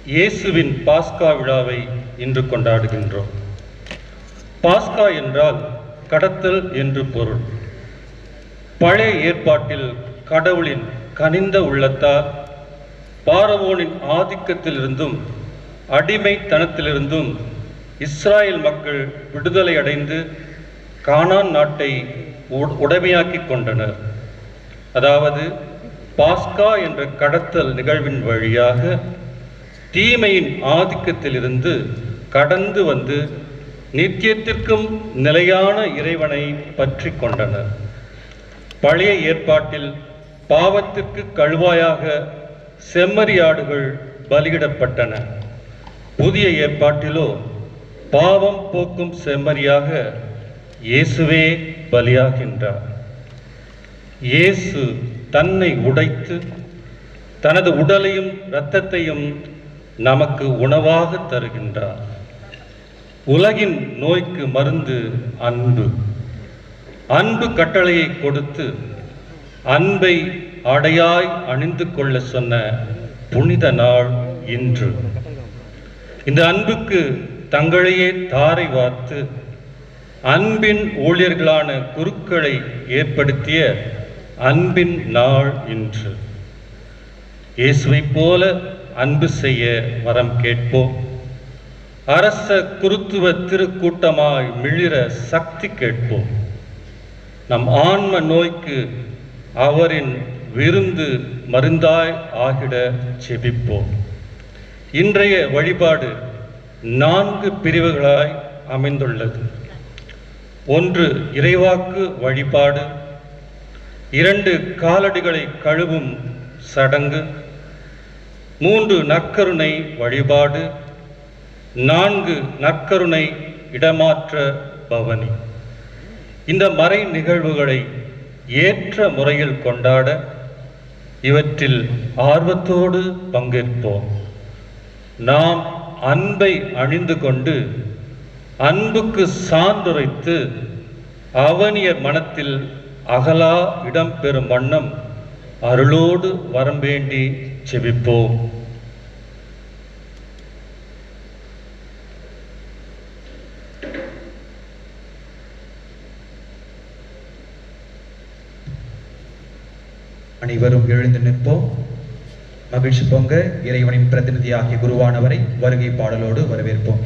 இயேசுவின் பாஸ்கா விழாவை இன்று கொண்டாடுகின்றோம். பாஸ்கா என்றால் கடத்தல் என்று பொருள். பழைய ஏற்பாட்டில் கடவுளின் கனிந்த உள்ளத்தால் பார்வோனின் ஆதிக்கத்திலிருந்தும் அடிமைத்தனத்திலிருந்தும் இஸ்ராயல் மக்கள் விடுதலை அடைந்து கானான் நாட்டை உடைமையாக்கி கொண்டனர். அதாவது பாஸ்கா என்ற கடத்தல் நிகழ்வின் வழியாக தீமையின் ஆதிக்கத்திலிருந்து கடந்து வந்து நித்தியத்திற்கும் நிலையான இறைவனை பற்றி கொண்டனர். பழைய ஏற்பாட்டில் பாவத்திற்கு கழுவாயாக செம்மறியாடுகள் பலியிடப்பட்டன. புதிய ஏற்பாட்டிலோ பாவம் போக்கும் செம்மறியாக இயேசுவே பலியாகின்றார். இயேசு தன்னை உடைத்து தனது உடலையும் இரத்தத்தையும் நமக்கு உணவாக தருகின்றார். உலகின் நோய்க்கு மருந்து அன்பு. அன்பு கட்டளையை கொடுத்து அன்பை ஆடையாய் அணிந்து கொள்ள சொன்ன புனித நாள் இன்று. இந்த அன்புக்கு தங்களையே தாரை வார்த்து அன்பின் ஊழியர்களான குருக்களை ஏற்படுத்திய அன்பின் நாள் இன்று. இயேசுவை போல அன்பு செய்ய வரம் கேட்போம். அரச குருத்துவ திருக்கூட்டமாய் மிளிர சக்தி கேட்போம். நம் ஆன்ம நோய்க்கு அவரின் விருந்து மருந்தாய் ஆகிட செபிப்போம். இன்றைய வழிபாடு 4 பிரிவுகளாய் அமைந்துள்ளது. 1 இறைவாக்கு வழிபாடு, 2 காலடிகளை கழுவும் சடங்கு, 3 நற்கருணை வழிபாடு, 4 நற்கருணை இடமாற்ற பவனி. இந்த மறை நிகழ்வுகளை ஏற்ற முறையில் கொண்டாட இவற்றில் ஆர்வத்தோடு பங்கேற்போம். நாம் அன்பை அணிந்து கொண்டு அன்புக்கு சான்றுரைத்து அவனியர் மனத்தில் அகலா இடம் பெறும் வண்ணம் அருளோடு வரம் வேண்டி செபிப்போம். அனைவரும் எழுந்து நிற்போம். மகிழ்ச்சி பொங்க இறைவனின் பிரதிநிதியாகிய குருவானவரை வருகை பாடலோடு வரவேற்போம்.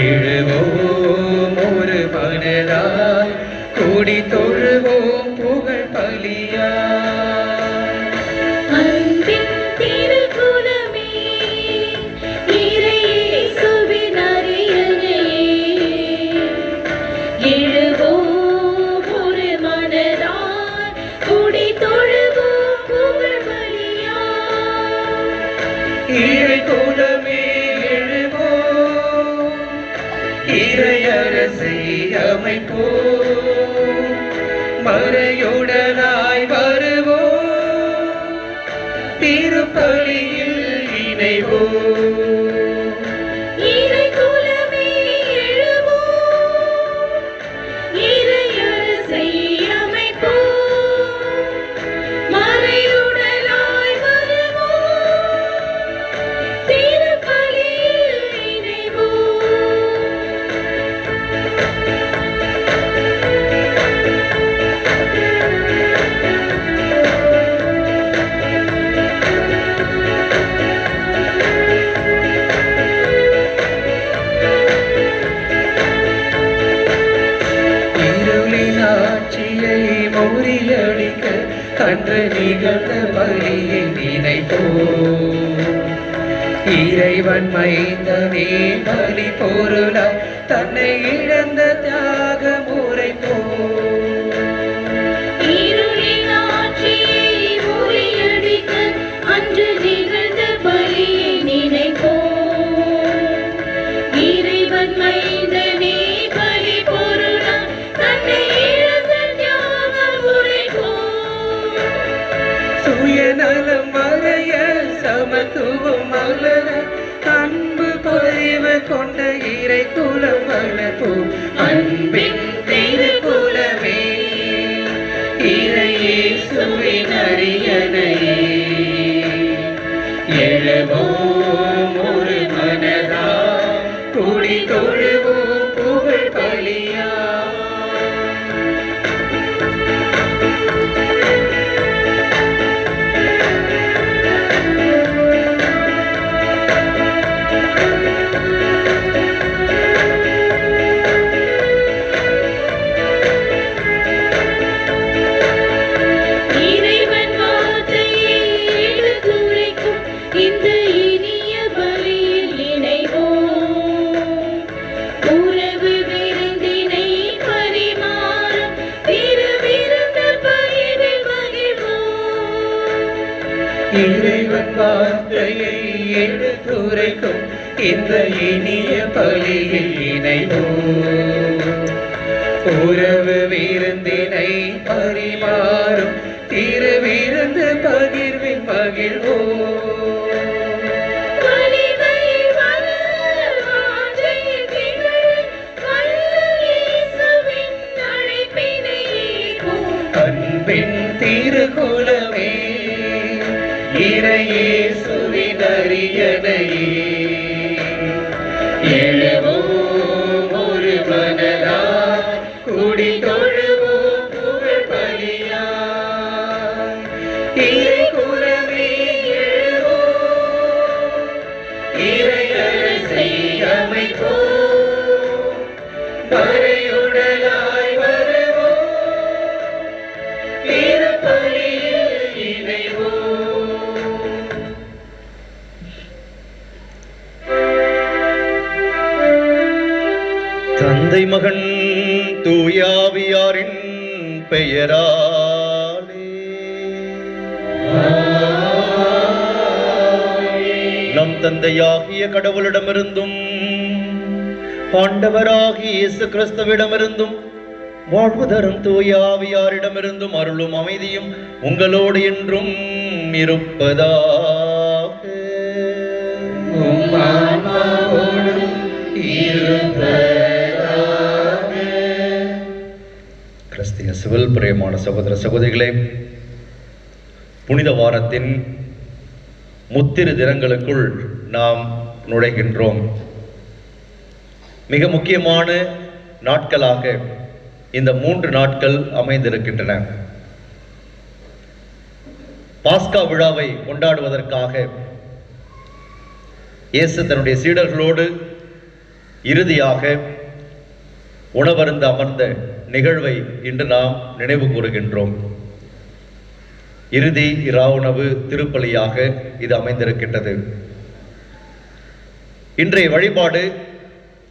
எழுவோம் ஒரு மனதாய் கூடி தொழுவோம் புகழ் பலியா. அன்பின் திருக்குலமே இறையேசுவின் அரியணையே, எழுவோம் ஒரு மனதாய் கூடி தொழுவோம் புகழ் பலியா. இறை குலமே இறையரசை அமைப்போம், மறையுடனாய் வருவோம், திருப்பலியில் இணைவோம். கன்று நிகழ்ந்த பலியை நினைப்போம், இறைவன் மைந்தனே பலி பொருளாய் தன்னை இழந்த தியாக முறைப்போம். இருளினால் வளர அன்பு பொழிவு கொண்ட இறை குலம் வளர்ப்போம் அன்பின் திருக்குலமே இறையேசுவின் அரியணையே எழுவோம் ஒரு மனதா கூடி தொழுவோம் புகழ் பலியா இந்த இனிய பலியில் இணைவோம் உறவு விருந்தினை பரிமாறும் திருவிருந்த பயிரில் மகிழ்வோம் இறைவன் வார்த்தையை எடுத்துரைக்கும் இந்த இனிய பலியில் இணைவோம் உறவு விருந்தினை பரிமாறும் திருவிருந்து பகிர்வில் மகிழ்வோம் அன்பின் திருக்குலமே இறையேசுவின் அரியணையே எழுவோம் ஒரு மனதா கூடி தொழுவோம் புகழ் பலியா இறை குலமே எழுவோம் இறை அரசை அமைப்போம் மறையுடலாய் வருவோம் திருப்பலியில் இணைவோம் தந்தை மகன் தூயாவியாரின் பெயராலே நம் தந்தையாகிய கடவுளிடமிருந்தும் ஆண்டவராகிய இயேசு கிறிஸ்துவிடமிருந்தும் வாழ்வு தரும் தூயாவியாரிடமிருந்தும் அருளும் அமைதியும் உங்களோடு என்றும் இருப்பதாக. கிறிஸ்து இயேசுவில் பிரியமான சகோதர சகோதரிகளே, புனித வாரத்தின் முத்திரு தினங்களுக்குள் நாம் நுழைகின்றோம். மிக முக்கியமான நாட்களாக இந்த 3 நாட்கள் அமைந்திருக்கின்றன. பாஸ்கா விழாவை கொண்டாடுவதற்காக இயேசு தன்னுடைய சீடர்களோடு இறுதியாக உணவருந்த அமர்ந்த நிகழ்வை இன்று நாம் நினைவு கூறுகின்றோம். இறுதி இராவுணவு திருப்பலியாக இது அமைந்திருக்கின்றது. இன்றைய வழிபாடு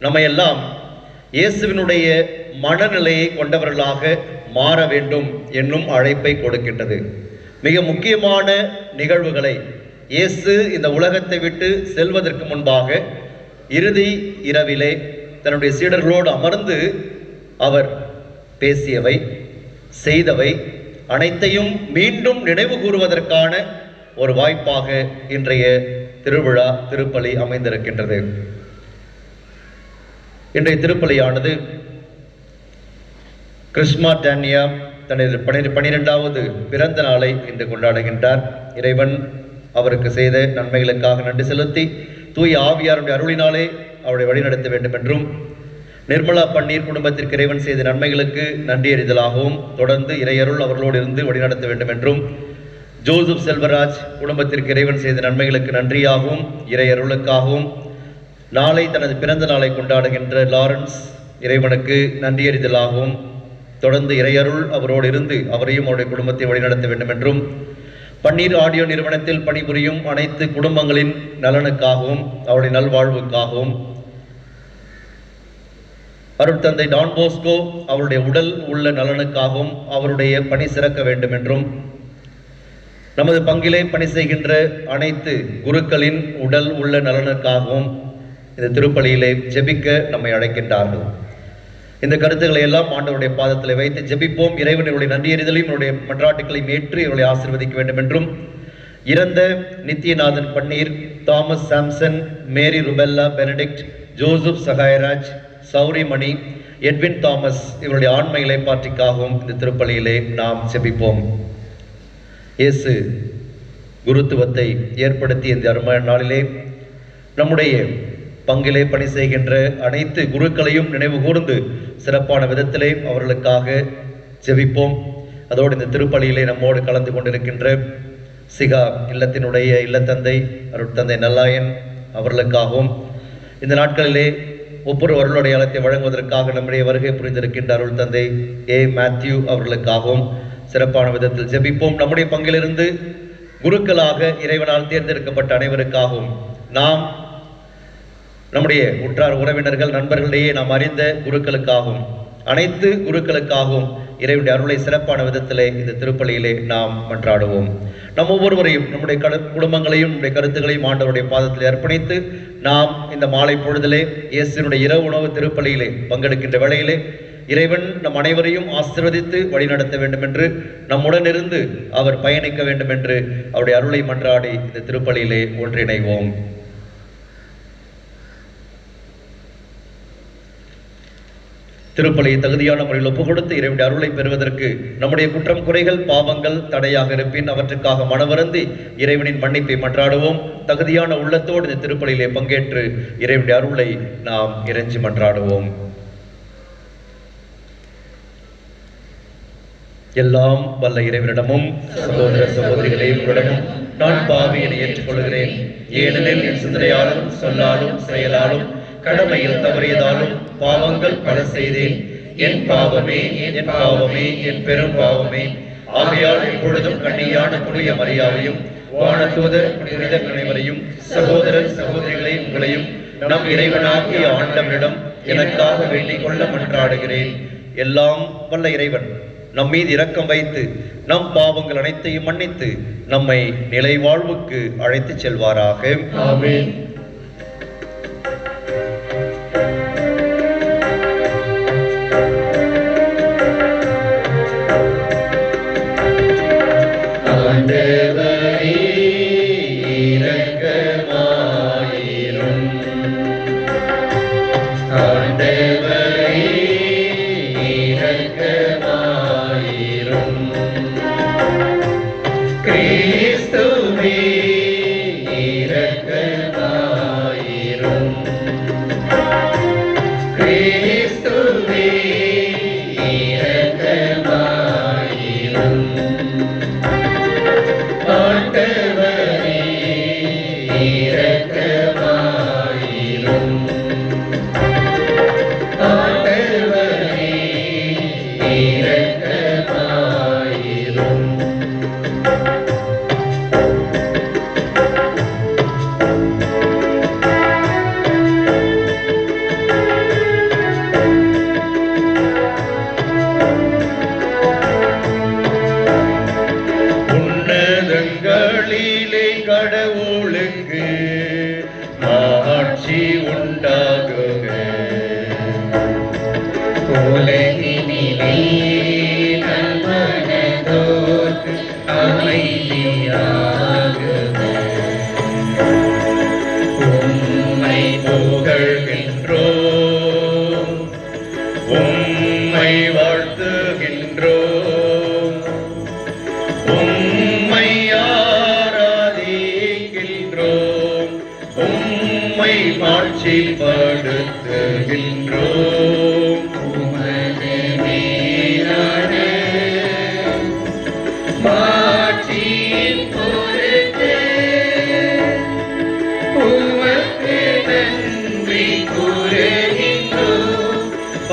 நம்மையெல்லாம் இயேசுவினுடைய மனநிலையை கொண்டவர்களாக மாற வேண்டும் என்னும் அழைப்பை கொடுக்கின்றது. மிக முக்கியமான நிகழ்வுகளை இயேசு இந்த உலகத்தை விட்டு செல்வதற்கு முன்பாக இறுதி இரவிலே தன்னுடைய சீடர்களோடு அமர்ந்து அவர் பேசியவை, செய்தவை அனைத்தையும் மீண்டும் நினைவு கூறுவதற்கான ஒரு வாய்ப்பாக இன்றைய திருவிழா திருப்பலி அமைந்திருக்கின்றது. இன்றைய திருப்பலியானது கிறிஸ்மா டேனியா தனது 12வது பிறந்த நாளை இன்று கொண்டாடுகின்றார். இறைவன் அவருக்கு செய்த நன்மைகளுக்காக நன்றி செலுத்தி தூய ஆவியாருடைய அருளினாலே அவரை வழிநடத்த வேண்டும் என்றும், நிர்மலா பன்னீர் குடும்பத்திற்கு இறைவன் செய்த நன்மைகளுக்கு நன்றி அறிதலாகவும் தொடர்ந்து இறையருள் அவர்களோடு இருந்து வழிநடத்த வேண்டும் என்றும், ஜோசப் செல்வராஜ் குடும்பத்திற்கு இறைவன் செய்த நன்மைகளுக்கு நன்றியாகவும் இறையருளுக்காகவும், நாளை தனது பிறந்த நாளை கொண்டாடுகின்ற லாரன்ஸ் இறைவனுக்கு நன்றி அறிதலாகவும் தொடர்ந்து இறையருள் அவரோடு இருந்து அவரையும் அவருடைய குடும்பத்தை வழிநடத்த வேண்டும் என்றும், பன்னீர் ஆடியோ நிறுவனத்தில் பணிபுரியும் அனைத்து குடும்பங்களின் நலனுக்காகவும் அவருடைய நல்வாழ்வுக்காகவும், அருட்தந்தை டான் போஸ்கோ அவருடைய உடல் உள்ள நலனுக்காகவும் அவருடைய பணி சிறக்க வேண்டும் என்றும், நமது பங்கிலே பணி செய்கின்ற அனைத்து குருக்களின் உடல் உள்ள நலனுக்காகவும் இந்த திருப்பலியிலே ஜெபிக்க நம்மை அழைக்கின்றார்கள். இந்த கருத்துக்களை எல்லாம் ஆண்டவருடைய பாதத்தில் வைத்து ஜெபிப்போம். இறைவனுடைய நன்றியறிதலையும் இவருடைய மன்றாட்டுகளையும் ஏற்று இவர்களை ஆசீர்வதிக்க வேண்டும் என்றும், இறந்த நித்யநாதன் பன்னீர், தாமஸ் சாம்சன், மேரி ருபெல்லா பெனடிக்ட், ஜோசப் சகாயராஜ், சௌரி மணி, எட்வின் தாமஸ் இவருடைய ஆன்ம இலைப்பாற்றிக்காகவும் இந்த திருப்பலியிலே நாம் செபிப்போம். இயேசு குருத்துவத்தை ஏற்படுத்திய இந்த அருமையான நாளிலே நம்முடைய பங்கிலே பணி செய்கின்ற அனைத்து குருக்களையும் நினைவு கூர்ந்து சிறப்பான விதத்திலே அவர்களுக்காக ஜெபிப்போம். அதோடு இந்த திருப்பலியிலே நம்மோடு கலந்து கொண்டிருக்கின்ற சிகா இல்லத்தினுடைய இல்லத்தந்தை அருட்தந்தை நல்லாயன் அவர்களுக்காகவும் இந்த நாட்களிலே ஒவ்வொரு அருளடையாளத்தை வழங்குவதற்காக நம்முடைய வருகை புரிந்திருக்கின்ற அருள் தந்தை ஏ மேத்யூ அவர்களுக்காகவும் சிறப்பான விதத்தில் ஜெபிப்போம். நம்முடைய பங்கிலிருந்து குருக்களாக இறைவனால் தேர்ந்தெடுக்கப்பட்ட அனைவருக்காகவும் நாம் நம்முடைய உற்றார் உறவினர்கள் நண்பர்களிடையே நாம் அறிந்த குருக்களுக்காகவும் அனைத்து குருக்களுக்காகவும் இறைவனுடைய அருளை சிறப்பான விதத்திலே இந்த திருப்பலியிலே நாம் மன்றாடுவோம். நம் ஒவ்வொருவரையும் நம்முடைய குடும்பங்களையும் நம்முடைய கருத்துக்களையும் ஆண்டவருடைய பாதத்தில் அர்ப்பணித்து நாம் இந்த மாலை பொழுதிலே இயேசுவினுடைய இரவு உணவு திருப்பலியிலே பங்கெடுக்கின்ற வேளையிலே இறைவன் நம் அனைவரையும் ஆசீர்வதித்து வழிநடத்த வேண்டும் என்று நம்முடன் இருந்து அவர் பயணிக்க வேண்டும் என்று அவருடைய அருளை மன்றாடி இந்த திருப்பலியிலே ஒன்றிணைவோம். திருப்பலியை தகுதியான முறையில் ஒப்புக் கொடுத்து இறைவனுடைய அருளை பெறுவதற்கு நம்முடைய குற்றம் குறைகள் பாவங்கள் தடையாக இருப்பின் அவற்றுக்காக மனவருந்தி இறைவனின் மன்னிப்பை மன்றாடுவோம். தகுதியான உள்ளத்தோடு இந்த திருப்பலியிலே பங்கேற்று இறைவனுடைய அருளை நாம் இறைஞ்சி மன்றாடுவோம். எல்லாம் வல்ல இறைவனிடமும் சகோதர சகோதரிகளையும் உங்களிடமும் நான் பாவியை ஏற்றுக்கொள்கிறேன். ஏனெனில் என் சிந்தனையாலும் சொல்லாலும் செயலாலும் கடமையில் தவறியதாலும் பாவங்கள் பல செய்தேன். என் பாவமே என் பெரும் பாவமே. ஆகையால் இப்பொழுதும் கண்ணியான புனித மரியாவையும் வானதூதர் புனித அனைவரையும் சகோதரர் சகோதரிகளை உங்களையும் நம் இறைவனாகிய ஆண்டவரிடம் எனக்காக வேண்டிக் கொள்ள மன்றாடுகிறேன். எல்லாம் வல்ல இறைவன் நம் மீது இரக்கம் வைத்து நம் பாவங்கள் அனைத்தையும் மன்னித்து நம்மை நிலை வாழ்வுக்கு அழைத்துச் செல்வாராக. ஆமென். ஆண்டவரே இரக்கமாயிரும். ஆண்டவரே இரக்கமாயிரும். கிறிஸ்துவே இரக்கமாயிரும். கிறிஸ்துவே இரக்கமாயிரும். ஆண்டவரே இரக்கமாயிரும். ஆண்டவரே இரக்கமாயிரும். உன்னதங்களிலே கடவுளுக்கு ஆட்சி உண்டாகுக. உலகினிலே நல்மனதோர்க்கு அமைதியாகுக. உம்மை புகழ்கின்றோம், உம்மை வாழ்த்துகின்றோம், உம்மை ஆராதிக்கின்றோம், உம்மை மாட்சிப்படுத்துகின்றோம். உமது மேலான மாட்சியின் பொருட்டு உமக்கு நன்றி கூறுகின்றோம்.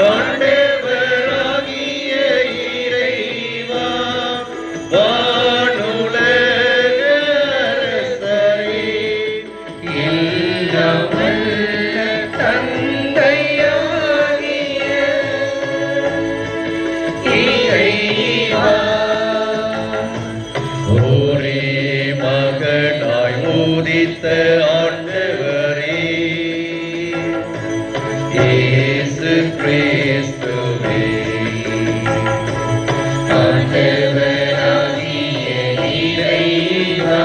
ஆண்டவராகிய இறைவா, வானுலக அரசரே, எல்லாம் வல்ல தந்தையாகிய இறைவா, ஒரே மகனாய் உதித்த ஆண்டவரே, இயேசு கிறிஸ்துவே, ஆண்டவராகிய இறைவா,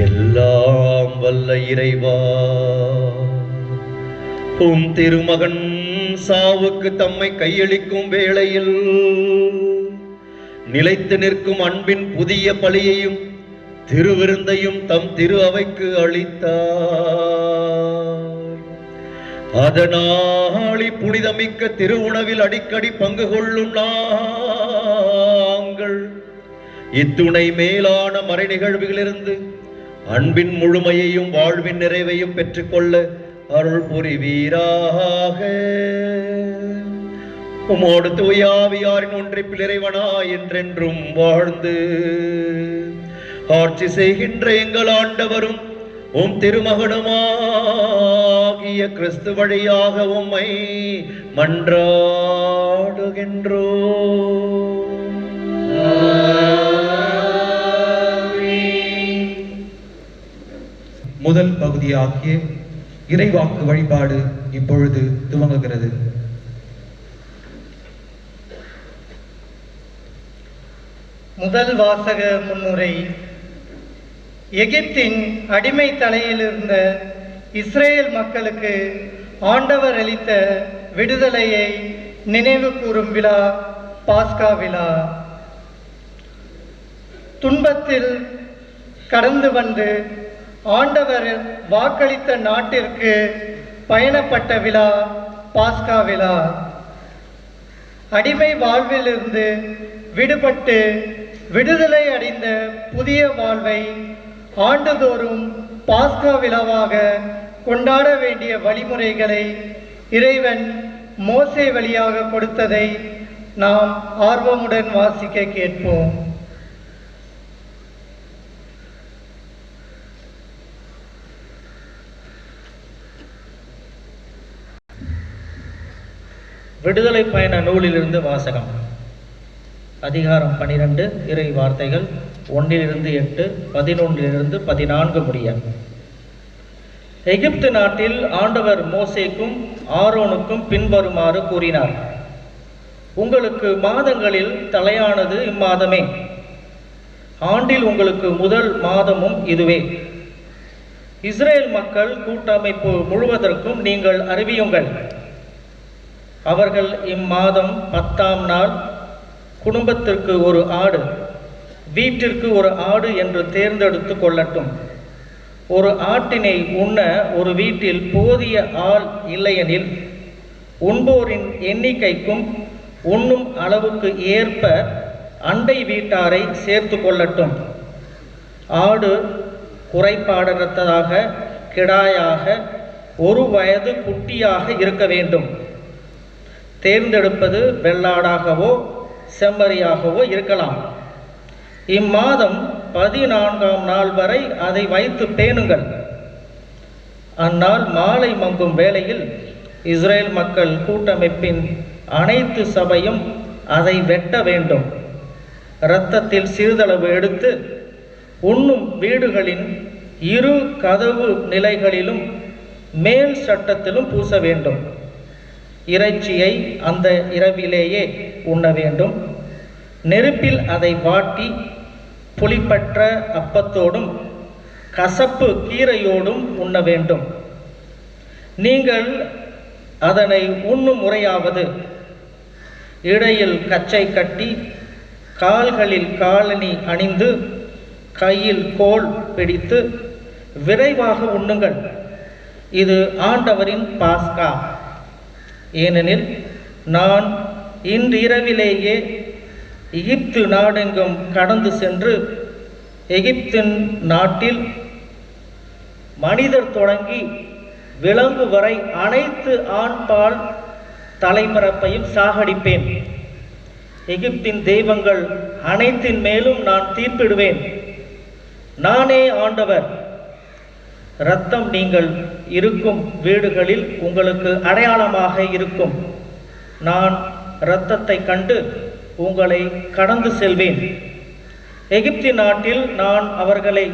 எல்லாம் வல்ல இறைவா, உம் திருமகன் சாவுக்கு தம்மை கையளிக்கும் வேளையில் நிலைத்து நிற்கும் அன்பின் புதிய பலியையும் திருவிருந்தையும் தம் திரு அவைக்கு அளித்தார். அதனால் புனிதமிக்க திருவுணவில் அடிக்கடி பங்கு கொள்ளும் நாங்கள் இத்துணை மேலான மறை நிகழ்வுகளிலிருந்து அன்பின் முழுமையையும் வாழ்வின் நிறைவையும் பெற்றுக்கொள்ள அருள் புரிவீராக. உமோடு தூய ஆவியாரின் ஒன்றிப்பில் இறைவனாய் என்றென்றும் வாழ்ந்து ஆட்சி செய்கின்ற எங்கள் ஆண்டவரும் உம் திருமகனுமாகிய கிறிஸ்து வழியாக உம்மை மன்றாடுகின்றோம். முதல் பகுதியாகிய இறைவாக்கு வழிபாடு இப்பொழுது துவங்குகிறது. முதல் வாசக முன்னுரை. எகிப்தின் அடிமை தலையில் இருந்த இஸ்ரேல் மக்களுக்கு ஆண்டவர் அளித்த விடுதலையை நினைவு கூறும் விழா பாஸ்கா விழா. துன்பத்தில் கடந்து வந்து ஆண்டவர் வாக்களித்த நாட்டிற்கு பயணப்பட்ட விழா பாஸ்கா விழா. அடிமை வாழ்விலிருந்து விடுபட்டு விடுதலை அடைந்த புதிய வாழ்வை ஆண்டுதோறும் பாஸ்கா விழாவாக கொண்டாட வேண்டிய வழிமுறைகளை இறைவன் மோசே வழியாக கொடுத்ததை நாம் ஆர்வமுடன் வாசிக்க கேட்போம். விடுதலை பயண நூலிலிருந்து வாசகம். அதிகாரம் 12, இறை வார்த்தைகள் 1-8, 11-14 முடிய. எகிப்து நாட்டில் ஆண்டவர் மோசேக்கும் ஆரோனுக்கும் பின்வருமாறு கூறினார். உங்களுக்கு மாதங்களில் தலையானது இம்மாதமே, ஆண்டில் உங்களுக்கு முதல் மாதமும் இதுவே. இஸ்ரேல் மக்கள் கூட்டமைப்பு முழுவதற்கும் நீங்கள் அறிவியுங்கள். அவர்கள் இம்மாதம் 10ஆம் நாள் குடும்பத்திற்கு ஒரு ஆடு, வீட்டிற்கு ஒரு ஆடு என்று தேர்ந்தெடுத்து கொள்ளட்டும். ஒரு ஆட்டினை உண்ண ஒரு வீட்டில் போதிய ஆள் இல்லையெனில் உண்போரின் எண்ணிக்கைக்கும் உண்ணும் அளவுக்கு ஏற்ப அண்டை வீட்டாரை சேர்த்து கொள்ளட்டும். ஆடு குறைபாடற்றதாக கிடாயாக 1 வயது குட்டியாக இருக்க வேண்டும். தேர்ந்தெடுப்பது வெள்ளாடாகவோ செம்மறியாகவோ இருக்கலாம். இம்மாதம் 14ஆம் நாள் வரை அதை வைத்து பேணுங்கள். அந்நாள் மாலை மங்கும் வேளையில் இஸ்ரேல் மக்கள் கூட்டமைப்பின் அனைத்து சபையும் அதை வெட்ட வேண்டும். இரத்தத்தில் சிறிதளவு எடுத்து உண்ணும் வீடுகளின் 2 கதவு நிலைகளிலும் மேல் சட்டத்திலும் பூச வேண்டும். இறைச்சியை அந்த இரவிலேயே உண்ண வேண்டும். நெருப்பில் அதை வாட்டி புளிப்பற்ற அப்பத்தோடும் கசப்பு கீரையோடும் உண்ண வேண்டும். நீங்கள் அதனை உண்ணும் முறையாவது இடையில் கச்சை கட்டி கால்களில் காலணி அணிந்து கையில் கோல் பிடித்து விரைவாக உண்ணுங்கள். இது ஆண்டவரின் பாஸ்கா. ஏனெனில் நான் இன்றிரவிலேயே எகிப்து நாடெங்கும் கடந்து சென்று எகிப்தின் நாட்டில் மனிதர் தொடங்கி விலங்கு வரை அனைத்து ஆண்பால் தலைமறைப்பையும் சாகடிப்பேன். எகிப்தின் தெய்வங்கள் அனைத்தின் மேலும் நான் தீர்ப்பிடுவேன். நானே ஆண்டவர். இரத்தம் நீங்கள் இருக்கும் வீடுகளில் உங்களுக்கு அடையாளமாக இருக்கும். நான் இரத்தத்தை கண்டு உங்களை கடந்து செல்வேன். எகிப்து நாட்டில் நான் அவர்களை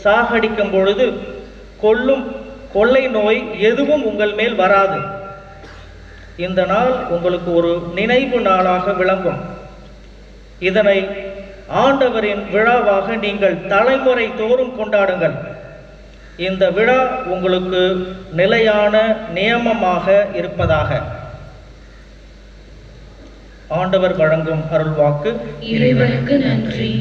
சாகடிக்கும் பொழுது கொள்ளை நோய் எதுவும் உங்கள் மேல் வராது. இந்த நாள் உங்களுக்கு ஒரு நினைவு நாளாக விளங்கும். இதனை ஆண்டவரின் விழாவாக நீங்கள் தலைமுறை தோறும் கொண்டாடுங்கள். இந்த விழா உங்களுக்கு நிலையான நியமமாக இருப்பதாக. ஆண்டவர் வழங்கும் அருள்வாக்கு. இறைவனுக்கு நன்றி.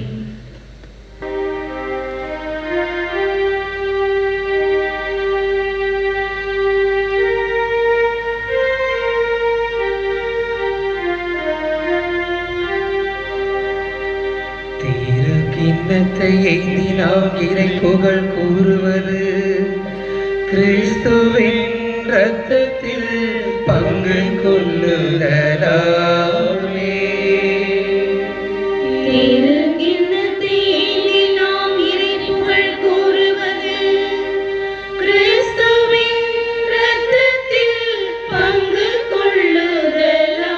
கிண்ணத்தை ஏந்தி நாம் இறை புகழ் கூறுவது கிறிஸ்துவின் இரத்தத்தில் பங்கு கொள்ளுதலாமே. திரு கிண்ணத்தை ஏந்தி நாம் இறை புகழ் கூறுவது கிறிஸ்துவின் இரத்தத்தில் பங்கு கொள்ளுதலாமே.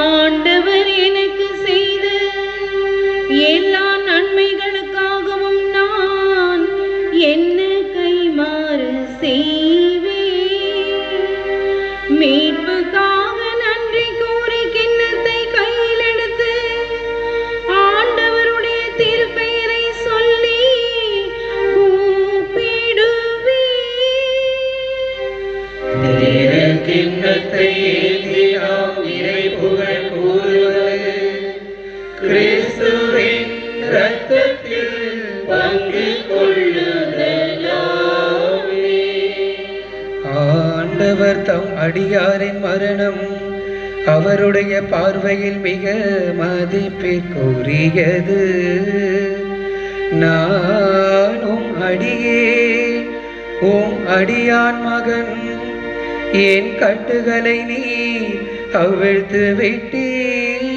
ஆண்டவர் எனக்கு செய்த எல்லா நன்மைகளுக்காகவும் நான் என்ன கைமாறு செய்வேன். மீட்புக்காக நன்றி கூறி கிண்ணத்தை கையில் எடுத்து ஆண்டவருடைய திருப்பெயரை சொல்லி கூப்பிடுவேன். திரு கிண்ணத்தை ஏந்தி நாம் இறை புகழ் கூறுவது கிறிஸ்துவின் இரத்தத்தில் பங்கு கொள்ளுதலாமே. ஆண்டவர் தம் அடியாரின் மரணம் அவருடைய பார்வையில் மிக மதிப்பிற்குரியது. நானும் அடியே உம் அடியான் மகன், என் கட்டுகளை நீ அவிழ்த்து விட்டீர்.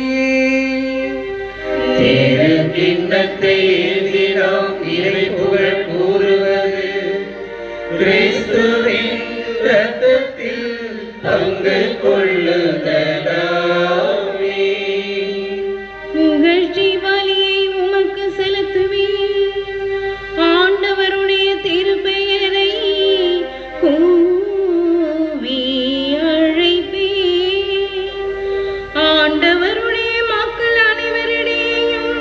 திரு கிண்ணத்தை ஏந்தி நாம் இறை புகழ் கூறுவது கிறிஸ்துவின் இரத்தத்தில் பங்கு கொள்ளுதலாமே. புகழ்ச்சி பலியை உமக்கு செலுத்துவேன். ஆண்டவருடைய திருப்பெயரை கூவி அழைப்பேன். ஆண்டவருடைய மக்கள் அனைவரிடையும்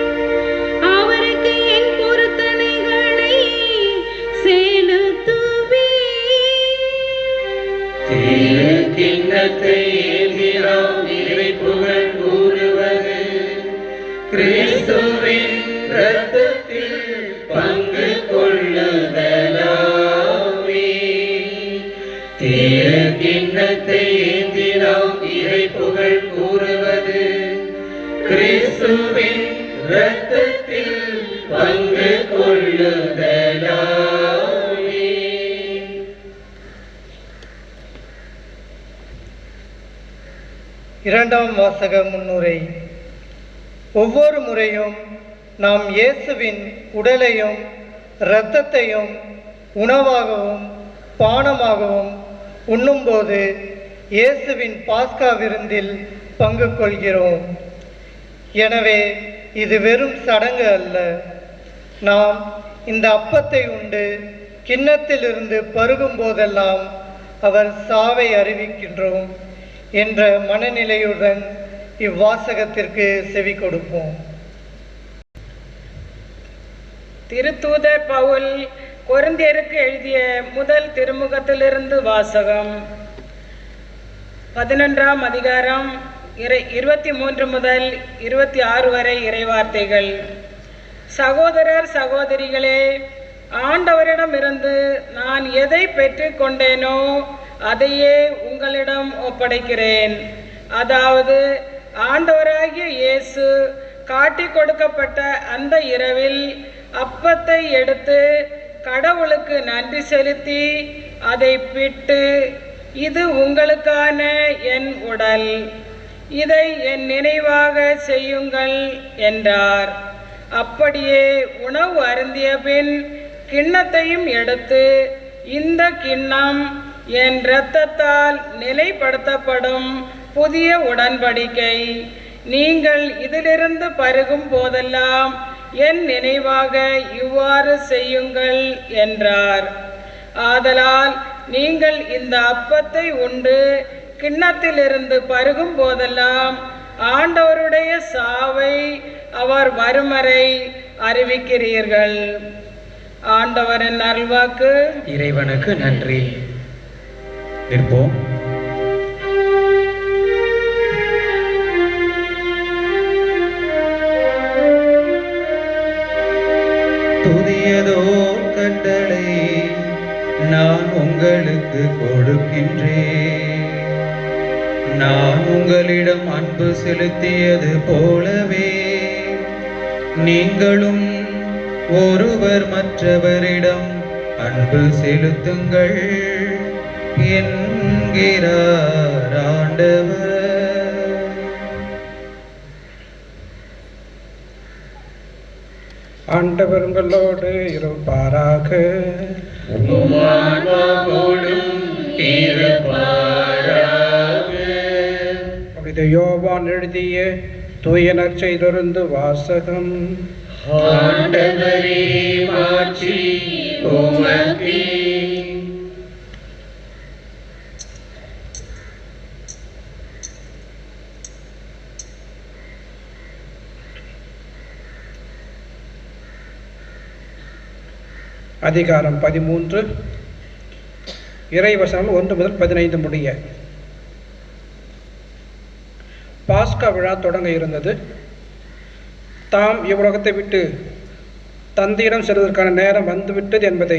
அவருக்கு என் பொருத்தனைகளை செலுத்துவேன். திரு கிண்ணத்தை ஏந்தி நாம் இறை புகழ் கூறுவது கிறிஸ்துவின் இரத்தத்தில் பங்கு கொள்ளுதலாமே. திரு கிண்ணத்தை ஏந்தி நாம் இறை புகழ் கூறுவது கிறிஸ்துவின் இரத்தத்தில் பங்கு கொள்ளுதலாமே. இரண்டாம் வாசக முன்னுரை. ஒவ்வொரு முறையும் நாம் இயேசுவின் உடலையும் இரத்தத்தையும் உணவாகவும் பானமாகவும் உண்ணும்போது இயேசுவின் பாஸ்கா விருந்தில் பங்கு கொள்கிறோம். எனவே இது வெறும் சடங்கு அல்ல. நாம் இந்த அப்பத்தை உண்டு கிண்ணத்திலிருந்து பருகும் போதெல்லாம் அவர் சாவை அறிவிக்கின்றோம் என்ற மனநிலையுடன் இவ்வாசகத்திற்கு செவி கொடுப்போம். திருத்தூதர் பவுல் கொரிந்தியருக்கு எழுதிய முதல் திருமுகத்திலிருந்து வாசகம். 11ஆம் அதிகாரம் 23 முதல் 26 வரை இறைவார்த்தைகள். சகோதரர் சகோதரிகளே, ஆண்டவரிடமிருந்து நான் எதை பெற்றுக் கொண்டேனோ அதையே உங்களிடம் ஒப்படைக்கிறேன். அதாவது ஆண்டவராகிய இயேசு காட்டிக் கொடுக்கப்பட்ட அந்த இரவில் அப்பத்தை எடுத்து கடவுளுக்கு நன்றி செலுத்தி அதை பிட்டு, இது உங்களுக்கான என் உடல், இதை என் நினைவாக செய்யுங்கள் என்றார். அப்படியே உணவு அருந்திய பின் கிண்ணத்தையும் எடுத்து, இந்த கிண்ணம் என் இரத்தத்தால் நிலைப்படுத்தப்படும் புதிய உடன்படிக்கை. நீங்கள் இதிலிருந்து பருகும் போதெல்லாம் என் நினைவாக இவ்வாறு செய்யுங்கள் என்றார். ஆதலால் நீங்கள் இந்த அப்பத்தை உண்டு கிண்ணத்திலிருந்து பருகும் போதெல்லாம் ஆண்டவருடைய சாவை அவர் வருமறை அறிவிக்கிறீர்கள். ஆண்டவரின் அருள்வாக்கு. இறைவனுக்கு நன்றி. நிற்போம். புதியதோ கட்டளை நான் உங்களுக்கு கொடுக்கின்றேன். நான் உங்களிடம் அன்பு செலுத்தியது போலவே நீங்களும் ஒருவர் மற்றவரிடம் அன்பு செலுத்துங்கள் என்கிறார் ஆண்டவர். ஆண்டவர் உங்களோடு இருப்பாராக. புனித யோவான் எழுதிய தூய நற்செய்தியிலிருந்து வாசகம். ஆண்டவரே மாட்சி உமக்கே. அதிகாரம் 13 இறைவசனம் 1 முதல் 15 முடிய. பாஸ்கா விழா தொடங்க இருந்தது. தாம் இவ்வுலகத்தை விட்டு தந்தையிடம் செல்வதற்கான நேரம் வந்துவிட்டது என்பதை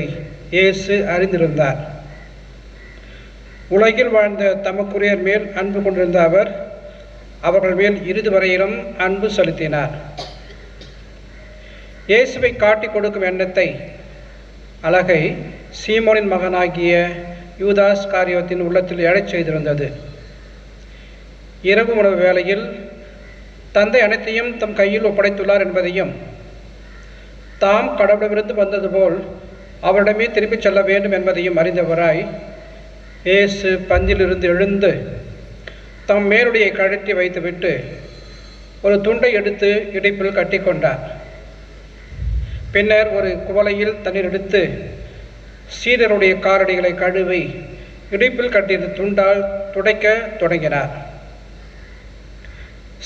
இயேசு அறிந்திருந்தார். உலகில் வாழ்ந்த தமக்குரியர் மேல் அன்பு கொண்டிருந்த அவர் அவர்கள் மேல் இறுதி வரையிலும் அன்பு செலுத்தினார். இயேசுவை காட்டிக் கொடுக்கும் எண்ணத்தை அழகை சீமோனின் மகனாகிய யூதாஸ் காரியோத்தின் உள்ளத்தில் எழச் செய்திருந்தது. இரவு உணவு வேளையில் தந்தை அனைத்தையும் தம் கையில் ஒப்படைத்துள்ளார் என்பதையும் தாம் கடவுளிடமிருந்து வந்தது போல் அவரிடமே திரும்பிச் செல்ல வேண்டும் என்பதையும் அறிந்தவராய் இயேசு பந்திலிருந்து எழுந்து தம் மேலுடையை கழற்றி வைத்துவிட்டு ஒரு துண்டை எடுத்து இடுப்பில் கட்டிக்கொண்டார். பின்னர் ஒரு குவளையில் தண்ணீர் எடுத்து சீடருடைய காலடிகளை கழுவி இடுப்பில் கட்டிய துண்டால் துடைக்க தொடங்கினார்.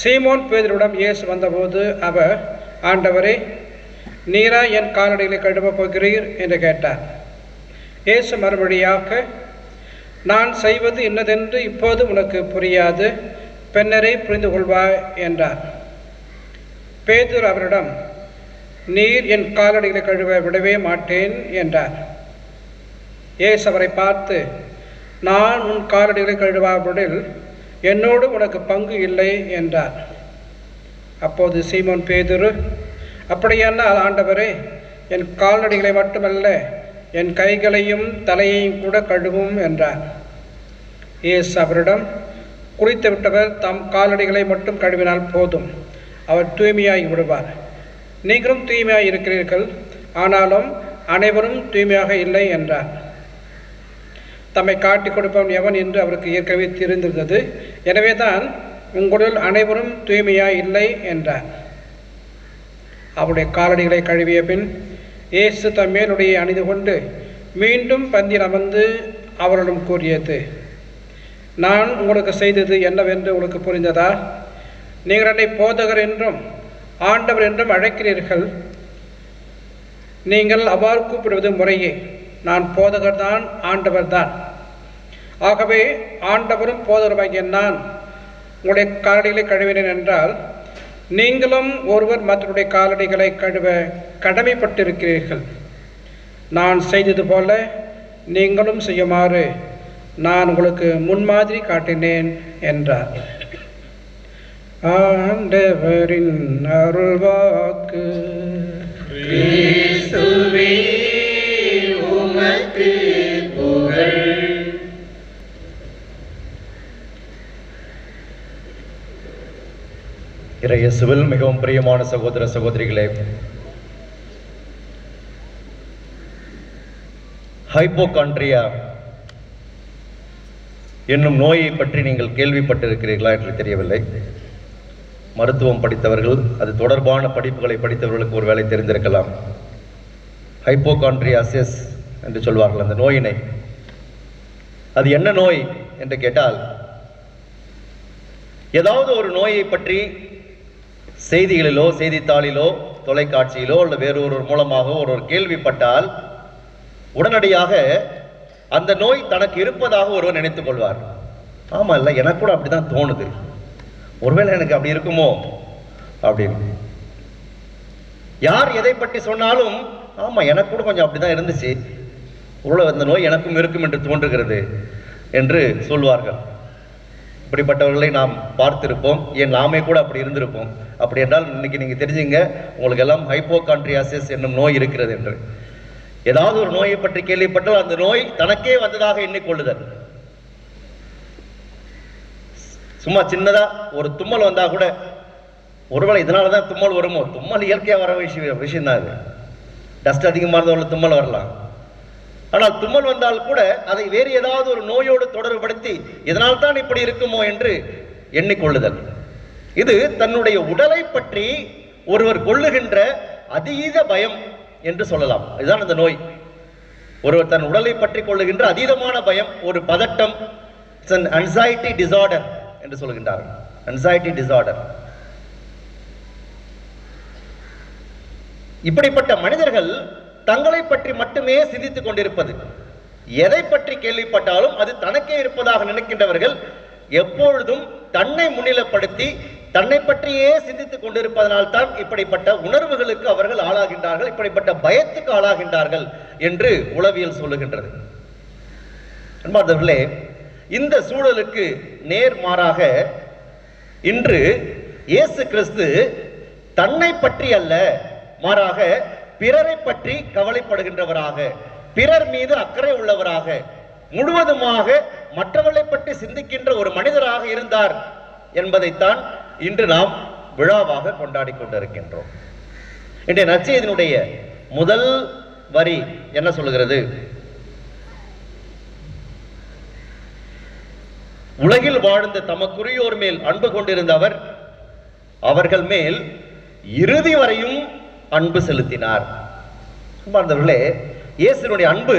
சீமோன் பேதுருவிடம் இயேசு வந்தபோது அவர், ஆண்டவரே, நீரா என் காலடிகளை கழுவப் போகிறீர் என்று கேட்டார். இயேசு மறுபடியாக, நான் செய்வது இன்னதென்று இப்போது உனக்கு புரியாது, பின்னரே புரிந்து கொள்வாய் என்றார். பேதுரு அவரிடம், நீர் என் காலடிகளை கழுவ விடவே மாட்டேன் என்றார். இயேசு அவரை பார்த்து, நான் உன் காலடிகளை கழுவாவிடில் என்னோடு உனக்கு பங்கு இல்லை என்றார். அப்போது சீமோன் பேதுரு, அப்படியானால் ஆண்டவரே, என் கால்நடைகளை மட்டுமல்ல என் கைகளையும் தலையையும் கூட கழுவும் என்றார். இயேசு அவரிடம், குளித்து விட்டவர் தம் கால்நடைகளை மட்டும் கழுவினால் போதும், அவர் தூய்மையாகி விடுவார். நீங்களும் தூய்மையாக இருக்கிறீர்கள், ஆனாலும் அனைவரும் தூய்மையாக இல்லை என்றார். தம்மை காட்டிக் கொடுப்பவன் எவன் என்று அவருக்கு ஏற்கனவே தெரிந்திருந்தது. எனவே தான் உங்களுள் அனைவரும் தூய்மையாக இல்லை என்றார். அவருடைய காலடிகளை கழுவிய பின் இயேசு தம் மேலுடையை அணிந்து கொண்டு மீண்டும் பந்தியில் அமர்ந்து அவரிடம் கூறியது, நான் உங்களுக்கு செய்தது என்னவென்று உங்களுக்கு புரிந்ததா? நீங்கள் என்னை போதகர் என்றும் ஆண்டவர் என்றும் அழைக்கிறீர்கள். நீங்கள் அவ்வாறு கூப்பிடுவது முறையே. நான் போதகர் தான், ஆண்டவர் தான். ஆகவே ஆண்டவரும் போதகருமாகிய நான் உங்களுடைய காலடிகளை கழுவினேன் என்றால், நீங்களும் ஒருவர் மற்றவருடைய காலடிகளை கழுவ கடமைப்பட்டிருக்கிறீர்கள். நான் செய்தது போல நீங்களும் செய்யுமாறு நான் உங்களுக்கு முன்மாதிரி காட்டினேன் என்றார். ஆண்டவரின் அருள்வாக்கு. கிறிஸ்துவே உமக்கு புகழ். இறையேசுவில் மிகவும் பிரியமான சகோதர சகோதரிகளே, ஹைப்போகாண்ட்ரியா என்னும் நோயை பற்றி நீங்கள் கேள்விப்பட்டிருக்கிறீர்களா என்று தெரியவில்லை. மருத்துவம் படித்தவர்கள், அது தொடர்பான படிப்புகளை படித்தவர்களுக்கு ஒரு வேளை தெரிந்திருக்கலாம். ஹைப்போகாண்ட்ரியாசிஸ் என்று சொல்வார்கள் அந்த நோயினை. அது என்ன நோய் என்று கேட்டால், ஏதாவது ஒரு நோயை பற்றி செய்திகளிலோ செய்தித்தாளிலோ தொலைக்காட்சியிலோ அல்ல வேறொரு மூலமாக ஒரு கேள்விப்பட்டால் உடனடியாக அந்த நோய் தனக்கு இருப்பதாக ஒருவர் நினைத்துக் கொள்வார். ஆமா இல்ல, எனக்கு கூட அப்படிதான் தோணுது, ஒருவேளை எனக்கு அப்படி இருக்குமோ அப்படின்னு. யார் எதை பற்றி சொன்னாலும் ஆமா எனக்கு கூட கொஞ்சம் அப்படிதான் இருந்துச்சு, ஒருவேளை அந்த நோய் எனக்கும் இருக்கும் என்று தோன்றுகிறது என்று சொல்வார்கள். இப்படிப்பட்டவர்களை நாம் பார்த்திருப்போம், ஏன் நாமே கூட அப்படி இருந்திருப்போம். அப்படி என்றால் இன்னைக்கு நீங்க தெரிஞ்சுங்க, உங்களுக்கு எல்லாம் ஹைப்போகாண்ட்ரியாசிஸ் என்னும் நோய் இருக்கிறது என்று. ஏதாவது ஒரு நோயை பற்றி கேள்விப்பட்டால் அந்த நோய் தனக்கே வந்ததாக எண்ணிக்கொள்ளுதல். சும்மா சின்னதா ஒரு தும்மல் வந்தா கூட ஒருவேளை இதனாலதான் தும்மல் வருமோ, தும்மல் இயற்கையா வர விஷயம் தான் இது. டஸ்ட் அதிகமாக இருந்தவர்கள் தும்மல் வரலாம். ஆனால் தும்மல் வந்தால் கூட அதை வேறு ஏதாவது ஒரு நோயோடு தொடர்புபடுத்தி இதனால் தான் இப்படி இருக்குமோ என்று எண்ணிக்கொள்ளுதல். இது தன்னுடைய உடலை பற்றி ஒருவர் கொள்ளுகின்ற அதீத பயம் என்று சொல்லலாம். இதுதான் இந்த நோய். ஒருவர் தன் உடலை பற்றி கொள்ளுகின்ற அதீதமான பயம், ஒரு பதட்டம், anxiety disorder என்று சொல்லுகின்றார்கள். anxiety disorder. இப்படிப்பட்ட மனிதர்கள் தங்களை பற்றி மட்டுமே சிந்தித்துக் கொண்டிருப்பது, எதை பற்றி கேள்விப்பட்டாலும் அது தனக்கே இருப்பதாக நினைக்கின்றவர்கள், எப்பொழுதும் தன்னை முன்னிலைப்படுத்தி தன்னை பற்றியே சிந்தித்துக் கொண்டிருப்பதனால் தான் இப்படிப்பட்ட உணர்வுகளுக்கு அவர்கள் ஆளாகின்றார்கள், இப்படிப்பட்ட பயத்துக்கு ஆளாகின்றார்கள் என்று உளவியல் சொல்லுகின்றது. அன்பார்ந்தவர்களே, இந்த சூழலுக்கு நேர்மாறாக இன்று இயேசு கிறிஸ்து தன்னை பற்றி அல்ல, மாறாக பிறரை பற்றி கவலைப்படுகின்றவராக, பிறர் மீது அக்கறை உள்ளவராக, முழுவதுமாக மற்றவர்களை பற்றி சிந்திக்கின்ற ஒரு மனிதராக இருந்தார் என்பதைத்தான் இன்று நாம் விழாவாக கொண்டாடி கொண்டிருக்கின்றோம். இன்றைய நற்செய்தியினுடைய முதல் வரி என்ன சொல்லுகிறது? உலகில் வாழ்ந்த தமக்குரியோர் மேல் அன்பு கொண்டிருந்த அவர் அவர்கள் மேல் இறுதி வரையும் அன்பு செலுத்தினார். அன்பார்ந்தவர்களே, இயேசுனுடைய அன்பு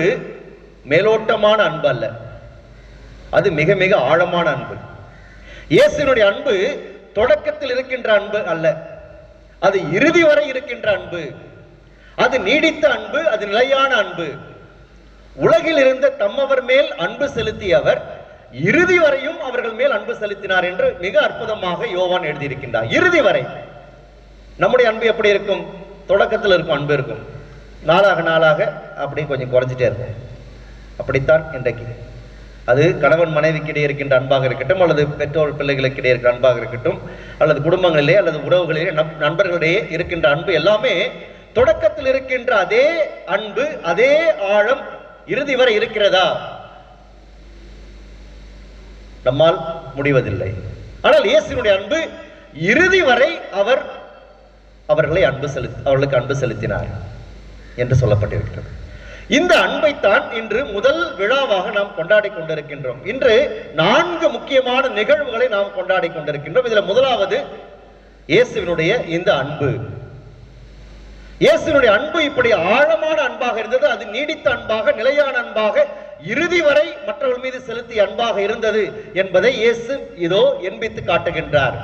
மேலோட்டமான அன்பு அல்ல, அது மிக மிக ஆழமான அன்பு. இயேசுனுடைய அன்பு தொடக்கத்தில் இருக்கின்ற அன்பு அல்ல, அது இறுதி வரை இருக்கின்ற அன்பு, அது நீடித்த அன்பு, அது நிலையான அன்பு. உலகில் இருந்த தம்மவர் மேல் அன்பு செலுத்திய அவர் இறுதி வரையும் அவர்கள் மேல் அன்பு செலுத்தினார் என்று மிக அற்புதமாக யோவான் எழுதியிருக்கின்றார். இறுதி வரை. நம்முடைய அன்பு எப்படி இருக்கும்? தொடக்கத்தில் இருக்கும் அன்பு இருக்கும், நாளாக நாளாக அப்படி கொஞ்சம் குறைஞ்சிட்டே இருக்கும். அப்படித்தான் இன்றைக்கு அது கணவன் மனைவிக்கிடையே இருக்கின்ற அன்பாக இருக்கட்டும், அல்லது பெற்றோர் பிள்ளைகளுக்கிடையே இருக்கிற அன்பாக இருக்கட்டும், அல்லது குடும்பங்களிலே அல்லது உறவுகளிலே நண்பர்களிடையே இருக்கின்ற அன்பு எல்லாமே தொடக்கத்தில் இருக்கின்ற அதே அன்பு, அதே ஆழம் இறுதி வரை இருக்கிறதா? நம்மால் முடிவதில்லை. ஆனால் இயேசுவினுடைய அன்பு இறுதி வரை அவர்களுக்கு அன்பு செலுத்தினார் என்று சொல்லப்பட்டிருக்கிறது. இந்த அன்பைத்தான் இன்று முதல் விழாவாக நாம் கொண்டாடி கொண்டிருக்கின்றோம். இன்று 4 முக்கியமான நிகழ்வுகளை நாம் கொண்டாடி கொண்டிருக்கின்றோம். இதுல முதலாவது இயேசுவினுடைய இந்த அன்பு. இயேசுவினுடைய அன்பு இப்படி ஆழமான அன்பாக இருந்தது, அது நீடித்த அன்பாக, நிலையான அன்பாக, இறுதி வரை மற்றவர்கள் மீது செலுத்திய அன்பாக இருந்தது என்பதை இயேசு இதோ எண்பித்து காட்டுகின்றார்.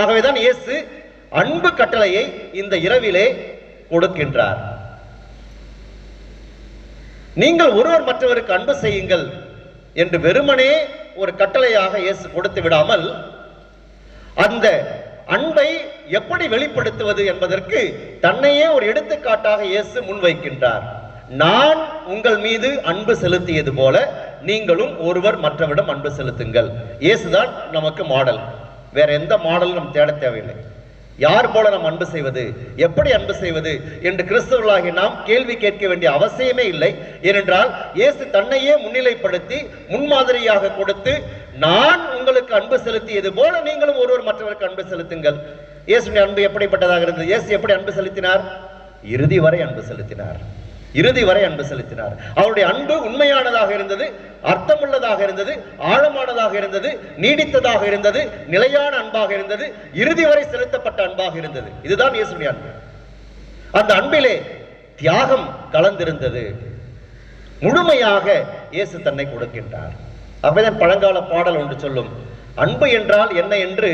ஆகவேதான் இயேசு அன்பு கட்டளையை இந்த இரவிலே கொடுக்கின்றார். நீங்கள் ஒருவர் மற்றவருக்கு அன்பு செய்யுங்கள் என்று வெறுமனே ஒரு கட்டளையாக இயேசு கொடுத்து விடாமல், அந்த அன்பை எப்படி வெளிப்படுத்துவது என்பதற்கு தன்னையே ஒரு எடுத்துக்காட்டாக இயேசு முன்வைக்கின்றார். நான் உங்கள் மீது அன்பு செலுத்தியது போல நீங்களும் ஒருவர் மற்றவரிடம் அன்பு செலுத்துங்கள். இயேசுதான் நமக்கு மாடல், வேற எந்த மாடலும் நாம் தேட தேவையில்லை. யார் போல நாம் அன்பு செய்வது, எப்படி அன்பு செய்வது என்று கிறிஸ்தவர்களாகி நாம் கேள்வி கேட்க வேண்டிய அவசியமே இல்லை. ஏனென்றால் இயேசு தன்னையே முன்னிலைப்படுத்தி முன்மாதிரியாக கொடுத்து, நான் உங்களுக்கு அன்பு செலுத்தியது போல நீங்களும் ஒருவர் மற்றவருக்கு அன்பு செலுத்துங்கள். இயேசுடைய அன்பு எப்படிப்பட்டதாக இருந்தது? இயேசு எப்படி அன்பு செலுத்தினார்? இறுதி வரை அன்பு செலுத்தினார். இறுதி வரை அன்பு செலுத்தினார். அவருடைய அன்பு உண்மையானதாக இருந்தது, அர்த்தமுள்ளதாக இருந்தது, ஆழமானதாக இருந்தது, நீடித்ததாக இருந்தது, நிலையான அன்பாக இருந்தது, இறுதி வரை செலுத்தப்பட்ட அன்பாக இருந்தது. இதுதான் இயேசுடைய அன்பு. அந்த அன்பிலே தியாகம் கலந்திருந்தது. முழுமையாக இயேசு தன்னை கொடுக்கின்றார். அவர்தான் பழங்கால பாடல் ஒன்று சொல்லும், அன்பு என்றால் என்ன என்று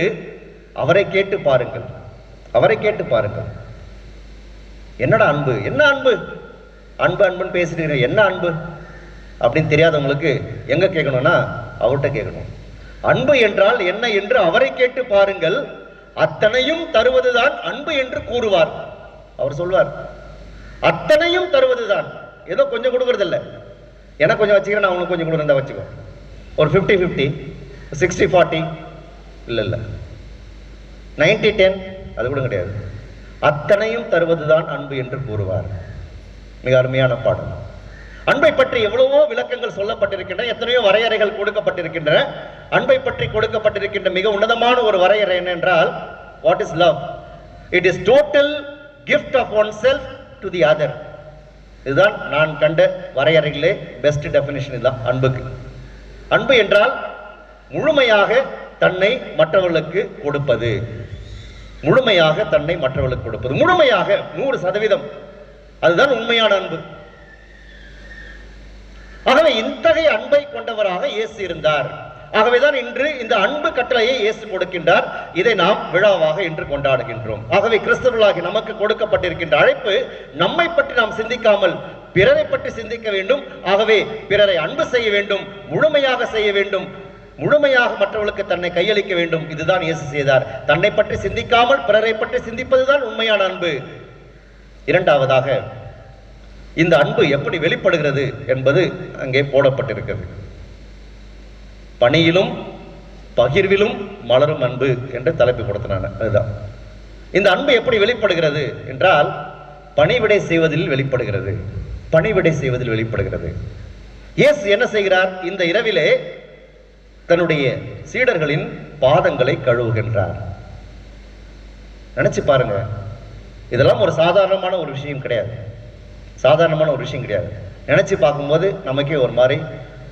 அவரை கேட்டு பாருங்கள், அவரை கேட்டு பாருங்கள். என்னடா அன்பு, என்ன அன்பு, அன்பு அன்புன்னு பேசிட்டு என்ன அன்பு அப்படின்னு தெரியாதவங்களுக்கு எங்க கேட்கணும்னா அவர்கிட்ட கேட்கணும். அன்பு என்றால் என்ன என்று அவரை கேட்டு பாருங்கள், அத்தனையும் தருவதுதான் அன்பு என்று கூறுவார். அவர் சொல்வார், அத்தனையும் தருவதுதான், ஏதோ கொஞ்சம் கொடுக்கறது இல்லை, எனக்கு கொஞ்சம் வச்சுக்கிறேன் நான் உனக்கு கொஞ்சம் கொடுக்குறதா வச்சுக்கோ, ஒரு 50-50 60-40 இல்லை 90-10 அது கூட கிடையாது. அத்தனையும் தருவதுதான் அன்பு என்று கூறுவார். மிக அருமையான பாடம். அன்பை பற்றி எவ்வளவோ விளக்கங்கள் சொல்லப்பட்டிருக்கின்றன, எத்தனையோ வரையறைகள் கொடுக்கப்பட்டிருக்கின்றன. அன்பை பற்றி கொடுக்கப்பட்டிருக்கின்ற மிக உன்னதமான ஒரு வரையறை என்னென்றால், what is love? It is total gift of one self to the other. இதுதான் நான் கண்ட வரையறைகளே பெஸ்ட் டெஃபினிஷன். இதுதான் அன்புக்கு. அன்பு என்றால் முழுமையாக தன்னை மற்றவர்களுக்கு கொடுப்பது, முழுமையாக தன்னை மற்றவர்களுக்கு கொடுப்பது, முழுமையாக 100%. அதுதான் உண்மையான அன்பு. ஆகவே இத்தகைய அன்பை கொண்டவராக இயேசு இருந்தார். ஆகவேதான் இன்று இந்த அன்பு கட்டளையை இயேசு கொடுக்கின்றார். இதை நாம் விழாவாக இன்று கொண்டாடுகின்றோம். ஆகவே கிறிஸ்தவர்களாகி நமக்கு கொடுக்கப்பட்டிருக்கின்ற அழைப்பு, நம்மை பற்றி நாம் சிந்திக்காமல் பிறரை பற்றி சிந்திக்க வேண்டும். ஆகவே பிறரை அன்பு செய்ய வேண்டும், முழுமையாக செய்ய வேண்டும், முழுமையாக மற்றவர்களுக்கு தன்னை கையளிக்க வேண்டும். இதுதான் இயேசு செய்தார். தன்னை பற்றி சிந்திக்காமல் பிறரை பற்றி சிந்திப்பதுதான் உண்மையான அன்பு. இரண்டாவதாக, இந்த அன்பு எப்படி வெளிப்படுகிறது என்பது அங்கே போடப்பட்டிருக்கிறது. பணியிலும் பகிர்விலும் மலரும் அன்பு என்று தலைப்பு கொடுத்தனான. அதுதான் இந்த அன்பு எப்படி வெளிப்படுகிறது என்றால், பணிவிடை செய்வதில் வெளிப்படுகிறது. பணிவிடை செய்வதில் வெளிப்படுகிறது. இயேசு என்ன செய்கிறார்? இந்த இரவிலே தன்னுடைய சீடர்களின் பாதங்களை கழுவுகின்றார். நினைச்சு பாருங்க, இதெல்லாம் ஒரு சாதாரணமான ஒரு விஷயம் கிடையாது. சாதாரணமான ஒரு விஷயம் கிடையாது. நினைச்சு பார்க்கும்போது நமக்கே ஒரு மாதிரி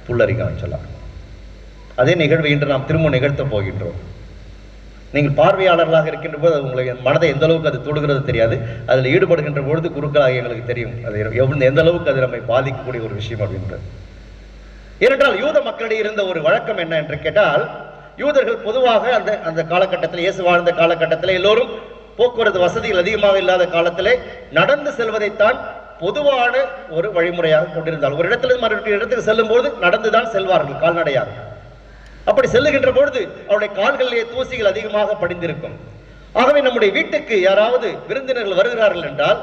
புல்லரிக்க சொல்லலாம். அதே நிகழ்வு இன்று நாம் திரும்ப நிகழ்த்த போகின்றோம். நீங்கள் பார்வையாளர்களாக இருக்கின்ற போது அது உங்களுக்கு மனதை எந்த அளவுக்கு அது தொடுகிறது தெரியாது. அதில் ஈடுபடுகின்ற பொழுது குருக்களாக எங்களுக்கு தெரியும் அது எந்த அளவுக்கு அது நம்மை பாதிக்கக்கூடிய ஒரு விஷயம் அப்படின்றது. ஏனென்றால் யூத மக்களிடையே இருந்த ஒரு வழக்கம் என்ன என்று கேட்டால், யூதர்கள் பொதுவாக அந்த காலகட்டத்தில், இயேசு வாழ்ந்த காலகட்டத்தில் எல்லோரும் போக்குவரத்து வசதிகள் அதிகமாக இல்லாத காலத்திலே நடந்து செல்வதைத்தான் பொதுவான ஒரு வழிமுறையாக கொண்டிருந்தால், ஒரு இடத்திலிருந்து மற்றொரு இடத்துக்கு செல்லும் போது நடந்துதான் செல்வார்கள், கால்நடையாக. அப்படி செல்லுகின்ற பொழுது அவருடைய கால்களிலே தூசிகள் அதிகமாக படிந்திருக்கும். ஆகவே நம்முடைய வீட்டுக்கு யாராவது விருந்தினர்கள் வருகிறார்கள் என்றால்,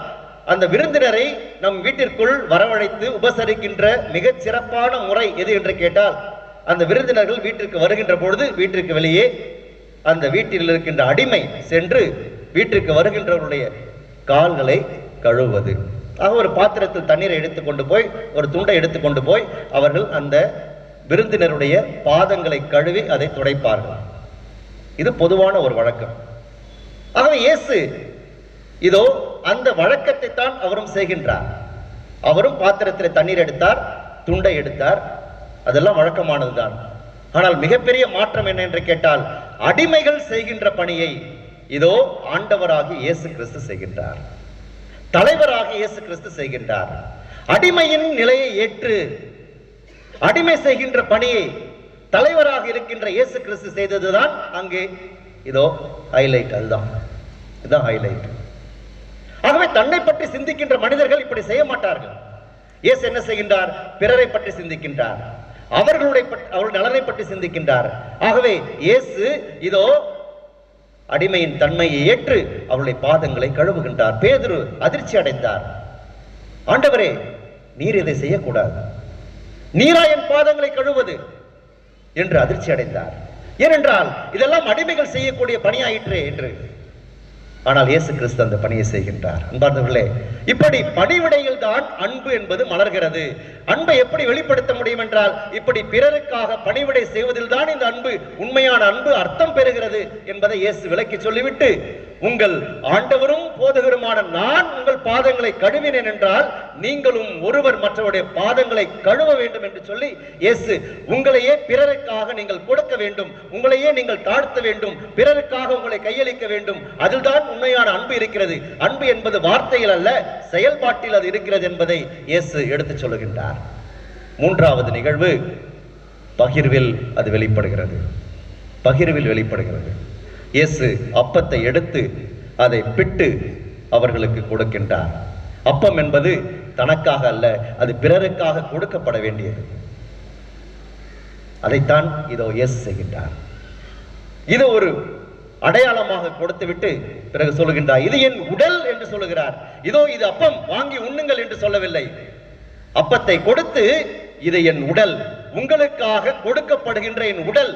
அந்த விருந்தினரை நம் வீட்டிற்குள் வரவழைத்து உபசரிக்கின்ற மிகச் சிறப்பான முறை எது என்று கேட்டால், அந்த விருந்தினர்கள் வீட்டிற்கு வருகின்ற பொழுது வீட்டிற்கு வெளியே அந்த வீட்டில் இருக்கின்ற அடிமை சென்று வீட்டிற்கு வருகின்றவருடைய கால்களை கழுவுவது. ஆக ஒரு பாத்திரத்தில் தண்ணீரை எடுத்துக்கொண்டு போய், ஒரு துண்டை எடுத்துக்கொண்டு போய் அவர்கள் அந்த விருந்தினருடைய பாதங்களை கழுவி அதை துடைப்பார்கள். இது பொதுவான ஒரு வழக்கம். ஆகவே இயேசு இதோ அந்த வழக்கத்தை தான் அவரும் செய்கின்றார். அவரும் பாத்திரத்தில் தண்ணீர் எடுத்தார், துண்டை எடுத்தார், அதெல்லாம் வழக்கமானதுதான். ஆனால் மிகப்பெரிய மாற்றம் என்ன என்று கேட்டால், அடிமைகள் செய்கின்ற பணியை இதோ ஆண்டவராகி இயேசு கிறிஸ்து செய்கின்றார். தலைவராக இயேசு கிறிஸ்து செய்கின்றார். அடிமையின் நிலையை ஏற்று அடிமை செய்கின்ற பணியை தலைவராக இருக்கின்ற இயேசு கிறிஸ்து செய்ததுதான் அங்கே இதோ ஹைலைட். இதுதான் ஹைலைட். ஆகவே தன்னை பற்றி சிந்திக்கின்ற மனிதர்கள் இப்படி செய்ய மாட்டார்கள். இயேசு என்ன செய்கின்றார்? பிறரை பற்றி சிந்திக்கின்றார், அவர்கள் நலனை பற்றி சிந்திக்கின்றார். ஆகவே இயேசு இதோ அடிமையின் தன்மையை ஏற்று அவருடைய பாதங்களை கழுவுகின்றார். பேதுரு அதிர்ச்சி அடைந்தார். ஆண்டவரே, நீர் இதை செய்யக்கூடாது, நீரா என் பாதங்களை கழுவது என்று அதிர்ச்சி அடைந்தார். ஏனென்றால் இதெல்லாம் அடிமைகள் செய்யக்கூடிய பணியாயிற்றே என்று. ஆனால் இயேசு கிறிஸ்து அந்த பணியை செய்கின்றார். அன்பார்ந்தவர்களே, இப்படி பணிவிடையில் தான் அன்பு என்பது மலர்கிறது. அன்பை எப்படி வெளிப்படுத்த முடியும் என்றால், இப்படி பிறருக்காக பணிவிடை செய்வதில் தான் இந்த அன்பு, உண்மையான அன்பு அர்த்தம் பெறுகிறது என்பதை இயேசு விளக்கி சொல்லிவிட்டு, உங்கள் ஆண்டவரும் போதகருமான நான் உங்கள் பாதங்களை கழுவினேன் என்றால் நீங்களும் ஒருவர் மற்றவருடைய பாதங்களை கழுவ வேண்டும் என்று சொல்லி இயேசு உங்களையே பிறருக்காக நீங்கள் கொடுக்க வேண்டும், உங்களையே நீங்கள் தாழ்த்த வேண்டும், பிறருக்காக உங்களை கையளிக்க வேண்டும். அதில்தான் உண்மையான அன்பு இருக்கிறது. அன்பு என்பது வார்த்தையில் அல்ல, செயல்பாட்டில் அது இருக்கிறது என்பதை இயேசு எடுத்துச் சொல்லுகின்றார். மூன்றாவது நிகழ்வு பகிர்வில் அது வெளிப்படுகிறது. பகிர்வில் வெளிப்படுகிறது. இயேசு அப்பத்தை எடுத்து அதை பிட்டு அவர்களுக்கு கொடுக்கின்றார். அப்பம் என்பது தனக்காக அல்ல, அது பிறருக்காக கொடுக்கப்பட வேண்டியது. அதைத்தான் இதோ இயேசு செய்கின்றார். இது ஒரு அடையாளமாக கொடுத்துவிட்டு பிறகு சொல்லுகின்றார், இது என் உடல் என்று சொல்லுகிறார். இதோ இது அப்பம், வாங்கி உண்ணுங்கள் என்று சொல்லவில்லை. அப்பத்தை கொடுத்து இது என் உடல், உங்களுக்காக கொடுக்கப்படுகின்ற என் உடல்,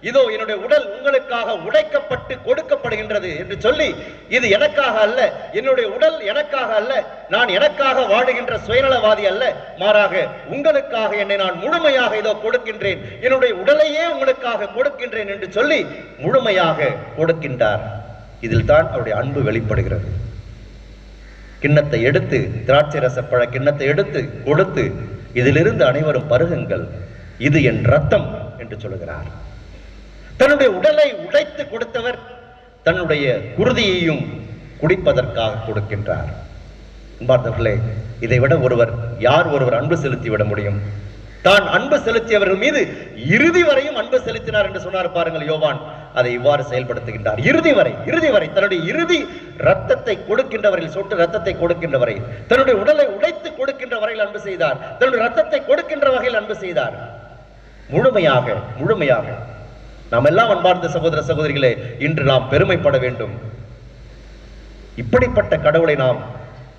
இதோ என்னுடைய உடல் உங்களுக்காக உடைக்கப்பட்டு கொடுக்கப்படுகின்றது என்று சொல்லி, இது எனக்காக அல்ல, என்னுடைய உடல் எனக்காக அல்ல, நான் எனக்காக வாழுகின்ற சுயநலவாதி அல்ல, மாறாக உங்களுக்காக என்னை நான் முழுமையாக இதோ கொடுக்கின்றேன், என்னுடைய உடலையே உங்களுக்காக கொடுக்கின்றேன் என்று சொல்லி முழுமையாக கொடுக்கின்றார். இதில் தான் அவருடைய அன்பு வெளிப்படுகிறது. கிண்ணத்தை எடுத்து, திராட்சை ரசப்பழ கிண்ணத்தை எடுத்து கொடுத்து, இதிலிருந்து அனைவரும் பருகுங்கள், இது என் ரத்தம் என்று சொல்லுகிறார். தன்னுடைய உடலை உடைத்து கொடுத்தவர் தன்னுடைய குருதியையும் குடிப்பதற்காக கொடுக்கின்றார். அன்பார்ந்தவர்களே, இதை விட யார் ஒருவர் அன்பு செலுத்தி விட முடியும்? தான் அன்பு செலுத்தியவர்கள் மீது இறுதி வரையும் அன்பு செலுத்தினார் என்று சொன்னார் பாருங்கள் யோவான். அதை இவ்வாறு செயல்படுத்துகின்றார். இறுதி வரை தன்னுடைய இறுதி ரத்தத்தை கொடுக்கின்றவரையில், சொட்டு ரத்தத்தை கொடுக்கின்றவரை, தன்னுடைய உடலை உடைத்து கொடுக்கின்ற வரையில் அன்பு செய்தார். தன்னுடைய ரத்தத்தை கொடுக்கின்ற வகையில் அன்பு செய்தார். முழுமையாக நாம் எல்லாம் அன்பார்ந்த சகோதர சகோதரிகளே, இன்று நாம் பெருமைப்பட வேண்டும். இப்படிப்பட்ட கடவுளை நாம்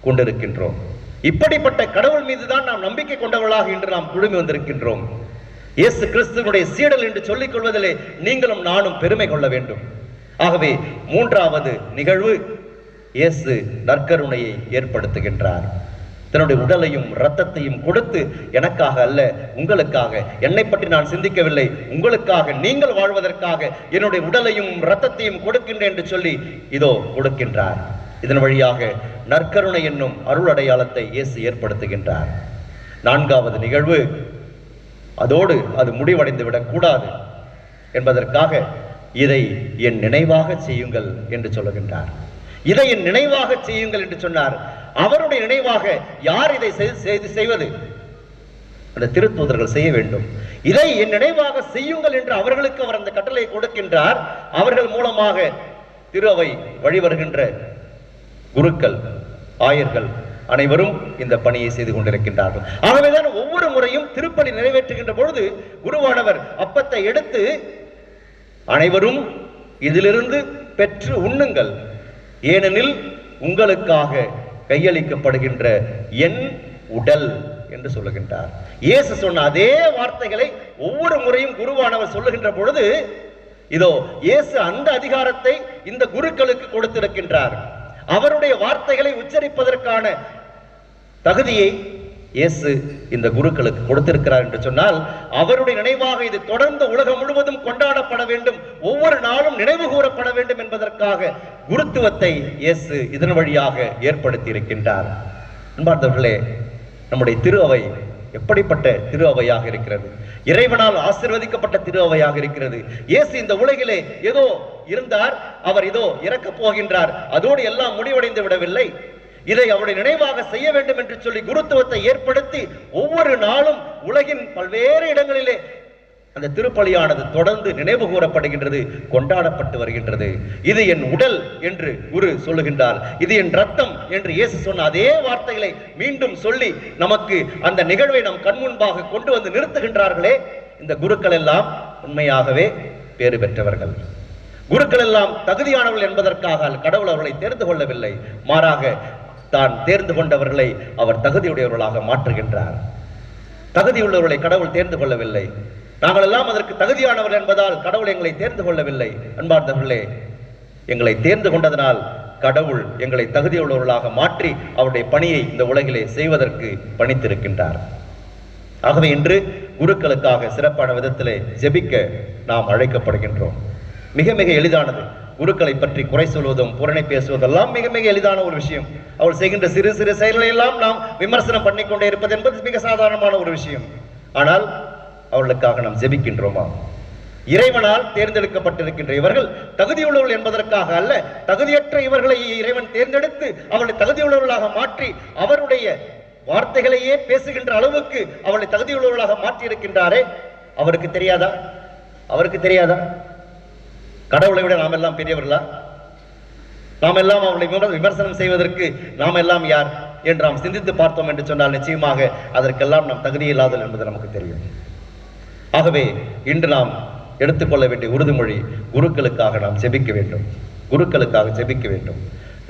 கொண்டிருக்கின்றோம். இப்படிப்பட்ட கடவுள் மீதுதான் நாம் நம்பிக்கை கொண்டவர்களாக இன்று நாம் குழுமி வந்திருக்கின்றோம். இயேசு கிறிஸ்துவினுடைய சீடல் என்று சொல்லிக் கொள்வதிலே நீங்களும் நானும் பெருமை கொள்ள வேண்டும். ஆகவே மூன்றாவது நிகழ்வு, இயேசு நற்கருணையை ஏற்படுத்துகின்றார். தன்னுடைய உடலையும் இரத்தத்தையும் கொடுத்து, எனக்காக அல்ல உங்களுக்காக, என்னை பற்றி நான் சிந்திக்கவில்லை, உங்களுக்காக, நீங்கள் வாழ்வதற்காக என்னுடைய உடலையும் இரத்தத்தையும் கொடுக்கின்றேன் என்று சொல்லி இதோ கொடுக்கின்றார். இதன் வழியாக நற்கருணை என்னும் அருள் அடையாளத்தை இயேசு ஏற்படுத்துகின்றார். நான்காவது நிகழ்வு, அதோடு அது முடிவடைந்து விடக்கூடாது என்பதற்காக இதை என் நினைவாக செய்யுங்கள் என்று சொல்லுகின்றார். இதை என் நினைவாக செய்யுங்கள் என்று சொன்னார். அவருடைய நினைவாக யார் இதை செய்வது? அந்த திருத்தூதர்கள் செய்ய வேண்டும். இதை என் நினைவாக செய்யுங்கள் என்று அவர்களுக்கு அவர் அந்த கட்டளையை கொடுக்கின்றார். அவர்கள் மூலமாக திரு அவை வழிவருகின்ற குருக்கள், ஆயர்கள் அனைவரும் இந்த பணியை செய்து கொண்டிருக்கின்றார்கள். ஆகவேதான் ஒவ்வொரு முறையும் திருப்பலி நிறைவேற்றுகின்ற பொழுது குருவானவர் அப்பத்தை எடுத்து, அனைவரும் இதிலிருந்து பெற்று உண்ணுங்கள், ஏனெனில் உங்களுக்காக கையளிக்கப்படுகின்ற என் உடல் என்று சொல்லுகின்றார். இயேசு சொன்ன அதே வார்த்தைகளை ஒவ்வொரு முறையும் குருவானவர் சொல்லுகின்ற பொழுது இதோ இயேசு அந்த அதிகாரத்தை இந்த குருக்களுக்கு கொடுத்திருக்கின்றார். அவருடைய வார்த்தைகளை உச்சரிப்பதற்கான தகுதியை இயேசு இந்த குருக்களுக்கு கொடுத்திருக்கிறார் என்று சொன்னால், அவருடைய நினைவாக இது தொடர்ந்து உலகம் முழுவதும் கொண்டாடப்பட வேண்டும், ஒவ்வொரு நாளும் நினைவு கூறப்பட வேண்டும் என்பதற்காக குருத்துவத்தை இயேசு இதன் வழியாக ஏற்படுத்தி இருக்கின்றார். அன்பார்ந்தவர்களே, நம்முடைய திரு அவை எப்படிப்பட்ட திரு அவையாக இருக்கிறது? இறைவனால் ஆசீர்வதிக்கப்பட்ட திரு அவையாக இருக்கிறது. இயேசு இந்த உலகிலே ஏதோ இருந்தார், அவர் இதோ இறக்கப் போகின்றார், அதோடு எல்லாம் முடிவடைந்து விடவில்லை. இதை அவருடைய நினைவாக செய்ய வேண்டும் என்று சொல்லி குருத்துவத்தை ஏற்படுத்தி ஒவ்வொரு நாளும் உலகின் பல்வேறு இடங்களிலே அந்த திருப்பலியானது தொடர்ந்து நினைவு கூறப்படுகின்றது, கொண்டாடப்பட்டு வருகின்றது. இது என் உடல் என்று குரு சொல்லுகின்றார், இது என் ரத்தம் என்று இயேசு சொன்ன அதே வார்த்தைகளை மீண்டும் சொல்லி நமக்கு அந்த நிகழ்வை நம் கண்முன்பாக கொண்டு வந்து நிறுத்துகின்றார்களே. இந்த குருக்கள் எல்லாம் உண்மையாகவே பேறு பெற்றவர்கள். குருக்கள் எல்லாம் தகுதியானவர்கள் என்பதற்காக கடவுள் அவர்களை தேர்ந்து கொள்ளவில்லை, மாறாக தான் தேர்ந்து கொண்டவர்களை அவர் தகுதியுடையவர்களாக மாற்றுகின்றார். தகுதியுள்ளவர்களை கடவுள் தேர்ந்து கொள்ளவில்லை, நாங்கள் எல்லாம் அதற்கு தகுதியானவர்கள் என்பதால் கடவுள் எங்களை தேர்ந்து கொள்ளவில்லை. அன்பார்ந்தவர்களே, எங்களை தேர்ந்து கொண்டதனால் கடவுள் எங்களை தகுதியுள்ளவர்களாக மாற்றி அவருடைய பணியை இந்த உலகிலே செய்வதற்கு பணித்திருக்கின்றார். ஆகவே இன்று குருக்களுக்காக சிறப்பான விதத்திலே ஜெபிக்க நாம் அழைக்கப்படுகின்றோம். மிக மிக எளிதானது. குருக்களை பற்றி குறை சொல்வதும் புரணை பேசுவதெல்லாம் மிக மிக எளிதான ஒரு விஷயம். அவள் செய்கின்ற சிறு சிறு செயல்களை எல்லாம் நாம் விமர்சனம் பண்ணிக்கொண்டே இருப்பது என்பது மிக சாதாரணமான ஒரு விஷயம். ஆனால் அவர்களுக்காக நாம் ஜெபிக்கின்றோமா? இறைவனால் தேர்ந்தெடுக்கப்பட்டிருக்கின்ற இவர்கள் தகுதியுள்ளவர்கள் என்பதற்காக அல்ல, தகுதியற்ற இவர்களை இறைவன் தேர்ந்தெடுத்து அவர்களை தகுதியுள்ளவர்களாக மாற்றி அவருடைய வார்த்தைகளையே பேசுகின்ற அளவுக்கு அவர்களை தகுதியுள்ளவர்களாக மாற்றி இருக்கின்றாரே. அவருக்கு தெரியாதா? அவருக்கு தெரியாதா? கடவுளை விட நாம் எல்லாம் பெரியவர்களா? நாம் எல்லாம் அவர்களை விமர்சனம் செய்வதற்கு நாம் எல்லாம் யார் என்று நாம் சிந்தித்து பார்த்தோம் என்று சொன்னால் நிச்சயமாக அதற்கெல்லாம் நாம் தகுதியில்லாதல் என்பது நமக்கு தெரியும். ஆகவே இன்று நாம் எடுத்துக்கொள்ள வேண்டிய உறுதிமொழி, குருக்களுக்காக நாம் ஜெபிக்க வேண்டும். குருக்களுக்காக ஜெபிக்க வேண்டும்.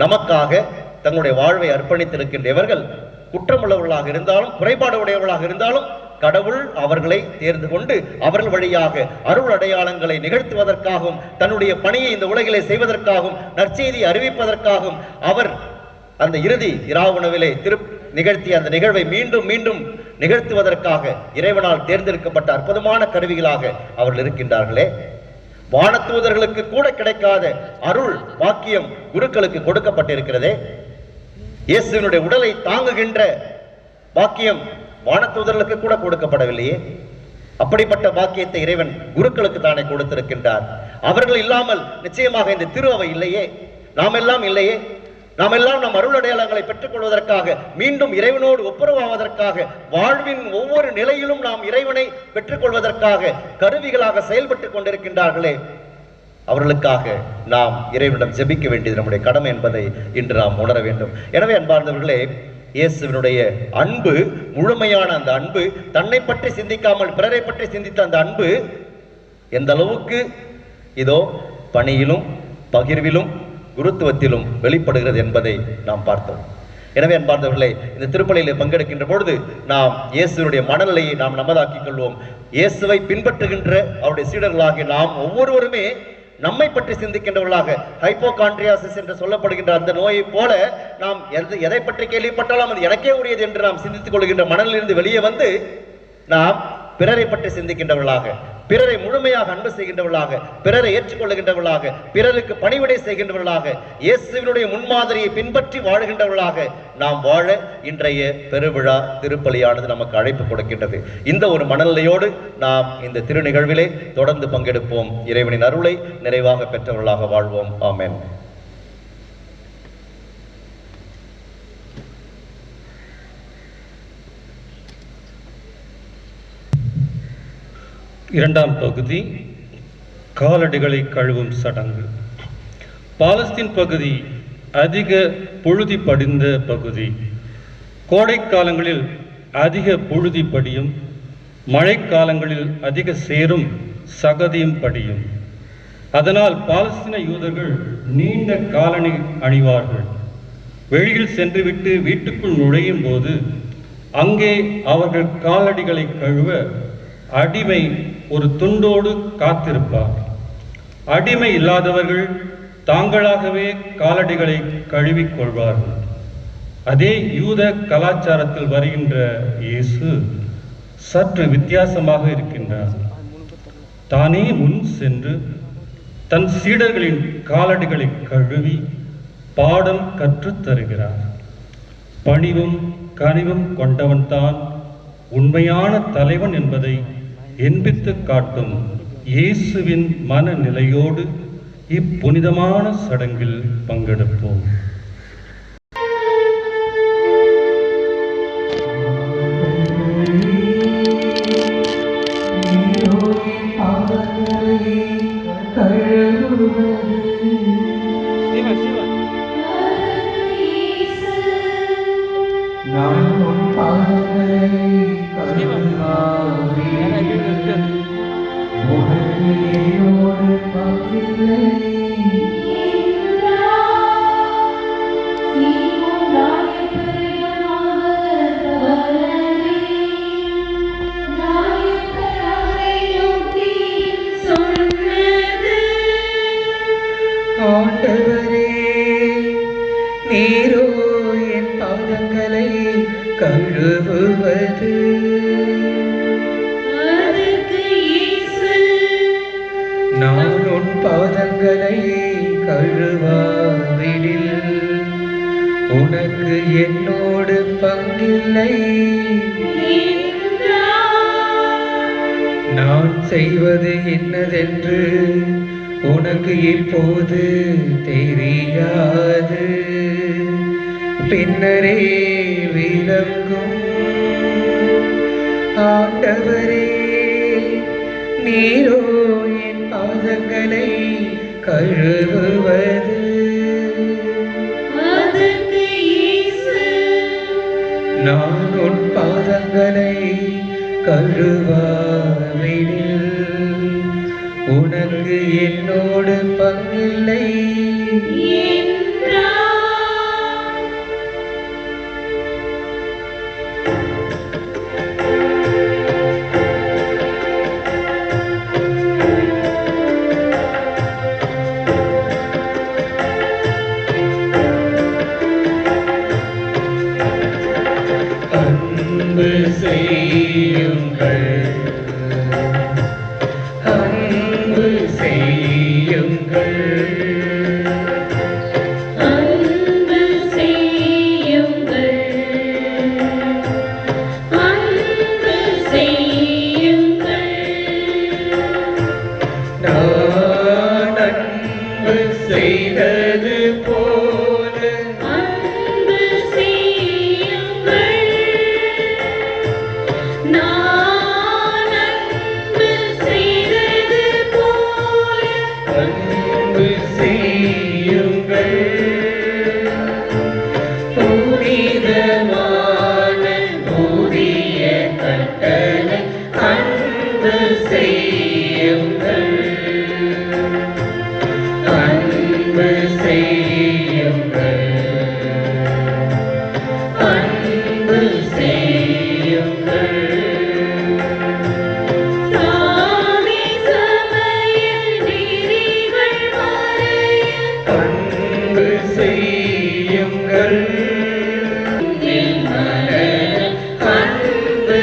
நமக்காக தங்களுடைய வாழ்வை அர்ப்பணித்திருக்கின்றவர்கள் குற்றமுள்ளவர்களாக இருந்தாலும் குறைபாடு உடையவர்களாக இருந்தாலும் கடவுள் அவர்களை தேர்ந்து கொண்டு அவர்கள் வழியாக அருள் அடையாளங்களை நிகழ்த்துவதற்காகவும் தன்னுடைய பணியை இந்த உலகிலே செய்வதற்காகவும் நற்செய்தியை அறிவிப்பதற்காகவும் அவர் அந்த இறுதி இராவுணவிலே நிகழ்த்திய அந்த நிகழ்வை மீண்டும் மீண்டும் நிகழ்த்துவதற்காக இறைவனால் தேர்ந்தெடுக்கப்பட்ட அற்புதமான கருவிகளாக அவர்கள் இருக்கின்றார்களே. வானதூதர்களுக்கு கூட கிடைக்காத அருள் வாக்கியம் குருக்களுக்கு கொடுக்கப்பட்டிருக்கிறதே. இயேசுவினுடைய உடலை தாங்குகின்ற வாக்கியம் வானதூதர்களுக்கு கூட கொடுக்கப்படவில்லையே. அப்படிப்பட்ட வாக்கியத்தை இறைவன் குருக்களுக்கு தானே கொடுத்திருக்கின்றார். அவர்கள் இல்லாமல் நிச்சயமாக இந்த திரு அவை இல்லையே, நாம் எல்லாம் இல்லையே. நாம் எல்லாம் நம் அருள் அடையாளங்களை பெற்றுக் கொள்வதற்காக, மீண்டும் இறைவனோடு ஒப்புரவாவதற்காக, வாழ்வின் ஒவ்வொரு நிலையிலும் நாம் இறைவனை பெற்றுக்கொள்வதற்காக கருவிகளாக செயல்பட்டுக் கொண்டிருக்கின்றார்களே. அவர்களுக்காக நாம் இறைவனிடம் ஜெபிக்க வேண்டியது நம்முடைய கடமை என்பதை இன்று நாம் உணர வேண்டும். எனவே அன்பார்ந்தவர்களே, இயேசுவினுடைய அன்பு, முழுமையான அந்த அன்பு, தன்னை பற்றி சிந்திக்காமல் பிறரை பற்றி சிந்தித்த அந்த அன்பு எந்த அளவுக்கு இதோ பணியிலும் பகிர்விலும் குருத்துவத்திலும் வெளிப்படுகிறது என்பதை நாம் பார்த்தோம். எனவே அன்பார்ந்தவர்களே, இந்த திருப்பலியிலே பங்கெடுக்கின்ற பொழுது நாம் இயேசுவினுடைய மனநிலையை நாம் நமதாக்கிக் கொள்வோம். இயேசுவை பின்பற்றுகின்ற அவருடைய சீடர்களாகிய நாம் ஒவ்வொருவருமே நம்மை பற்றி சிந்திக்கின்றவர்களாக, ஹைப்போகாண்ட்ரியாசிஸ் என்று சொல்லப்படுகின்ற அந்த நோயை போல நாம் எதை பற்றி கேள்விப்பட்டாலும் அது எனக்கே உரியது என்று நாம் சிந்தித்துக் கொள்கின்ற மனதிலிருந்து வெளியே வந்து நாம் பிறரை பற்றி சிந்திக்கின்றவர்களாக, பிறரை முழுமையாக அன்பு செய்கின்றவர்களாக, பிறரை ஏற்றுக்கொள்ளுகின்றவர்களாக, பிறருக்கு பணிவிடை செய்கின்றவர்களாக, இயேசுவினுடைய முன்மாதிரியை பின்பற்றி வாழ்கின்றவர்களாக நாம் வாழ இன்றைய பெருவிழா திருப்பலியானது நமக்கு அழைப்பு கொடுக்கின்றது. இந்த ஒரு மனநிலையோடு நாம் இந்த திரு நிகழ்விலே தொடர்ந்து பங்கெடுப்போம். இறைவனின் அருளை நிறைவாக பெற்றவர்களாக வாழ்வோம். ஆமென். இரண்டாம் பகுதி, காலடிகளை கழுவும் சடங்கு. பாலஸ்தீன் பகுதி அதிக புழுதி படிந்த பகுதி. கோடை காலங்களில் அதிக புழுதி படியும், மழைக்காலங்களில் அதிக சேரும் சகதியும் படியும். அதனால் பாலஸ்தீன யூதர்கள் நீண்ட காலணி அணிவார்கள். வெளியில் சென்றுவிட்டு வீட்டுக்குள் நுழையும் போது அங்கே அவர்கள் காலடிகளை கழுவ அடிமை ஒரு துண்டோடு காத்திருப்பார். அடிமை இல்லாதவர்கள் தாங்களாகவே காலடிகளை கழுவிக் கொள்வார்கள். அதே யூத கலாச்சாரத்தில் வருகின்ற இயேசு சற்று வித்தியாசமாக இருக்கின்றார். தானே முன் சென்று தன் சீடர்களின் காலடிகளை கழுவி பாடம் கற்றுத் தருகிறார். பணிவும் கனிவும் கொண்டவன்தான் உண்மையான தலைவன் என்பதை என்பித்து காட்டும் இயேசுவின் மனநிலையோடு இப்புனிதமான சடங்கில் பங்கெடுப்போம். உனக்கு என்னோடு பங்கில்லை. நான் செய்வது என்னதென்று உனக்கு இப்போது தெரியாது, பின்னரே விளங்கும். ஆண்டவரே, நீரோ என் பாதங்களை கழுவுவது. உன் பாதங்களை கழுவாவிடில் உனக்கு என்னோடு பங்கில்லை. அன்பு செய்யுங்கள், அன்பு செய்யுங்கள், அன்பு செய்யுங்கள், அன்பு செய்யுங்கள். நான் அன்பு செய்தது போல அன்பு செய்யுங்கள். நான் அன்பு செய்தது போல அன்பு செய்யுங்கள். புனிதமான புதிய கட்டளை அன்பு செய்யுங்கள், அன்பு செய்யுங்கள், அன்பு செய்யுங்கள். சாமி சமய நெறிகள் மறைய அன்பு செய்யுங்கள். அன்பு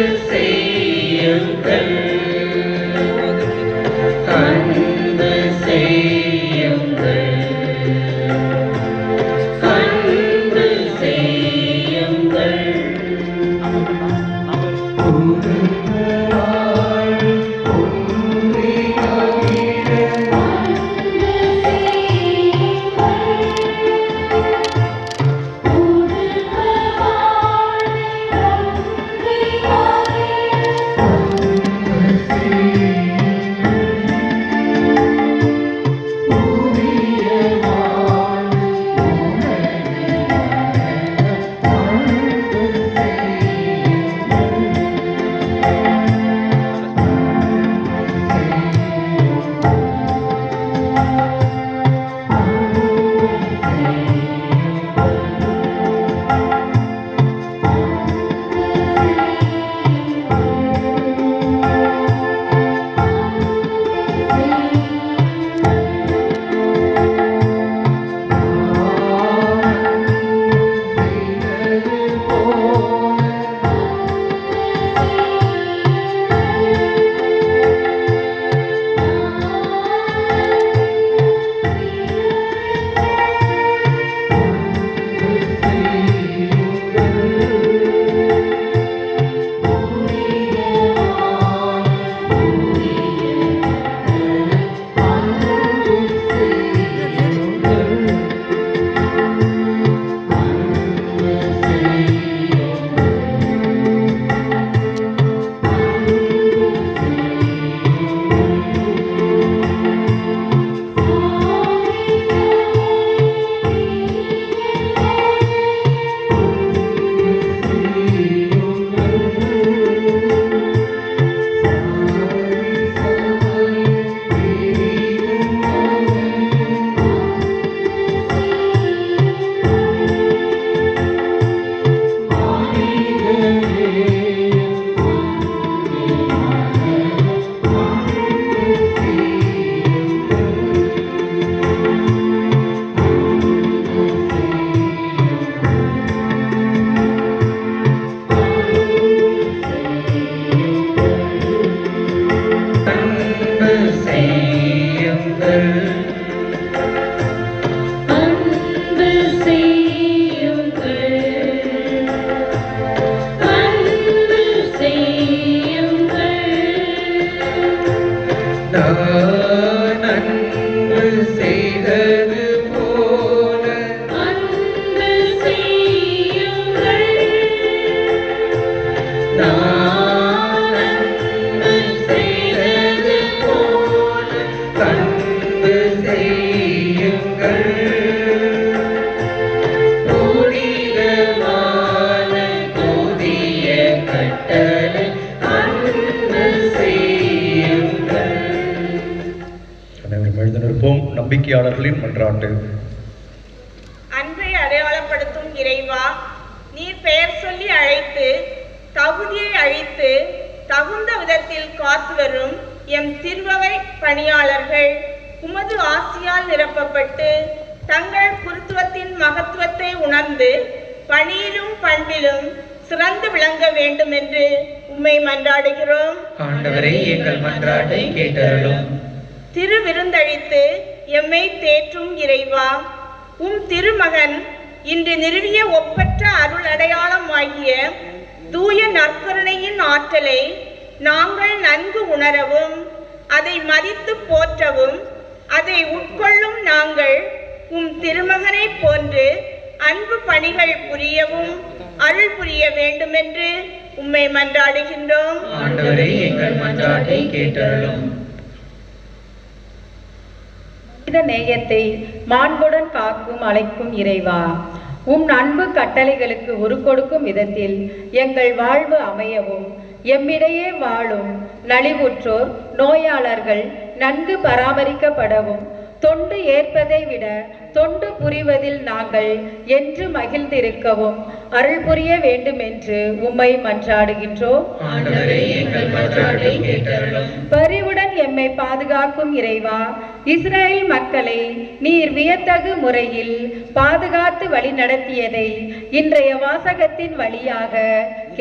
செய்யுங்கள், அன்பு செய்யுங்கள், அன்பு செய்யுங்கள். நான் அன்பு செய்தது போல அன்பு செய்யுங்கள். நான் அன்பு செய்தது போல அன்பு செய்யுங்கள். புனிதமான புதிய கட்டளை அன்பு செய்யுங்கள். அனைவரும் எழுந்து நிற்போம். நம்பிக்கையாளர்களின் மன்றாட்டு. அன்பை அடையாளப்படுத்தும் இறைவா, நீர் பெயர் சொல்லி அழைத்து தகுதியை அழித்து தகுந்த விதத்தில் காத்து வரும் எம் திருவவை பணியாளர்கள் உமது ஆசியால் நிரப்பப்பட்டு தங்கள் குருத்துவத்தின் மகத்துவத்தை உணர்ந்து பணியிலும் பண்பிலும் சிறந்து விளங்க வேண்டும் என்று உம்மை மன்றாடுகிறோம். ஆண்டவரே, எங்கள் மன்றாட்டை கேட்டருளும். திருவிருந்தழித்து எம்மை தேற்றும் இறைவா, உம் திருமகன் இன்று நிறுவிய ஒப்பற்ற அருள் அடையாளமாகிய தூய நற்கருணையின் ஆற்றலை நாங்கள் நன்கு உணரவும் அதை மதித்து போற்றவும் அதை உட்கொள்ளும் நாங்கள் உம் திருமகனை போன்று அன்பு பணிகள் புரியவும் அருள் புரிய வேண்டுமென்று உம்மை மன்றாடுகின்றோம். ஆண்டவரே, எங்கள் மன்றாட்டை கேட்டருளும். மனித நேயத்தை மாண்புடன் காக்கும் அழைக்கும் இறைவா, உம் அன்பு கட்டளைகளுக்கு உரு கொடுக்கும் விதத்தில் எங்கள் வாழ்வு அமையவும் எம்மிடையே வாழும் நலிவுற்றோர் நோயாளர்கள் நன்கு பராமரிக்கப்படவும் தொண்டு ஏற்பதை விட தொண்டு புரிவதில் நாங்கள் என்று மகிழ்ந்திருக்கவும் அருள் புரிய வேண்டும் என்று உம்மை மன்றாடுகின்றோம். பரிவுடன் எம்மை பாதுகாக்கும் இறைவா, இஸ்ரேல் மக்களை நீர் வியத்தகு முறையில் பாதுகாத்து வழி நடத்தியதை இன்றைய வாசகத்தின் வழியாக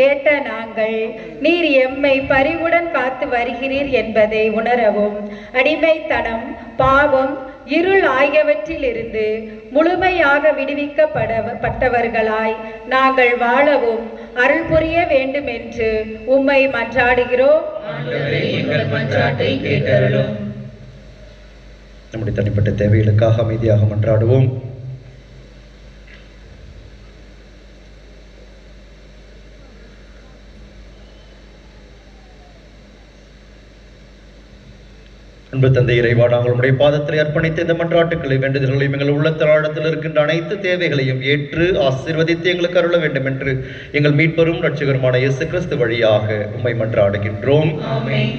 கேட்ட நாங்கள் நீர் எம்மை பரிவுடன் காத்து வருகிறீர் என்பதை உணரவும் அடிமைத்தனம், பாவம், இருள் ஆகியவற்றிலிருந்து முழுமையாக விடுவிக்கப்பட்டவர்களாய் நாங்கள் வாழவும் அருள் புரிய வேண்டும் என்று உம்மை மன்றாடுகிறோம். நம்முடைய தனிப்பட்ட தேவைகளுக்காக அமைதியாக மன்றாடுவோம். அன்பு தந்தை இறைவா, நாங்கள் உடைய பாதத்தில் அர்ப்பணித்த இந்த மன்றாட்டுக்களை வேண்டுதல்களையும் எங்கள் உள்ளத்தராழத்தில் இருக்கின்ற அனைத்து தேவைகளையும் ஏற்று ஆசீர்வதித்து எங்களுக்கு அருள வேண்டும் என்று எங்கள் மீட்பரும் இரட்சகருமான இயேசு கிறிஸ்து வழியாக உம்மை மன்றாடுகின்றோம். ஆமென்.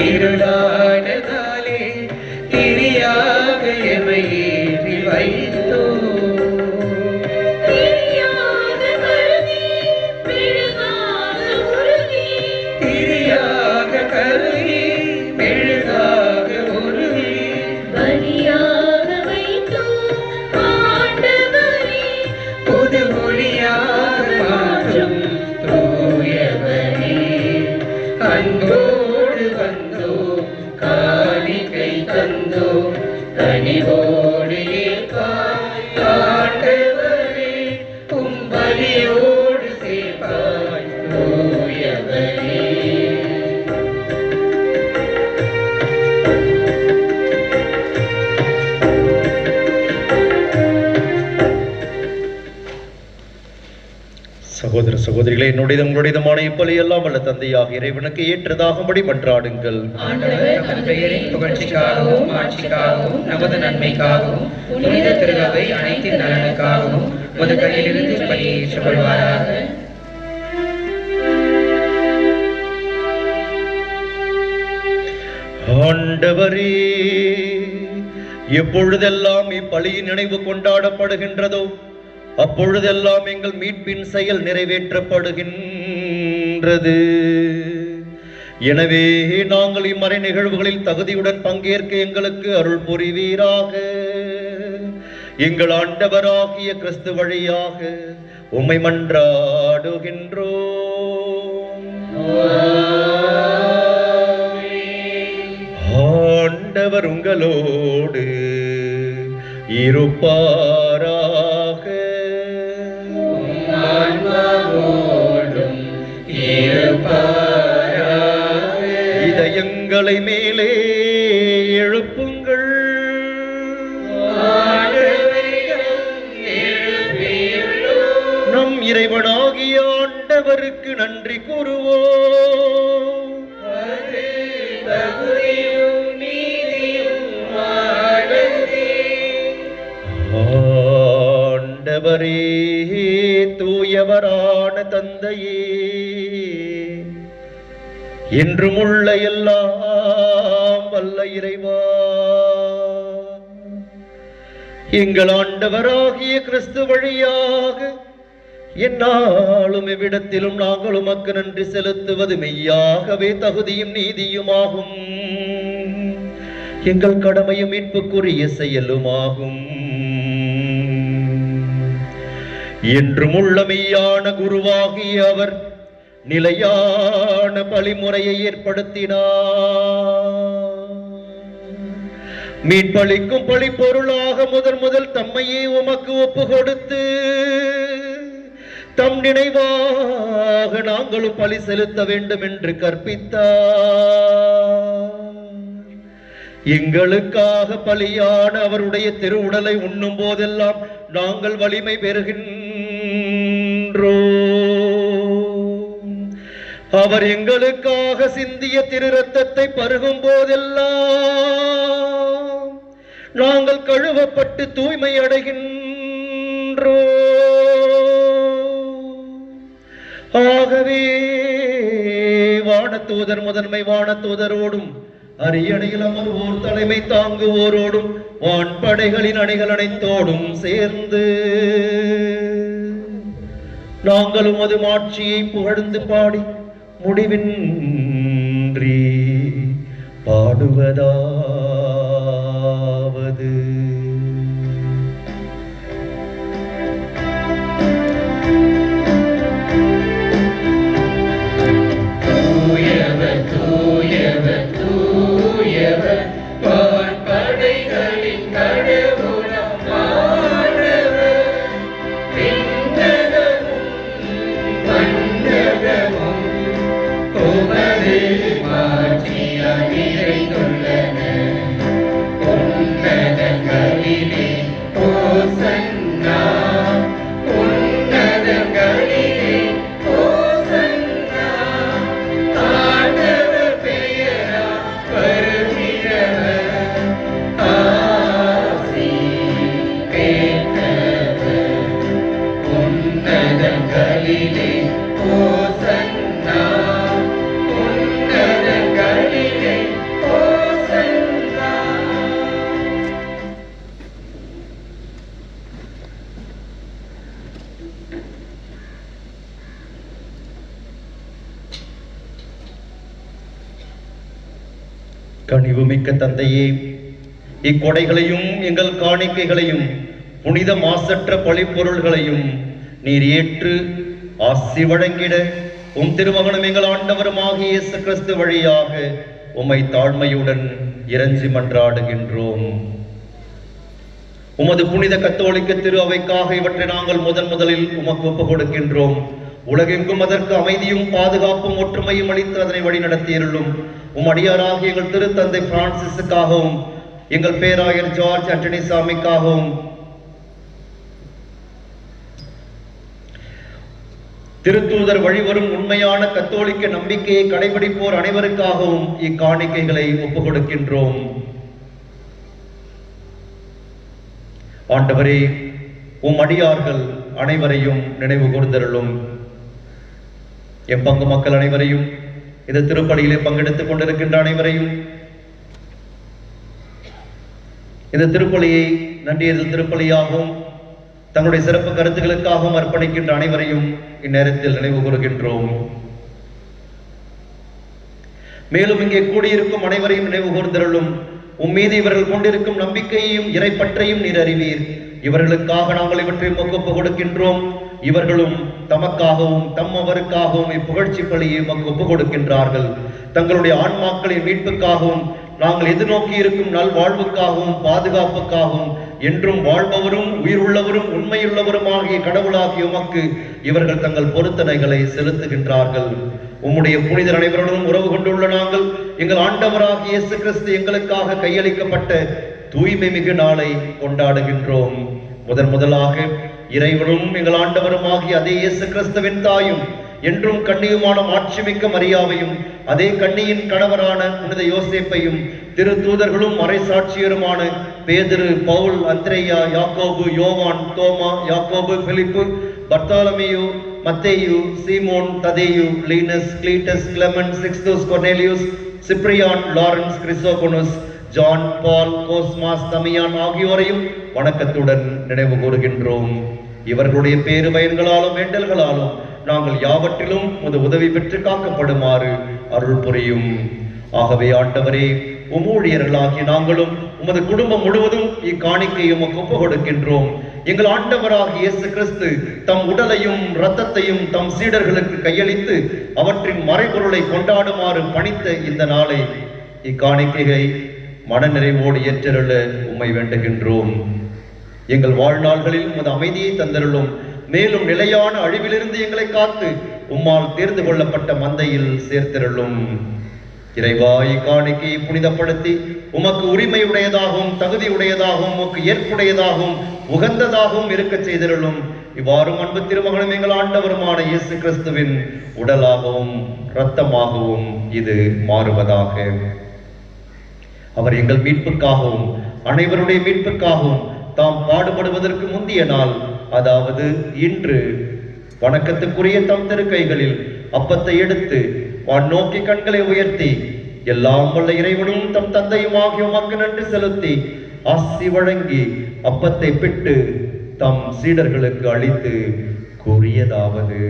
இருளானதாலே திரியாக எமை ஏற்றி வைத்தோ திரியாக கருதி மெழுகாக உருகி பலியாக வைத்தோம் ஆண்டவரே, புது மொழியாக மாற்றும் தூயவனே, அன்போடு வந்தோம் காணிக்கை தந்தோம் கனிவோடு ஏற்பாய் ஆண்டவரே, உம் பலியோடு சேர்ப்பாய் தூயவனே. சகோதர சகோதரிகளே, என்னுடையதும் உங்களுடையதுமான இப்பலி எல்லாம் வல்ல தந்தையாக இறைவனுக்கு ஏற்றதாகும்படி மன்றாடுங்கள். ஆண்டவர் தம் பெயரின் புகழ்ச்சிக்காகவும் ஆட்சிக்காகவும் நமது நன்மைக்காகவும் புனித திருவை அனைத்தின் நலனுக்காகவும் உமது கையிலிருந்து பலியை ஏற்றுக்கொள்வாராக. ஆண்டவரே, எப்பொழுதெல்லாம் இப்பலியின் நினைவு கொண்டாடப்படுகின்றதோ அப்பொழுதெல்லாம் எங்கள் மீட்பின் செயல் நிறைவேற்றப்படுகின்றது. எனவே நாங்கள் இம்மறை நிகழ்வுகளில் தகுதியுடன் பங்கேற்க எங்களுக்கு அருள் புரிவீராக. எங்கள் ஆண்டவராகிய கிறிஸ்து வழியாக உம்மை மன்றாடுகின்றோம். ஆண்டவர் உங்களோடு இருப்பாராக. இதயங்களை மேலே எழுப்புங்கள். நம் இறைவனாகிய ஆண்டவருக்கு நன்றி கூறுவோம். ஆண்டவரே, தூயவரான தந்தையே, என்றும் உள்ள எல்லாம் வல்ல இறைவா, எங்கள் ஆண்டவராகிய கிறிஸ்து வழியாக எந்நாளும் எவ்விடத்திலும் நாங்கள் உமக்கு நன்றி செலுத்துவது மெய்யாகவே தகுதியும் நீதியுமாகும். எங்கள் கடமையும் மீட்புக்குரிய செயலுமாகும். என்றும் உள்ள மெய்யான குருவாகிய அவர் நிலையான பழிமுறையை ஏற்படுத்தினார். மீட்பளிக்கும் பழிப்பொருளாக முதல் தம்மையே உமக்கு ஒப்பு கொடுத்து தம் நினைவாக நாங்களும் பலி செலுத்த வேண்டும் என்று கற்பித்தார். எங்களுக்காக பலியான அவருடைய திருவுடலை உண்ணும் போதெல்லாம் நாங்கள் வலிமை பெறுகின்றோம். அவர் எங்களுக்காக சிந்திய திரு ரத்தத்தை பருகும் போதெல்லாம் நாங்கள் கழுவப்பட்டு தூய்மை அடைகின்றோம். ஆகவே வானதூதர் முதன்மை வானதூதரோடும் அரியணையில் அமர்வோர் தலைமை தாங்குவோரோடும் வான்படைகளின் அணிகள் அனைத்தோடும் சேர்ந்து நாங்களும் அது மாட்சியை புகழ்ந்து பாடி முடிவின்றி பாடுவதாவது. தூயவர் தூயவர் தூயவர் வான்படைகளின் கடவுளாம் ஆண்டவர். விண்ணகமும் மண்ணகமும் உமது மாட்சியால் நிறைந்துள்ளன. கனிவுமிக்க தந்தையே, இக்கொடைகளையும் எங்கள் காணிக்கைகளையும் புனித மாசற்ற பழிப்பொருள்களையும் நீர் ஏற்று ஆசி வழங்கிட உம் திருமகனும் எங்கள் ஆண்டவருமாகிய இயேசு கிறிஸ்து வழியாக உம்மை தாழ்மையுடன் இறைஞ்சி மன்றாடுகின்றோம். உமது புனித கத்தோலிக்க திரு அவைக்காக இவற்றை நாங்கள் முதலில் உமக்கு ஒப்புக் கொடுக்கின்றோம். உலகெங்கும் அதற்கு அமைதியும் பாதுகாப்பும் ஒற்றுமையும் அளித்து அதனை வழிநடத்தியருளும். உம் அடியாராகிய எங்கள் திருத்தந்தை பிரான்சிஸுக்காகவும் எங்கள் பேராயர் ஜார்ஜ் ஆண்டனி சாமிக்காகவும் திருத்தூதர் வழிவரும் உண்மையான கத்தோலிக்க நம்பிக்கையை கடைபிடிப்போர் அனைவருக்காகவும் இக்காணிக்கைகளை ஒப்புக் கொடுக்கின்றோம். ஆண்டவரே, உம் அடியார்கள் அனைவரையும் நினைவு கூர்ந்தருளும். எம் பங்கு மக்கள் அனைவரையும், இந்த திருப்பலியிலே பங்கெடுத்துக் கொண்டிருக்கின்ற அனைவரையும், இந்த திருப்பலியை நன்றியது திருப்பலியாகவும் தங்களுடைய சிறப்பு கருத்துக்களுக்காகவும் அர்ப்பணிக்கின்ற அனைவரையும் இந்நேரத்தில் நினைவு கூறுகின்றோம். மேலும் இங்கே கூடியிருக்கும் அனைவரையும் நினைவு கூர்ந்தருளும். உம்மீது இவர்கள் கொண்டிருக்கும் நம்பிக்கையையும் இறைப்பற்றையும் நீர் அறிவீர். இவர்களுக்காக நாங்கள் இவற்றையும் ஒப்புக் கொடுக்கின்றோம். இவர்களும் தமக்காகவும் தம்மவருக்காகவும் இப்புகழ்ச்சி பலியை ஒப்புக் கொடுக்கின்றார்கள். தங்களுடைய ஆன்மாக்களின் மீட்புக்காகவும் நாங்கள் எதிர்நோக்கி இருக்கும் நல்வாழ்வுக்காகவும் பாதுகாப்புக்காகவும் என்றும் வாழ்பவரும் உயிருள்ளவரும் உண்மையுள்ளவருமாகிய கடவுளாகிய உமக்கு இவர்கள் தங்கள் பொருத்தனைகளை செலுத்துகின்றார்கள். உம்முடைய புனிதர் அனைவருடன் உறவு கொண்டுள்ள நாங்கள் எங்கள் ஆண்டவராகிய இயேசு கிறிஸ்து எங்களுக்காக கையளிக்கப்பட்ட தூய்மை மிகு நாளை கொண்டாடுகின்றோம். முதலாக இறைவனும் எங்கள் ஆண்டவருமாகிய அதே இயேசு கிறிஸ்துவின் தாயும் என்றும் கண்ணியுமான மாட்சிமிக்க மரியாவையும் அதே கண்ணியின் கணவரான புனித யோசேப்பையும் திரு தூதர்களும் மறைசாட்சியருமான பேதுரு, பவுல், அந்திரேயா, யாக்கோபு, யோவான், தோமா, யாக்கோபு, பிலிப்பு, பர்த்தாலமேயு, மத்தேயு, சீமோன், ததேயு, Linus, Cletus, Clement, Sixtus, Cornelius, Cyprian, Lawrence, கிறிஸ்டோபனுஸ், ஜான், பால், கோஸ்மாஸ், தமியான் ஆகியோரையும் வணக்கத்துடன் நினைவு கூறுகின்றோம். இவர்களுடைய பேரு பயன்களாலும் வேண்டல்களாலும் நாங்கள் யாவற்றிலும் உமது உதவி பெற்று காக்கப்படுமாறு அருள் புரியும். ஆகவே ஆண்டவரே, ஊழியர்களாகிய நாங்களும் உமது குடும்பம் முழுவதும் இக்காணிக்கையை உமக்கு ஒப்புக் கொடுக்கின்றோம். எங்கள் ஆண்டவராகிய இயேசு கிறிஸ்து தம் உடலையும் இரத்தத்தையும் தம் சீடர்களுக்கு கையளித்து அவற்றின் மறைபொருளை கொண்டாடுமாறு பணித்த இந்த நாளை இக்காணிக்கையை மனநிறைவோடு ஏற்றருள உம்மை வேண்டுகின்றோம். எங்கள் வாழ்நாள்களில் உமது அமைதியை தந்தருளும். மேலும் நிலையான அழிவிலிருந்து எங்களை காத்து உம்மால் தேர்ந்து கொள்ளப்பட்ட மந்தையில் சேர்த்திருளும். இறைவா, இக்காணிக்கையை புனிதப்படுத்தி உமக்கு உரிமையுடையதாகவும் தகுதியுடையதாகவும் உமக்கு ஏற்புடையதாகவும் உகந்ததாகவும் இருக்க செய்திருளும். இவ்வாறும் அன்பு திருமகனும் எங்கள் ஆண்டவருமான இயேசு கிறிஸ்துவின் உடலாகவும் இரத்தமாகவும் இது மாறுவதாக. அவர் எங்கள் மீட்புக்காகவும் அனைவருடைய மீட்புக்காகவும் தாம் பாடுபடுவதற்கு முந்திய நாள், அதாவது இன்று, வணக்கத்துக்குரிய தம் திருக்கைகளில் அப்பத்தை எடுத்து வான் நோக்கி கண்களை உயர்த்தி எல்லாம் வல்ல இறைவனும் தம் தந்தையுமாகிய உமக்கு நன்றி செலுத்தி ஆசி வழங்கி அப்பத்தை பிட்டு தம் சீடர்களுக்கு அளித்து கூறியதாவது: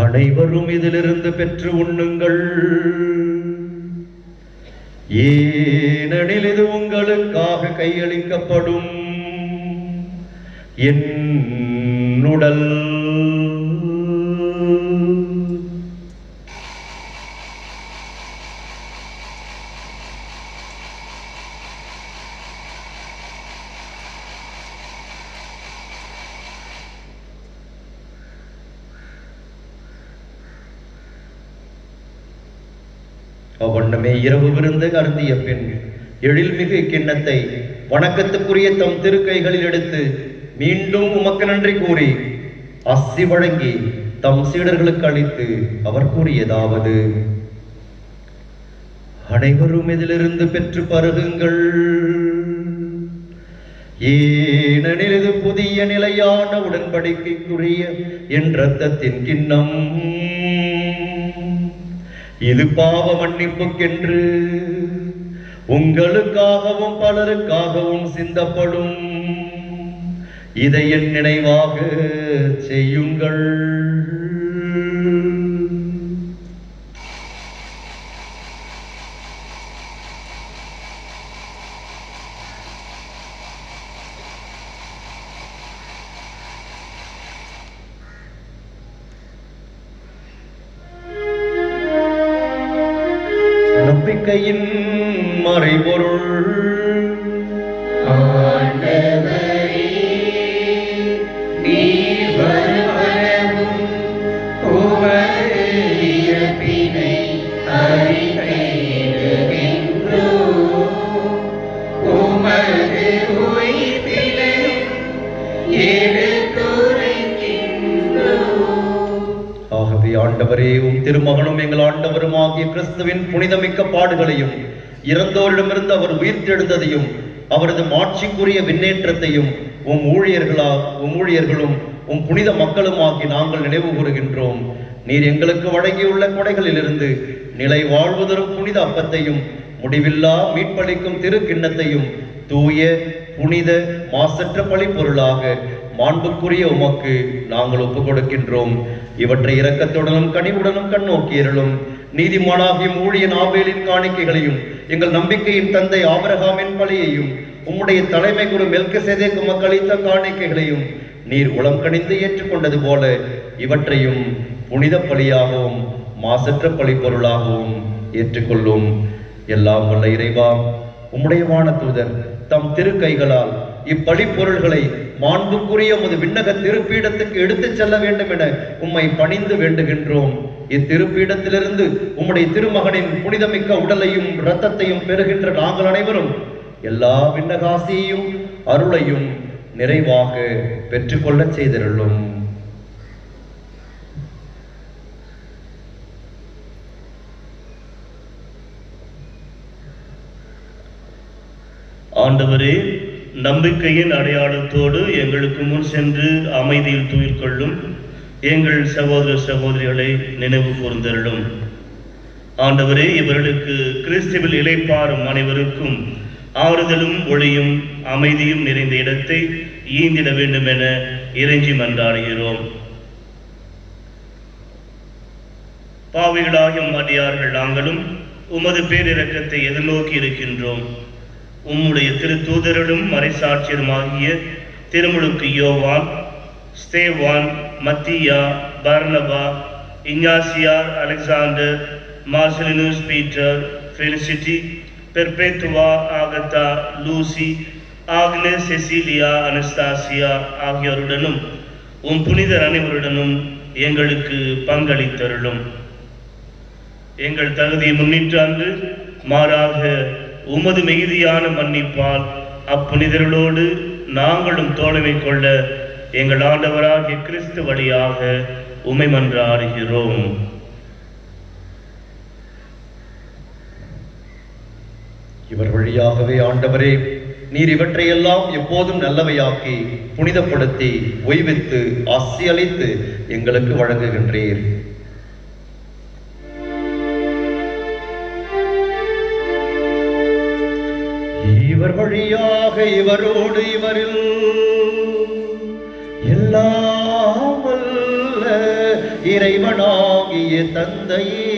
அனைவரும் இதிலிருந்து பெற்று உண்ணுங்கள், ஏனெனில் இது உங்களுக்காக கையளிக்கப்படும் என் உடல். அவ்வண்ணமே இரவு விருந்து அருந்திய பின் எழில்மிகு கிண்ணத்தை வணக்கத்துக்குரிய தம் திருக்கைகளில் எடுத்து மீண்டும் உமக்கு நன்றி கூறி ஆசி வழங்கி தம் சீடர்களுக்கு அளித்து அவர் கூறியதாவது: அனைவரும் இதிலிருந்து பெற்று பருகுங்கள், ஏனெனில் இது புதிய நிலையான உடன்படிக்கைக்குரிய என் இரத்தத்தின் கிண்ணம். இது பாவ மன்னிப்புக்கென்று உங்களுக்காகவும் பலருக்காகவும் சிந்தப்படும். இதை என் நினைவாக செய்யுங்கள். நம்பிக்கையின் மறைபொருள். ஆகவே ஆண்டவரே, உம் திருமகனும் எங்கள் ஆண்டவரும் ஆகிய கிறிஸ்துவின் புனிதமிக்க பாடுகளையும் இறந்தோரிடமிருந்து அவர் உயிர்த்தெழுந்ததையும் அவரது மாட்சிக்குரிய விண்ணேற்றத்தையும் உம் ஊழியர்களும் உம் புனித மக்களும் ஆகி நாங்கள் நினைவு கூறுகின்றோம். நீர் எங்களுக்கு வழங்கியுள்ள கொடைகளிலிருந்து நிலை வாழ்வு தரும் புனித அப்பத்தையும் முடிவில்லா மீட்பளிக்கும் திரு கிண்ணத்தையும் தூய புனித மாசற்ற பழிப்பொருளாக மாண்புக்குரிய உமக்கு நாங்கள் ஒப்புக் கொடுக்கின்றோம். இவற்றை இரக்கத்துடனும் கனிவுடனும் கண்ணோக்கியருளும். நீதிமானாகிய ஊழியன் ஆபேலின் காணிக்கைகளையும் எங்கள் நம்பிக்கையின் தந்தை ஆபிரகாமின் பலியையும் உம்முடைய தலைமை குரு மெல்கிசேதேக்கு உமக்கு அளித்த காணிக்கைகளையும் நீர் உளம் கனிந்து ஏற்றுக்கொண்டது போல இவற்றையும் புனித பலியாகவும் மாசற்ற பழிப்பொருளாகவும் ஏற்றுக்கொள்ளும். எல்லாம் வல்ல இறைவா, உம்முடைய வானதூதர் தம் திருக்கைகளால் இப்பழிப்பொருள்களை மாண்புக்குரிய உமது விண்ணக திருப்பீடத்துக்கு எடுத்துச் செல்ல வேண்டும் என உம்மை பணிந்து வேண்டுகின்றோம். இத்திருப்பீடத்திலிருந்து உம்முடைய திருமகனின் புனிதமிக்க உடலையும் இரத்தத்தையும் பெறுகின்ற நாங்கள் அனைவரும் எல்லா விண்ணகாசியையும் அருளையும் நிறைவாக பெற்றுக்கொள்ளச் செய்திருளும். ஆண்டவரே, நம்பிக்கையின் அடையாளத்தோடு எங்களுக்கு முன் சென்று அமைதியில் துயில் கொள்ளும் எங்கள் சகோதர சகோதரிகளை நினைவு கூர்ந்தருளும். ஆண்டவரே, இவர்களுக்கு கிறிஸ்துவில் இளைப்பாறும் அனைவருக்கும் ஆறுதலும் ஒளியும் அமைதியும் நிறைந்த இடத்தை ஈந்திட வேண்டும் என இறைஞ்சி மன்றாடுகிறோம். பாவிகளாகிய அடியார்கள் நாங்களும் உமது பேரிரக்கத்தை எதிர்நோக்கி இருக்கின்றோம். உம்முடைய திருத்தூதரிலும் மறைசாட்சியருமாகிய திருமுழுக்கு யோவான், ஸ்தேவான், மத்தியா, பர்னபா, இஞ்ஞாசியார், Alexander, Marcellinus, Peter, Felicity, Perpetua, Agatha, Lucy, Agnes, Cecilia, Anastasia ஆகியோருடனும் உம் புனிதர் அனைவருடனும் எங்களுக்கு பங்களித்தருளும். எங்கள் தகுதியை முன்னிட்டு அன்று மாறாக உமது மிகுதியான மன்னிப்பால் அப்புனிதர்களோடு நாங்களும் தோழமை கொள்ள எங்கள் ஆண்டவராகிய கிறிஸ்து வழியாக உம்மை மன்றாடுகிறோம். இவர் வழியாகவே ஆண்டவரே, நீர் இவற்றையெல்லாம் எப்போதும் நல்லவையாக்கி புனிதப்படுத்தி ஓய்வித்து ஆசி அளித்து எங்களுக்கு வழங்குகின்றீர். இவர் வழியாக இவரோடு இவரில் எல்லாம் வல்ல இறைவனாகிய தந்தையே,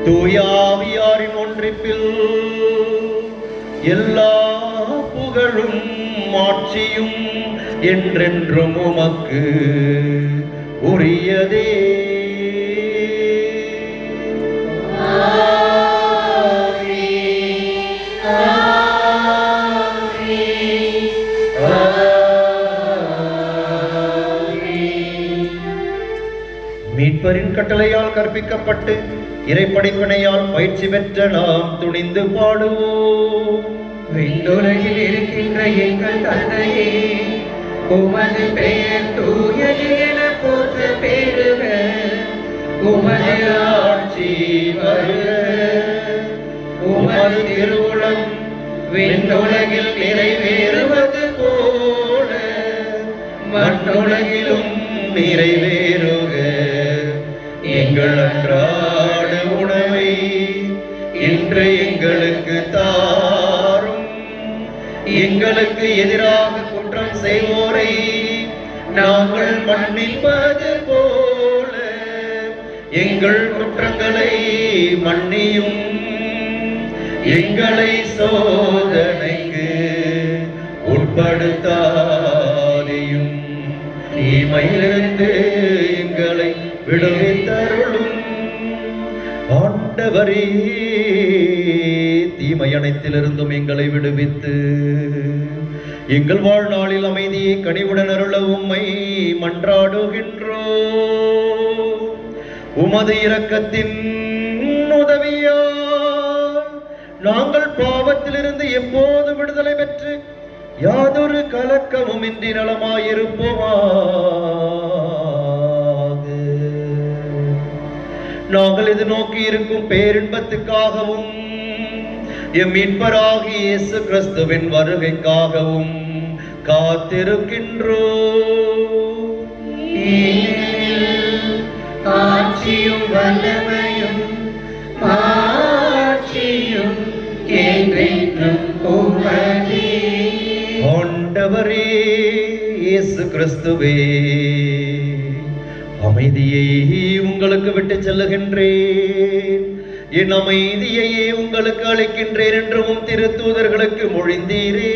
தூயாவியாரின் ஒன்றிப்பில் எல்லா புகழும் மாட்சியும் என்றென்றும் உமக்கு உரியதே. மீட்பரின் கட்டளையால் கற்பிக்கப்பட்டு இறைப்படைப்பினையால் பயிற்சி பெற்ற நாம் துணிந்து பாடுவோம். விண்ணுலகில் இருக்கின்ற எங்கள் தந்தையே, உமது பெயர் தூயது என போற்ற பெறுக. உமது ஆட்சி வருக. உமது திருவுளம் விண்ணுலகில் நிறைவேறுவது போல மண்ணுலகிலும் நிறைவேறுக. எங்கள் அன்றாட உணவை இன்று எங்களுக்கு தாரும். எங்களுக்கு எதிராக குற்றம் செய்வோரை நாங்கள் மன்னிப்பது போல எங்கள் குற்றங்களை மன்னியும். எங்களை சோதனைக்கு உட்படுத்தாதையும் தீமையிலிருந்து எங்களை விடுவித்தருளும். ஆண்டவர் ஆண்டவரே, தீமை அனைத்திலிருந்தும் எங்களை விடுவித்து எங்கள் வாழ்நாளில் அமைதியை கனிவுடன் அருள உம்மை மன்றாடுகின்றோம். உமது இரக்கத்தின் உதவியால் நாங்கள் பாவத்திலிருந்து எப்போது விடுதலை பெற்று யாதொரு கலக்கமும் இன்றி நலமாயிருப்போமாக. நாங்கள் இது நோக்கி இருக்கும் பேரின்பத்துக்காகவும் எம் மீட்பராகிய இயேசு கிறிஸ்துவின் வருகைக்காகவும் காத்திருக்கின்றோம். ஆட்சியும் வல்லமையும் ஆட்சியும் என்றென்றும் உமதே. ஆண்டவரே இயேசு கிறிஸ்துவே, அமைதியை உங்களுக்கு விட்டு செல்லுகின்றேன், என் அமைதியையே உங்களுக்கு அளிக்கின்றேன் என்றும் திருத்தூதர்களுக்கு மொழிந்தீரே.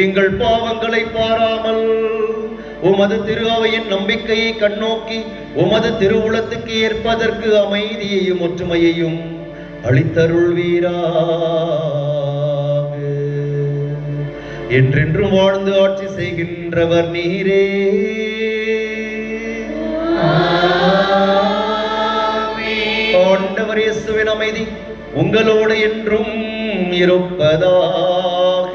எங்கள் பாவங்களை பாராமல் உமது திரு அவையின் நம்பிக்கையை கண்ணோக்கி உமது திருவுளத்துக்கு ஏற்பதற்கு அமைதியையும் ஒற்றுமையையும் அளித்தருள்வீராக. என்றென்றும் வாழ்ந்து ஆட்சி செய்கின்றவர் நீரே. ஆண்டவர் இயேசுவின் அமைதி உங்களோடு என்றும் இருப்பதாக.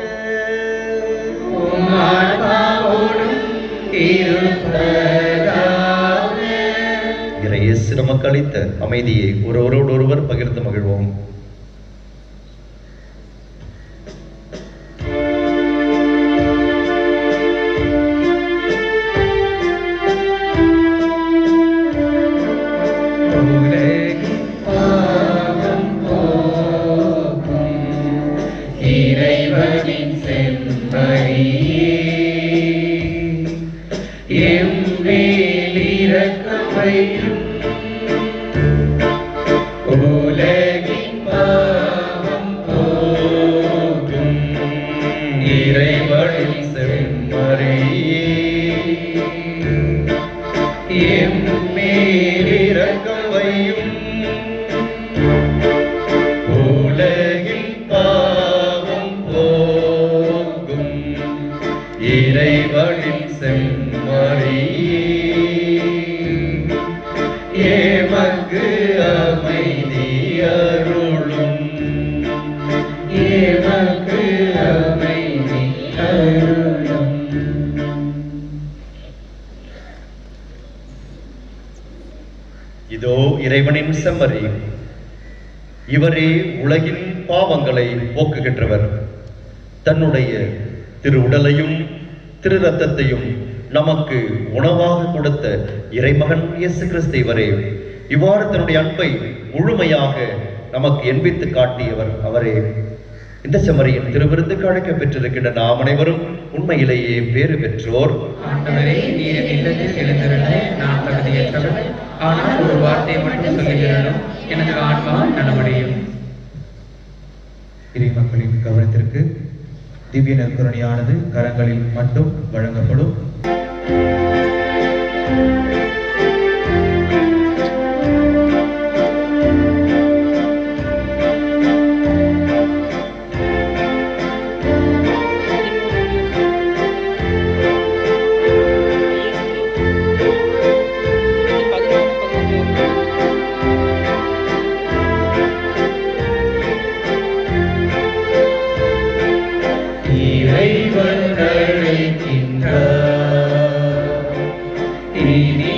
இயேசு நமக்கு அளித்த அமைதியை ஒருவரோடு ஒருவர் பகிர்ந்து மகிழ்வோம். இறைவனின் செம்மறியே, எம்மேல் இரக்கம் வையும். உலகின் பாவம் போக்கும் இறைவனின் செம்மறியே, எம்மேல் இரக்கம் வையும். உலகின் பாவம் போக்கும் இறைவனின் செம்மறியே, எமக்கு அமைதி அருளும். எமக்கு அமைதி அருளும். இதோ இறைவனின் செம்மறி, இவரே உலகின் பாவங்களை போக்குகின்றவர். தன்னுடைய திரு உடலையும் திரு ரத்தத்தையும் நமக்கு உணவாக கொடுத்த இறைமகன் இயேசு கிறிஸ்து இவரே. இவ்வாறு தன்னுடைய அன்பை முழுமையாக நமக்கு எண்பித்து காட்டியவர் அவரே. இந்த செம்மறியின் திருவிருந்துக்கு அழைக்க பெற்றிருக்கின்ற நாம் அனைவரும் உண்மையிலேயே பேறு பெற்றோர். ஆண்டவரே, நீர் இல்லத்தில் எழுந்திருந்த நான் தகுதியற்றவர், ஆனால் ஒரு வார்த்தை மட்டும் சொல்லுகிறனும் எனது ஆன்மா நலமடையும். இறை மக்களின் கவனத்திற்கு திவ்ய நற்கருணையானது கரங்களில் மட்டும் வழங்கப்படும். இறைவன் அழைக்கின்றார், இனி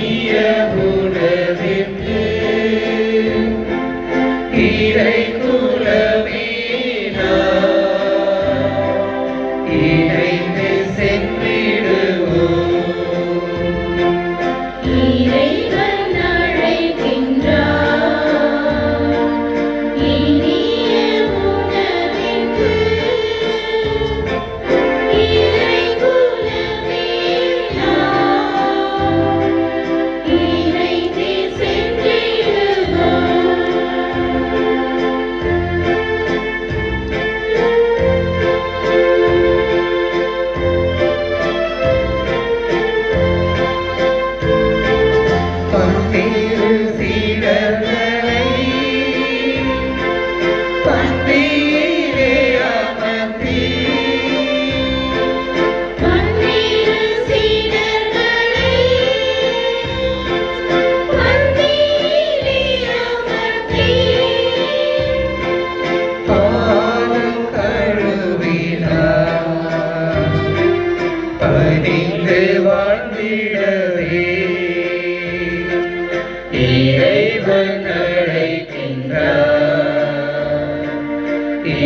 இறைவன் அழைக்கின்றார்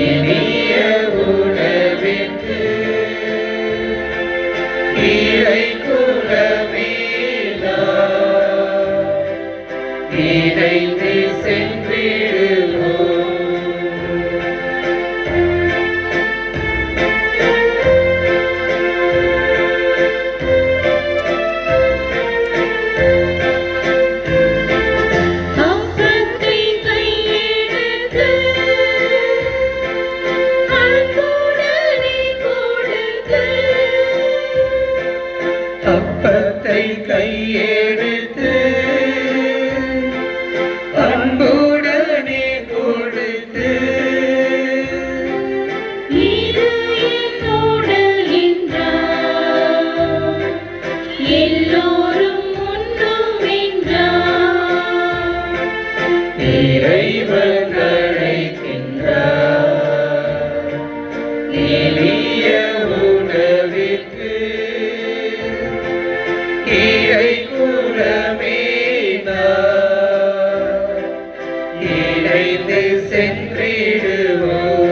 இனிய உணவிற்கு இறை குலமே நாம் இணைந்து சென்றிடுவோம். அப்பத்தை கையெடுத்து அன்புடனே கொடுத்து அப்பத்தை கையெடுத்து அன்புடனே கொடுத்து இது என் உடல் என்றார் எல்லோரும் உண்ணும் என்றார் இறைவன் அழைக்கின்றார் எளிய உணவிற்கு இறை குலமே நாம் இணைந்து சென்றிடுவோம்.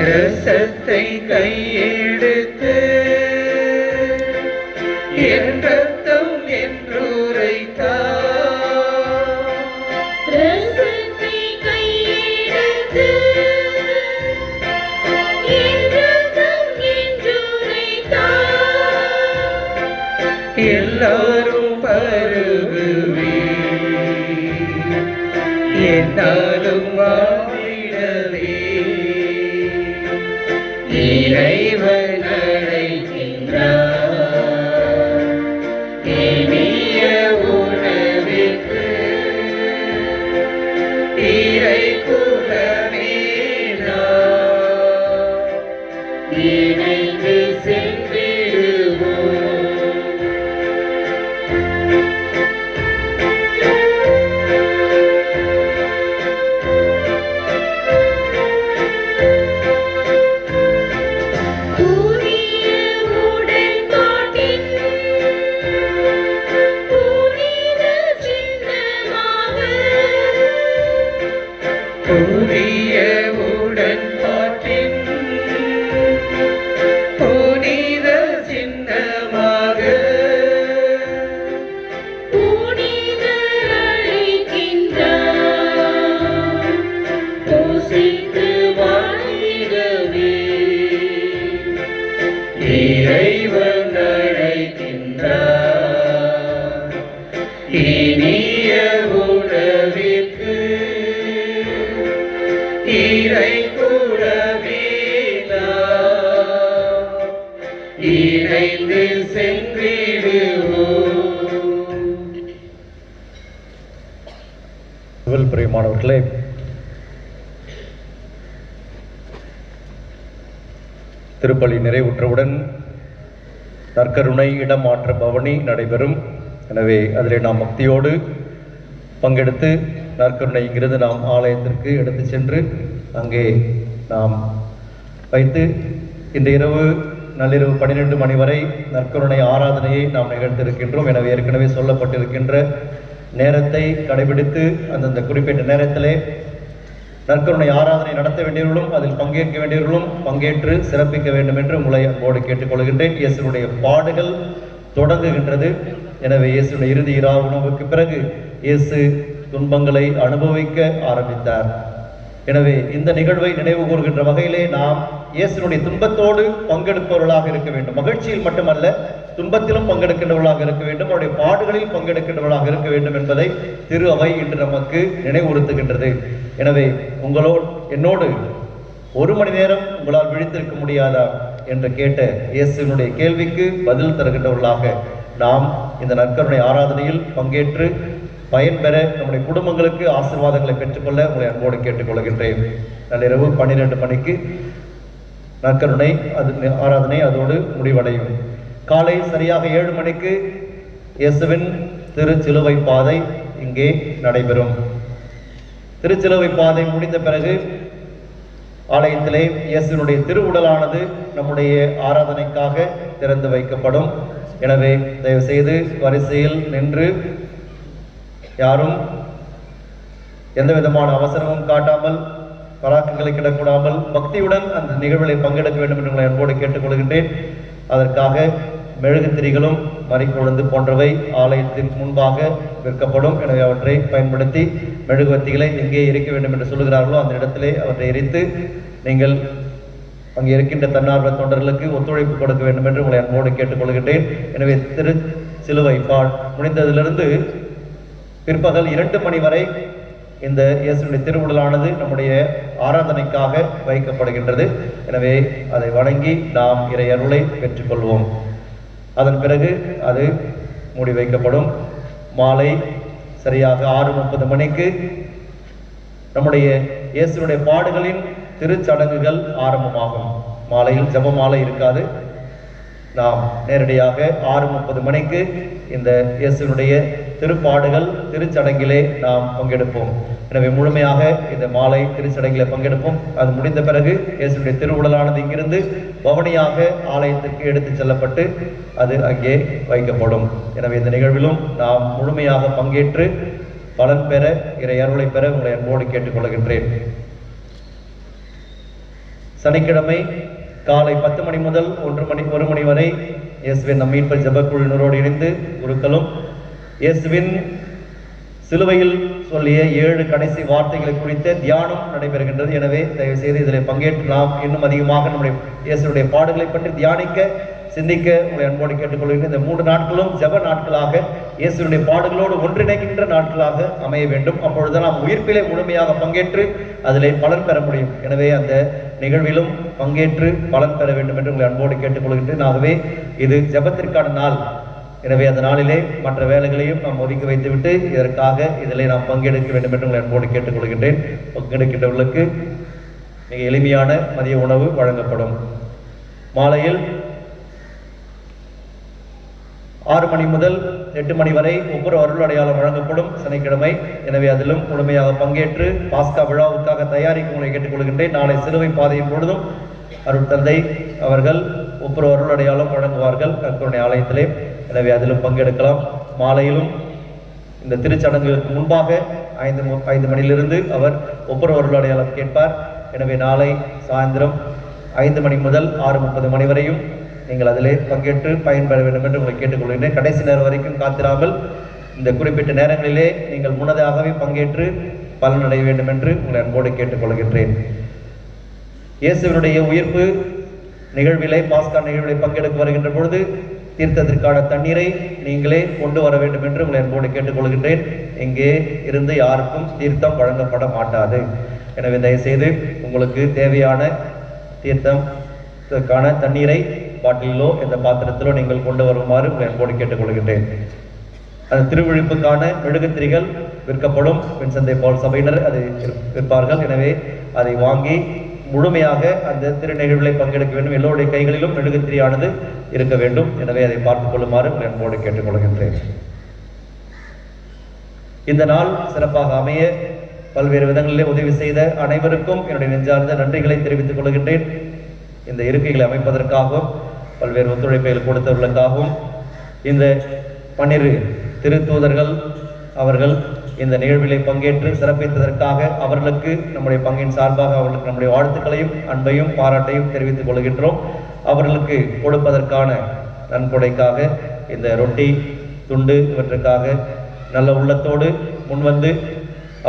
ரசத்தை கையெடுத்து என் ரத்தம் என்றுரைத்தார். ரசத்தை கையெடுத்து என் ரத்தம் என்றுரைத்தார் எல்லாரும் பருகுவே என்னாலும் வாழ்ந்திடவே இறைவன் அழைக்கின்றார் இனிய உணவிற்கு இறை குலமே நாம் இணைந்து சென்றிடுவோம். புதிய உடன்பாட்டின் புனித சின்னமாக புதிய உடன்பாட்டின் புனித சின்னமாக புனிதர் அழைக்கின்றார் பூசித்து வாழ்ந்திடவே இறைவன் அழைக்கின்றார் இனிய உணவிற்கு இறை குலமே நாம் இணைந்து சென்றிடுவோம். பிரியமானவர்களே, திருப்பலி நிறைவுற்றவுடன் நற்கருணை இடமாற்ற பவனி நடைபெறும். எனவே அதிலே நாம் பக்தியோடு பங்கெடுத்து நற்கருணைங்கிறது நாம் ஆலயத்திற்கு எடுத்து சென்று அங்கே நாம் வைத்து இந்த இரவு நள்ளிரவு 12 மணி வரை நற்கருணை ஆராதனையை நாம் நிகழ்த்திருக்கின்றோம். எனவே ஏற்கனவே சொல்லப்பட்டிருக்கின்ற நேரத்தை கடைபிடித்து அந்தந்த குறிப்பிட்ட நேரத்திலே நற்கருணை ஆராதனை நடத்த வேண்டியவர்களும் அதில் பங்கேற்க வேண்டியவர்களும் பங்கேற்று சிறப்பிக்க வேண்டும் என்று உங்களை அன்போடு கேட்டுக்கொள்கின்றேன். இயேசுடைய பாடுகள் தொடங்குகின்றது. எனவே இயேசுடைய இறுதி இரா உணவுக்கு பிறகு இயேசு துன்பங்களை அனுபவிக்க ஆரம்பித்தார். எனவே இந்த நிகழ்வை நினைவு கூறுகின்ற வகையிலே நாம் இயேசுடைய துன்பத்தோடு பங்கெடுப்பவர்களாக இருக்க வேண்டும். மகிழ்ச்சியில் மட்டுமல்ல, துன்பத்திலும் பங்கெடுக்கின்றவர்களாக இருக்க வேண்டும். அவருடைய பாடுகளில் பங்கெடுக்கின்றவர்களாக இருக்க வேண்டும் என்பதை திரு அவை இன்று நமக்கு நினைவுறுத்துகின்றது. எனவே என்னோடு 1 மணி நேரம் உங்களால் விழித்திருக்க முடியாதா என்று கேட்ட இயேசுவினுடைய கேள்விக்கு பதில் தருகின்றவர்களாக நாம் இந்த நற்கருணை ஆராதனையில் பங்கேற்று பயன்பெற நம்முடைய குடும்பங்களுக்கு ஆசீர்வாதங்களை பெற்றுக்கொள்ள உங்களை அன்போடு கேட்டுக்கொள்கின்றேன். நள்ளிரவு 12 மணிக்கு நற்கருணை ஆராதனை அதோடு முடிவடையும். காலை சரியாக 7 மணிக்கு இயேசுவின் திருச்சிலுவை பாதை இங்கே நடைபெறும். திருச்சிலுவை பாதை முடிந்த பிறகு ஆலயத்திலே இயேசுவினுடைய திருவுடலானது நம்முடைய ஆராதனைக்காக திறந்து வைக்கப்படும். எனவே தயவு செய்து வரிசையில் நின்று யாரும் எந்த விதமான அவசரமும் காட்டாமல் பராக்குகளை கிடக்கூடாமல் பக்தியுடன் அந்த நிகழ்வில் பங்கெடுக்க வேண்டும் என்று உங்களை அன்போடு கேட்டுக்கொள்கின்றேன். அதற்காக மெழுகுத்திரிகளும் மறிக்கொழுந்து போன்றவை ஆலயத்திற்கு முன்பாக விற்கப்படும். எனவே அவற்றை பயன்படுத்தி மெழுகுவத்திகளை எங்கே எரிக்க வேண்டும் என்று சொல்லுகிறார்களோ அந்த இடத்திலே அவற்றை எரித்து நீங்கள் அங்கே இருக்கின்ற தன்னார்வ தொண்டர்களுக்கு ஒத்துழைப்பு கொடுக்க வேண்டும் என்று உங்களை அன்போடு கேட்டுக்கொள்கின்றேன். எனவே திரு சிலுவை பால் முடிந்ததிலிருந்து பிற்பகல் 2 மணி வரை இந்த இயேசுவின் திருவுடலானது நம்முடைய ஆராதனைக்காக வைக்கப்படுகின்றது. எனவே அதை வணங்கி நாம் இறை அருளை பெற்றுக்கொள்வோம். அதன் பிறகு அது மூடி வைக்கப்படும். மாலை சரியாக 6:30 மணிக்கு நம்முடைய இயேசுனுடைய பாடுகளின் திருச்சடங்குகள் ஆரம்பமாகும். மாலையில் ஜெபமாலை இருக்காது. நாம் நேரடியாக 6:30 மணிக்கு இந்த இயேசுனுடைய திருப்பாடுகள் திருச்சடங்கிலே நாம் பங்கெடுப்போம். எனவே முழுமையாக இந்த மாலை திருச்சடங்கிலே பங்கெடுப்போம். அது முடிந்த பிறகு இயேசுனுடைய திருவுடலானது இங்கிருந்து பவனியாக ஆலயத்திற்கு எடுத்து செல்லப்பட்டு அது அங்கே வைக்கப்படும். எனவே இந்த நிகழ்விலும் நாம் முழுமையாக பங்கேற்று பலன் பெற இறை அருளை பெற உங்களை அன்போடு கேட்டுக்கொள்கின்றேன். சனிக்கிழமை காலை 10 மணி முதல் 1 மணி வரை இயேசுவின் நம் மீட்பர் ஜெபக்குழுவினரோடு இணைந்து குருக்களும் இயேசுவின் சிலுவையில் சொல்லிய 7 கடைசி வார்த்தைகளை குறித்த தியானம் நடைபெறுகின்றது. எனவே தயவு செய்து இதில் பங்கேற்று நாம் இன்னும் அதிகமாக நம்முடைய இயேசுடைய பாடுகளை பற்றி தியானிக்க சிந்திக்க உங்களை அன்போடு கேட்டுக்கொள்கிறேன். இந்த 3 நாட்களும் ஜெப நாட்களாக இயேசுடைய பாடுகளோடு ஒன்றிணைக்கின்ற நாட்களாக அமைய வேண்டும். அப்பொழுது நாம் உயிர்ப்பிலே முழுமையாக பங்கேற்று அதிலே பலன் பெற முடியும். எனவே அந்த நிகழ்விலும் பங்கேற்று பலன் பெற வேண்டும் என்று உங்களை அன்போடு கேட்டுக்கொள்கின்றேன். ஆகவே இது ஜெபத்திற்கான நாள். எனவே அந்த நாளிலே மற்ற வேலைகளையும் நாம் ஒதுக்கி வைத்துவிட்டு இதற்காக இதிலே நாம் பங்கெடுக்க வேண்டும் என்று உங்களை அன்போடு கேட்டுக்கொள்கின்றேன். பங்கெடுக்கின்றவர்களுக்கு மிக எளிமையான மதிய உணவு வழங்கப்படும். மாலையில் 6 மணி முதல் 8 மணி வரை ஒவ்வொரு அருள் அடையாளம் வழங்கப்படும் சனிக்கிழமை. எனவே அதிலும் முழுமையாக பங்கேற்று பாஸ்கா விழாவுக்காக தயாரிக்க உங்களை கேட்டுக்கொள்கின்றேன். நாளை சிலுவை பாதையின் பொழுதும் அருள் தந்தை அவர்கள் ஒவ்வொரு அருள் அடையாளம் வழங்குவார்கள் கர்த்தருடைய ஆலயத்திலே. எனவே அதிலும் பங்கெடுக்கலாம். மாலையிலும் இந்த திருச்சடங்குகளுக்கு முன்பாக 5 மணியிலிருந்து அவர் ஒவ்வொரு அருள் அடையாளம் கேட்பார். எனவே நாளை சாயந்தரம் 5 மணி முதல் 6:30 மணி வரையும் நீங்கள் அதிலே பங்கேற்று பயன்பெற வேண்டும் என்று உங்களை கேட்டுக்கொள்கின்றேன். கடைசி நேரம் வரைக்கும் காத்திராமல் இந்த குறிப்பிட்ட நேரங்களிலே நீங்கள் முன்னதாகவே பங்கேற்று பலனடைய வேண்டும் என்று உங்களை அன்போடு கேட்டுக்கொள்கின்றேன். இயேசுவினுடைய உயிர்ப்பு நிகழ்விலே பாஸ்கா நிகழ்விலே பங்கெடுக்க வருகின்ற பொழுது தீர்த்தத்திற்கான தண்ணீரை நீங்களே கொண்டு வர வேண்டும் என்று உங்களை அன்போடு கேட்டுக்கொள்கின்றேன். இங்கே இருந்து யாருக்கும் தீர்த்தம் வழங்கப்பட மாட்டாது. எனவே தயவுசெய்து உங்களுக்கு தேவையான தீர்த்தத்திற்கான தண்ணீரை பாட்டிலோ எந்த பாத்திரத்திலோ நீங்கள் கொண்டு வருமாறு உங்களை அன்போடு கேட்டுக்கொள்கின்றேன். அந்த திருவிழிப்புக்கான மெழுகுத்திரிகள் விற்கப்படும். வின்சென்ட் பால் சபையினர் அதை விற்பார்கள். எனவே அதை வாங்கி முழுமையாக அந்த திருநிகழ்வுகளை பங்கெடுக்க வேண்டும். எல்லோருடைய கைகளிலும் மெழுகுத்திரியானது இருக்க வேண்டும். எனவே அதை பார்த்துக் கொள்ளுமாறு உங்களை அன்போடு கேட்டுக்கொள்கின்றேன். இந்த நாள் சிறப்பாக அமைய பல்வேறு விதங்களிலே உதவி செய்த அனைவருக்கும் என்னுடைய நெஞ்சார்ந்த நன்றிகளை தெரிவித்துக் கொள்கின்றேன். இந்த இருக்கைகளை அமைப்பதற்காகவும் பல்வேறு ஒத்துழைப்புகள் கொடுத்தவர்களுக்காகவும் இந்த 12 திருத்தூதர்கள் அவர்கள் இந்த நிகழ்விலே பங்கேற்று சிறப்பித்ததற்காக அவர்களுக்கு நம்முடைய பங்கின் சார்பாக அவர்களுக்கு நம்முடைய வாழ்த்துக்களையும் அன்பையும் பாராட்டையும் தெரிவித்துக் கொள்கின்றோம். அவர்களுக்கு கொடுப்பதற்கான நன்கொடைக்காக இந்த ரொட்டி துண்டு இவற்றுக்காக நல்ல உள்ளத்தோடு முன்வந்து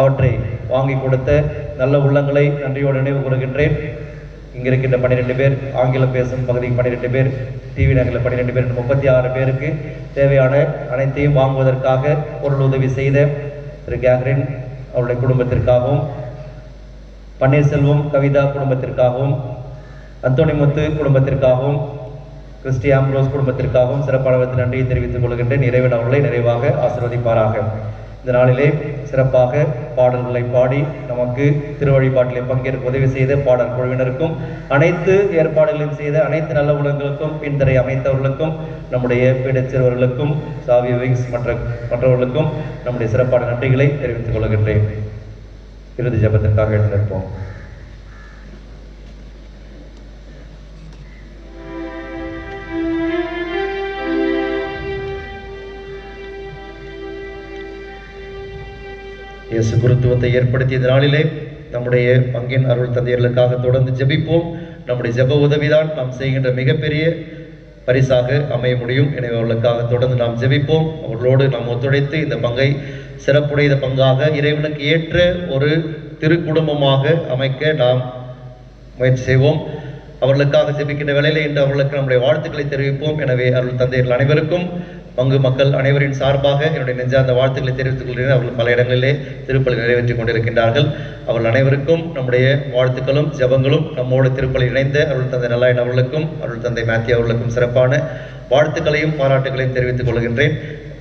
அவற்றை வாங்கி கொடுத்த நல்ல உள்ளங்களை நன்றியோடு நினைவு கூறுகின்றேன். இங்கே இருக்கின்ற 12 பேர், ஆங்கிலம் பேசும் பகுதிக்கு 12 பேர், டிவி நகரில் 12 பேர், 36 பேருக்கு தேவையான அனைத்தையும் வாங்குவதற்காக பொருள் உதவி செய்த திரு கேத்ரின் அவருடைய குடும்பத்திற்காகவும், பன்னீர்செல்வம் கவிதா குடும்பத்திற்காகவும், அந்தோணிமுத்து குடும்பத்திற்காகவும், கிறிஸ்டி ஆம்ப்ரோஸ் குடும்பத்திற்காகவும் சிறப்பான நன்றியை தெரிவித்துக் கொள்கின்றேன். இறைவன் அவர்களை நிறைவாக ஆசீர்வதிப்பாராக. இந்த நாளிலே சிறப்பாக பாடல்களை பாடி நமக்கு திருவழிபாட்டிலே பங்கேற்க உதவி செய்த பாடல் குழுவினருக்கும் அனைத்து ஏற்பாடுகளையும் செய்த அனைத்து நல்ல உள்ளங்களுக்கும் பின்தரை அமைத்தவர்களுக்கும் நம்முடைய பீடச்சிறுவர்களுக்கும் சாவிய விங்ஸ் மற்றவர்களுக்கும் நம்முடைய சிறப்பான நன்றிகளை தெரிவித்துக் கொள்கின்றேன். இறுதி ஜெபத்திற்காக எழுந்திருப்போம். இயேசு குருத்துவத்தை ஏற்படுத்திய நாளிலே நம்முடைய பங்கின் அருள் தந்தையர்களுக்காக தொடர்ந்து ஜெபிப்போம். நம்முடைய ஜெப உதவிதான் நாம் செய்கின்ற மிகப்பெரிய பரிசாக அமைய முடியும். எனவே அவர்களுக்காக தொடர்ந்து நாம் ஜெபிப்போம். அவர்களோடு நாம் ஒத்துழைத்து இந்த பங்கை சிறப்புடைய பங்காக இறைவனுக்கு ஏற்ற ஒரு திருக்குடும்பமாக அமைக்க நாம் முயற்சி செய்வோம். அவர்களுக்காக ஜெபிக்கின்ற வேளையிலே இன்று அவர்களுக்கு நம்முடைய வாழ்த்துக்களை தெரிவிப்போம். எனவே அருள் தந்தையர்கள் அனைவருக்கும் பங்கு மக்கள் அனைவரின் சார்பாக என்னுடைய நெஞ்சார்ந்த வாழ்த்துக்களை தெரிவித்துக் கொள்கிறேன். அவர்கள் பல இடங்களிலே திருப்பலி நிறைவேற்றிக் கொண்டிருக்கின்றார்கள். அவர்கள் அனைவருக்கும் நம்முடைய வாழ்த்துக்களும் ஜெபங்களும் நம்மோடு திருப்பலி இணைந்த அருள் தந்தை நல்லாயன் அவர்களுக்கும் அருள் தந்தை மேத்யூ அவர்களுக்கும் சிறப்பான வாழ்த்துக்களையும் பாராட்டுகளையும் தெரிவித்துக் கொள்கின்றேன்.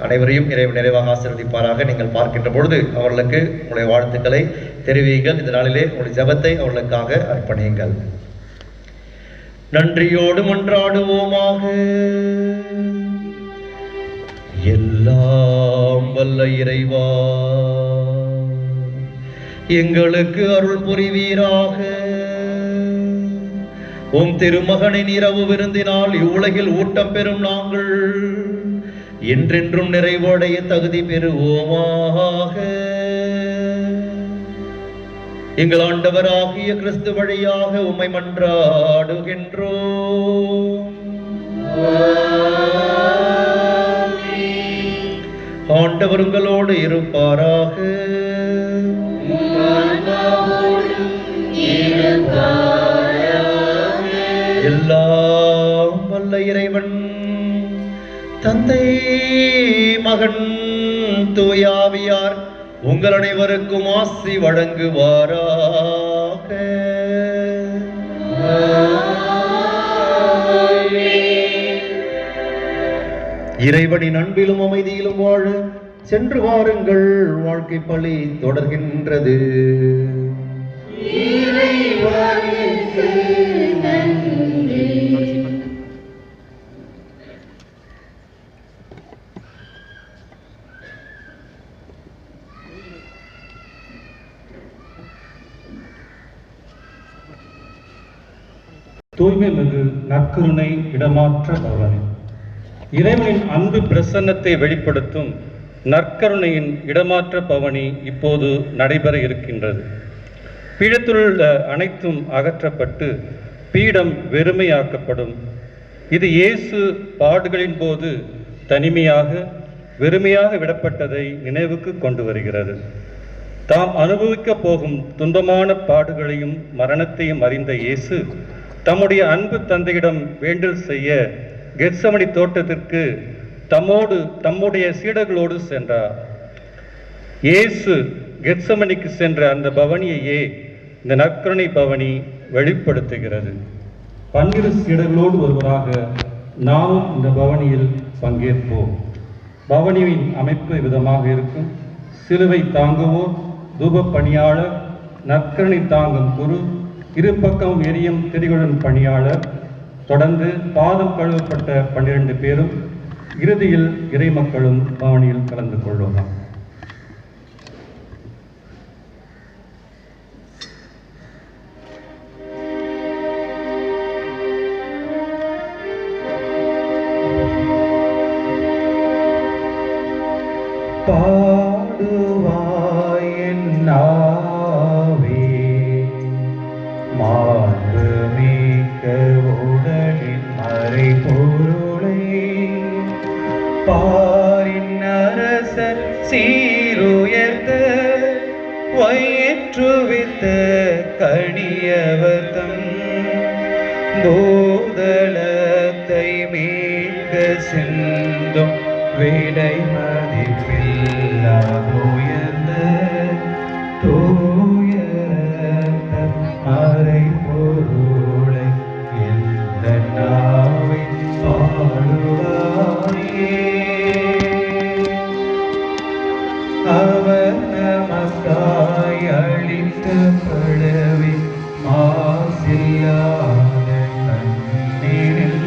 அனைவரையும் இறைவன் நிறைவாக ஆசீர்வதிப்பாராக. நீங்கள் பார்க்கின்ற பொழுது அவர்களுக்கு உங்களுடைய வாழ்த்துக்களை தெரிவியுங்கள். இந்த நாளிலே உங்களுடைய ஜெபத்தை அவர்களுக்காக அர்ப்பணியுங்கள். நன்றியோடு மன்றாடுவோமாக. எல்லாம் வல்ல இறைவா, எங்களுக்கு அருள் புரிவீராக. உம் திருமகனின் இரவு விருந்தினால் இவ்வுலகில் ஊட்டம் பெறும் நாங்கள் என்றென்றும் நிறைவடைய தகுதி பெறுவோமாக. எங்கள் ஆண்டவராகிய கிறிஸ்து வழியாக உம்மை மன்றாடுகின்றோம். ஆண்டவர் உங்களோடு இருப்பாராக. எல்லாம் வல்ல இறைவன் தந்தை மகன் தூயாவியார் உங்கள் அனைவருக்கும் ஆசி வழங்குவாராக. இறைவனின் அன்பிலும் அமைதியிலும் வாழ சென்று வாருங்கள். வாழ்க்கை பழி தொடர்கின்றது. தூய்மை மிகு நற்கருணை இடமாற்ற பவனி, இறைவனின் அன்பு பிரசன்னத்தை வெளிப்படுத்தும் நற்கருணையின் இடமாற்ற பவனி இப்போது நடைபெற இருக்கின்றது. பீடத்திலுள்ள அனைத்தும் அகற்றப்பட்டு பீடம் வெறுமையாக்கப்படும். இது இயேசு பாடுகளின் போது தனிமையாக வெறுமையாக விடப்பட்டதை நினைவுக்கு கொண்டு வருகிறது. தாம் அனுபவிக்க போகும் துன்பமான பாடுகளையும் மரணத்தையும் அறிந்த இயேசு தம்முடைய அன்பு தந்தையிடம் வேண்டல் செய்ய கெத்சமனி தோட்டத்திற்கு தம்முடைய சீடர்களோடு சென்றார். இயேசு கெத்சமனிக்கு சென்ற அந்த பவனியையே இந்த நற்கருணை பவனி வெளிப்படுத்துகிறது. 12 சீடர்களோடு ஒருவராக நாமும் இந்த பவனியில் பங்கேற்போம். பவனியின் அமைப்பு விதமாக இருக்கும். சிலுவை தாங்குவோர், தூப பணியாளர், நற்கருணை தாங்கும் குரு, இரு பக்கம் எரியும் திரிகளுடன் பணியாளர், தொடர்ந்து பாதம் கழுவப்பட்ட 12 பேரும், இறுதியில் இறை மக்களும் பவனியில் கலந்து கொள்வோம். பாடுவாயின் நாவே மாண்புமிக்க உடலின் மறைபொருளை, பாரின் அரசர் சீருயர்த்த வயிற்றுவித்த கணியவர் தம் பூதலத்தை மீட்க சிந்தும் விலை மதிப்பில்லாதுயர்ந்த தூயரத்த மறைபொருளை எந்த நாவை பாடுவாயே. அவர் நமக்காய் அளித்த படவே மாசில்லாத கண்ணீரில்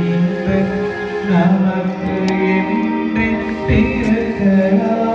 நமக்கு இன்றி பிறக்கலாம்.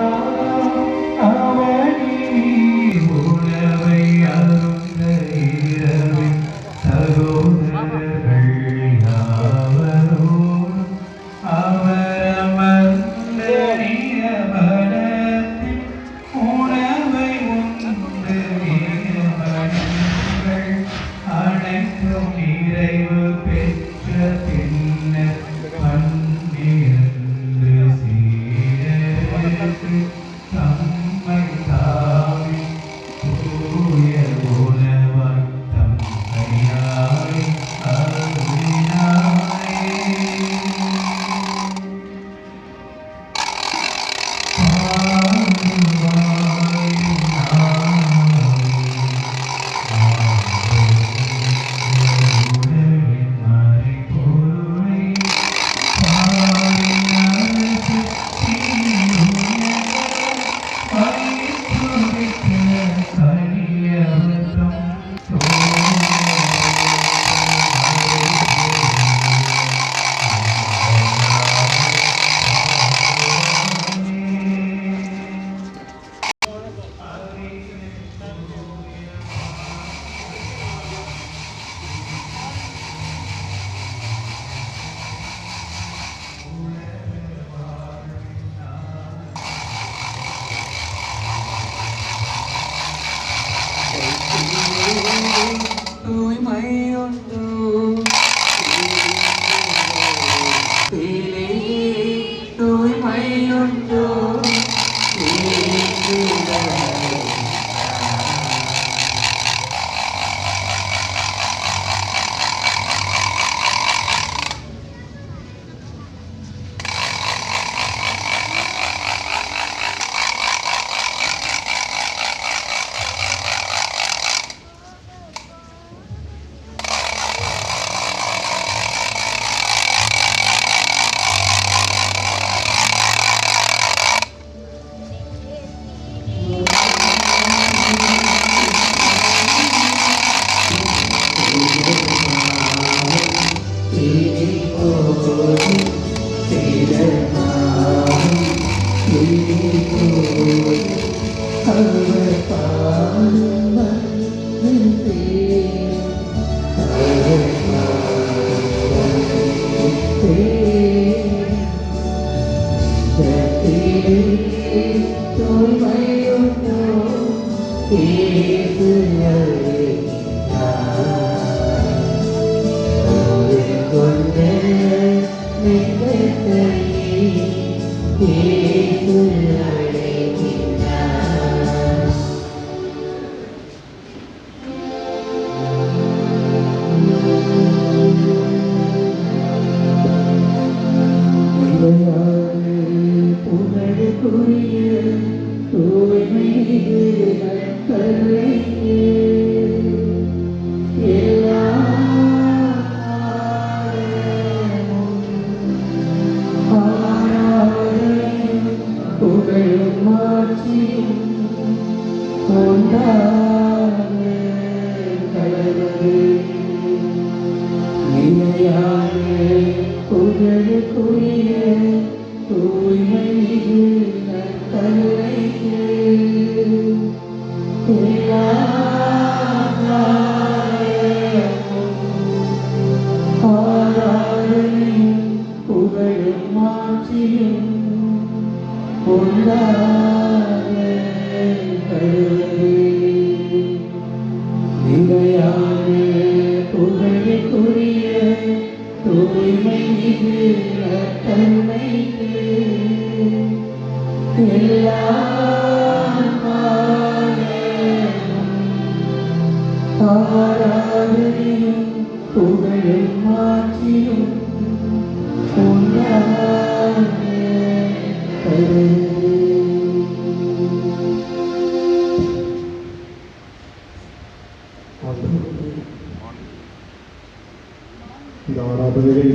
இந்த ஆராதனையை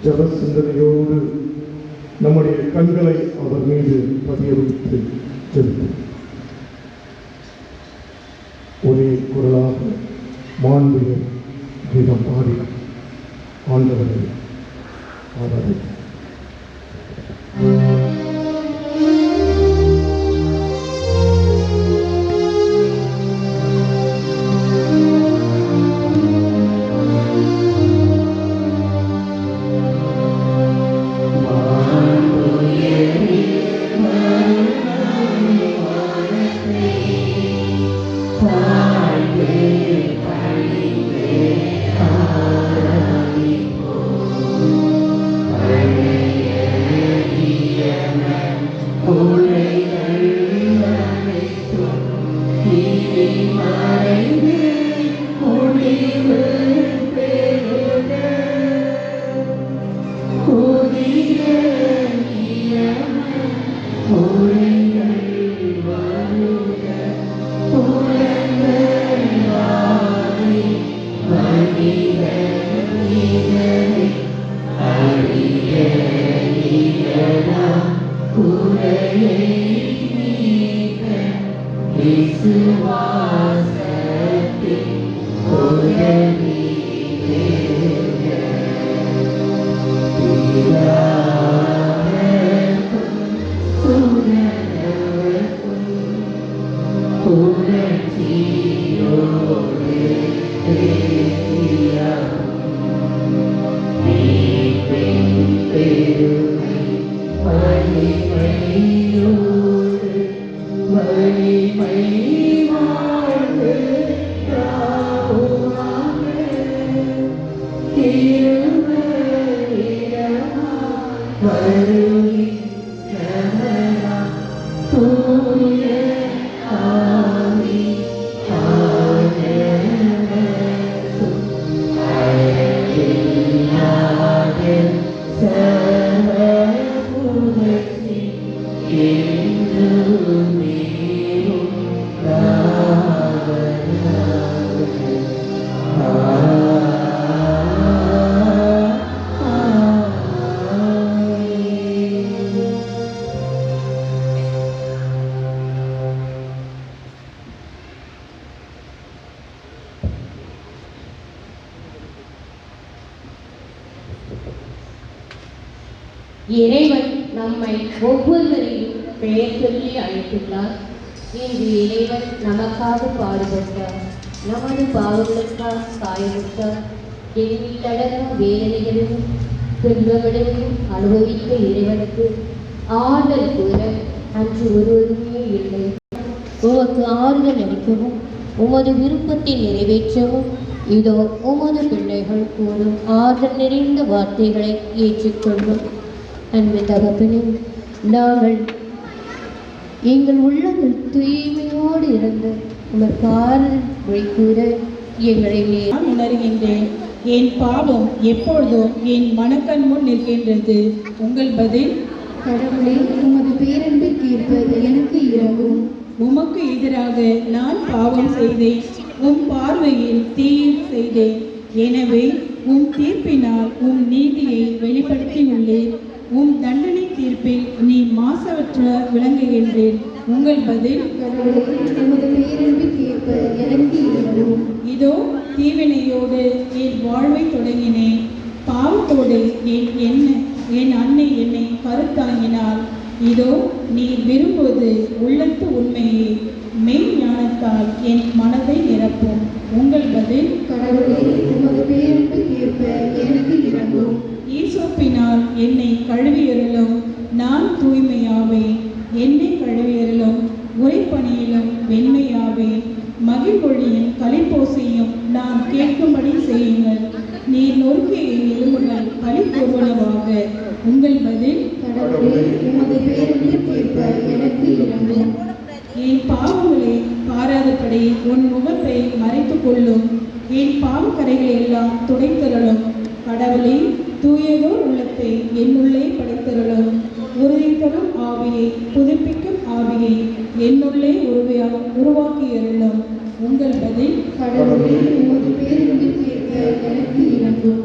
ஜப சிந்தனையோடு நம்முடைய கண்களை அவர் மீது பதிய வைத்து ஜெபிப்போம். ஒரே குரலாக மாண்புய கீதம் பாடி ஆண்டவரை ஆராதிப்போம். இறைவன் நம்மை ஒவ்வொருவரையும் பெயர் சொல்லி அழைத்துள்ளார். இன்று இறைவன் நமக்காக பாடுபட்டார், நமது பாவங்களுக்காக காயப்பட்டார். எண்ணிலடங்கா வேதனைகளையும் துன்பங்களையும் அனுபவித்த இறைவனுக்கு ஆறுதல் கூற அன்று ஒருவருமே இல்லை. உமக்கு ஆறுதல் அளிக்கவும் உமது விருப்பத்தை நிறைவேற்றவும் இதோ உமது பிள்ளைகள் கூறும் ஆறுதல் நிறைந்த வார்த்தைகளை ஏற்றுக்கொள்ளும். அன்பு தகப்பனே, நாங்கள் எங்கள் உள்ளங்கள் தூய்மையோடு இருந்து உங்கள் காரில் கூற எங்களை நான் உணர்கின்றேன். என் பாவம் எப்பொழுதும் என் மனக்கண் முன் நிற்கின்றது. உங்கள் பதில்? கடவுளே, உமது பேரன்புக்கு ஏற்ப எனக்கு இறங்கும். உமக்கு எதிராக நான் பாவம் செய்தேன், உம் பார்வையில் தீயில் செய்தேன். எனவே உம் தீர்ப்பினால் உம் நீதியை வெளிப்படுத்தியுள்ளேன். உம் தண்டனை தீர்ப்பில் நீ மாசவற்ற விளங்குகின்றேன். உங்கள் பதில்? இதோ தீவினையோடு என் வாழ்வை தொடங்கினேன், பாவத்தோடு என் அன்னை என்னை கருத்தாங்கினாள். இதோ நீ விரும்புவது உள்ளத்து உண்மையை மெய் ஞானத்தால் என் மனதை நிரப்பும். உங்கள் பதில்? கடவுளே, உமது பேரன்புக்கு ஏற்ப எனக்கு இறங்கும். ஈசோப்பினால் என்னை கழுவியருளும், நான் தூய்மையாவேன். கூறுவனவாக. உங்கள் பதில் கடவுளே, உமது பேரன்பிற்கேற்ப எனக்கு இரங்கும். என் பாவங்களை பாராதபடி உன் முகத்தை மறைத்துக் கொள்ளும். என் பாவக்கரைகளை எல்லாம் துடைத்தருளும். கடவுளே, தூயதோர் உள்ளத்தை என்னுள்ளே படைத்தருளும். உறுதி தரும் ஆவியை, புதுப்பிக்கும் ஆவியை என்னுள்ளே உருவாக்கியருளும். உங்கள் பதில் கடவுளே, உமது பேரன்பிற்கேற்ப எனக்கு இரங்கும்.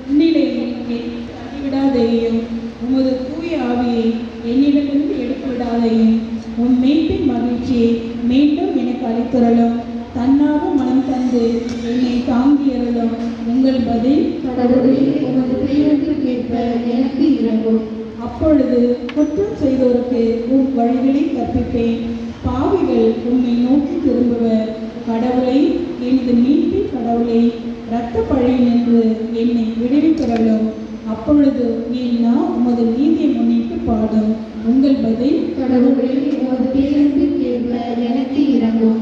முன்னிலையில் என் தள்ளிவிடாதேயும், உமது தூய ஆவியை என்னிடமிருந்து எடுத்துவிடாதேயும். உன் மீட்பின் மகிழ்ச்சியை மீண்டும் எனக்கு அளித்தருளும். தன்னாக மனம் தந்து என்னை தாங்கியருளும். உங்கள் பதில் கடவுளே, உமது பேரன்பிற்கேற்ப எனக்கு இரங்கும். அப்பொழுது குற்றம் செய்தோருக்கு உம் வழிகளை கற்பிப்பேன். பாவிகள் உம்மை நோக்கி திரும்புவர். கடவுளை, எனது மீட்பின் கடவுளை, இரத்த பழி நின்று என்னை விடுவித்தருளும். அப்பொழுது என் நான் உமது நீதியை முன்னிட்டு பாடும். உங்கள் பதில் கடவுளே, உமது பேரன்பிற்கேற்ப எனக்கு இரங்கும்.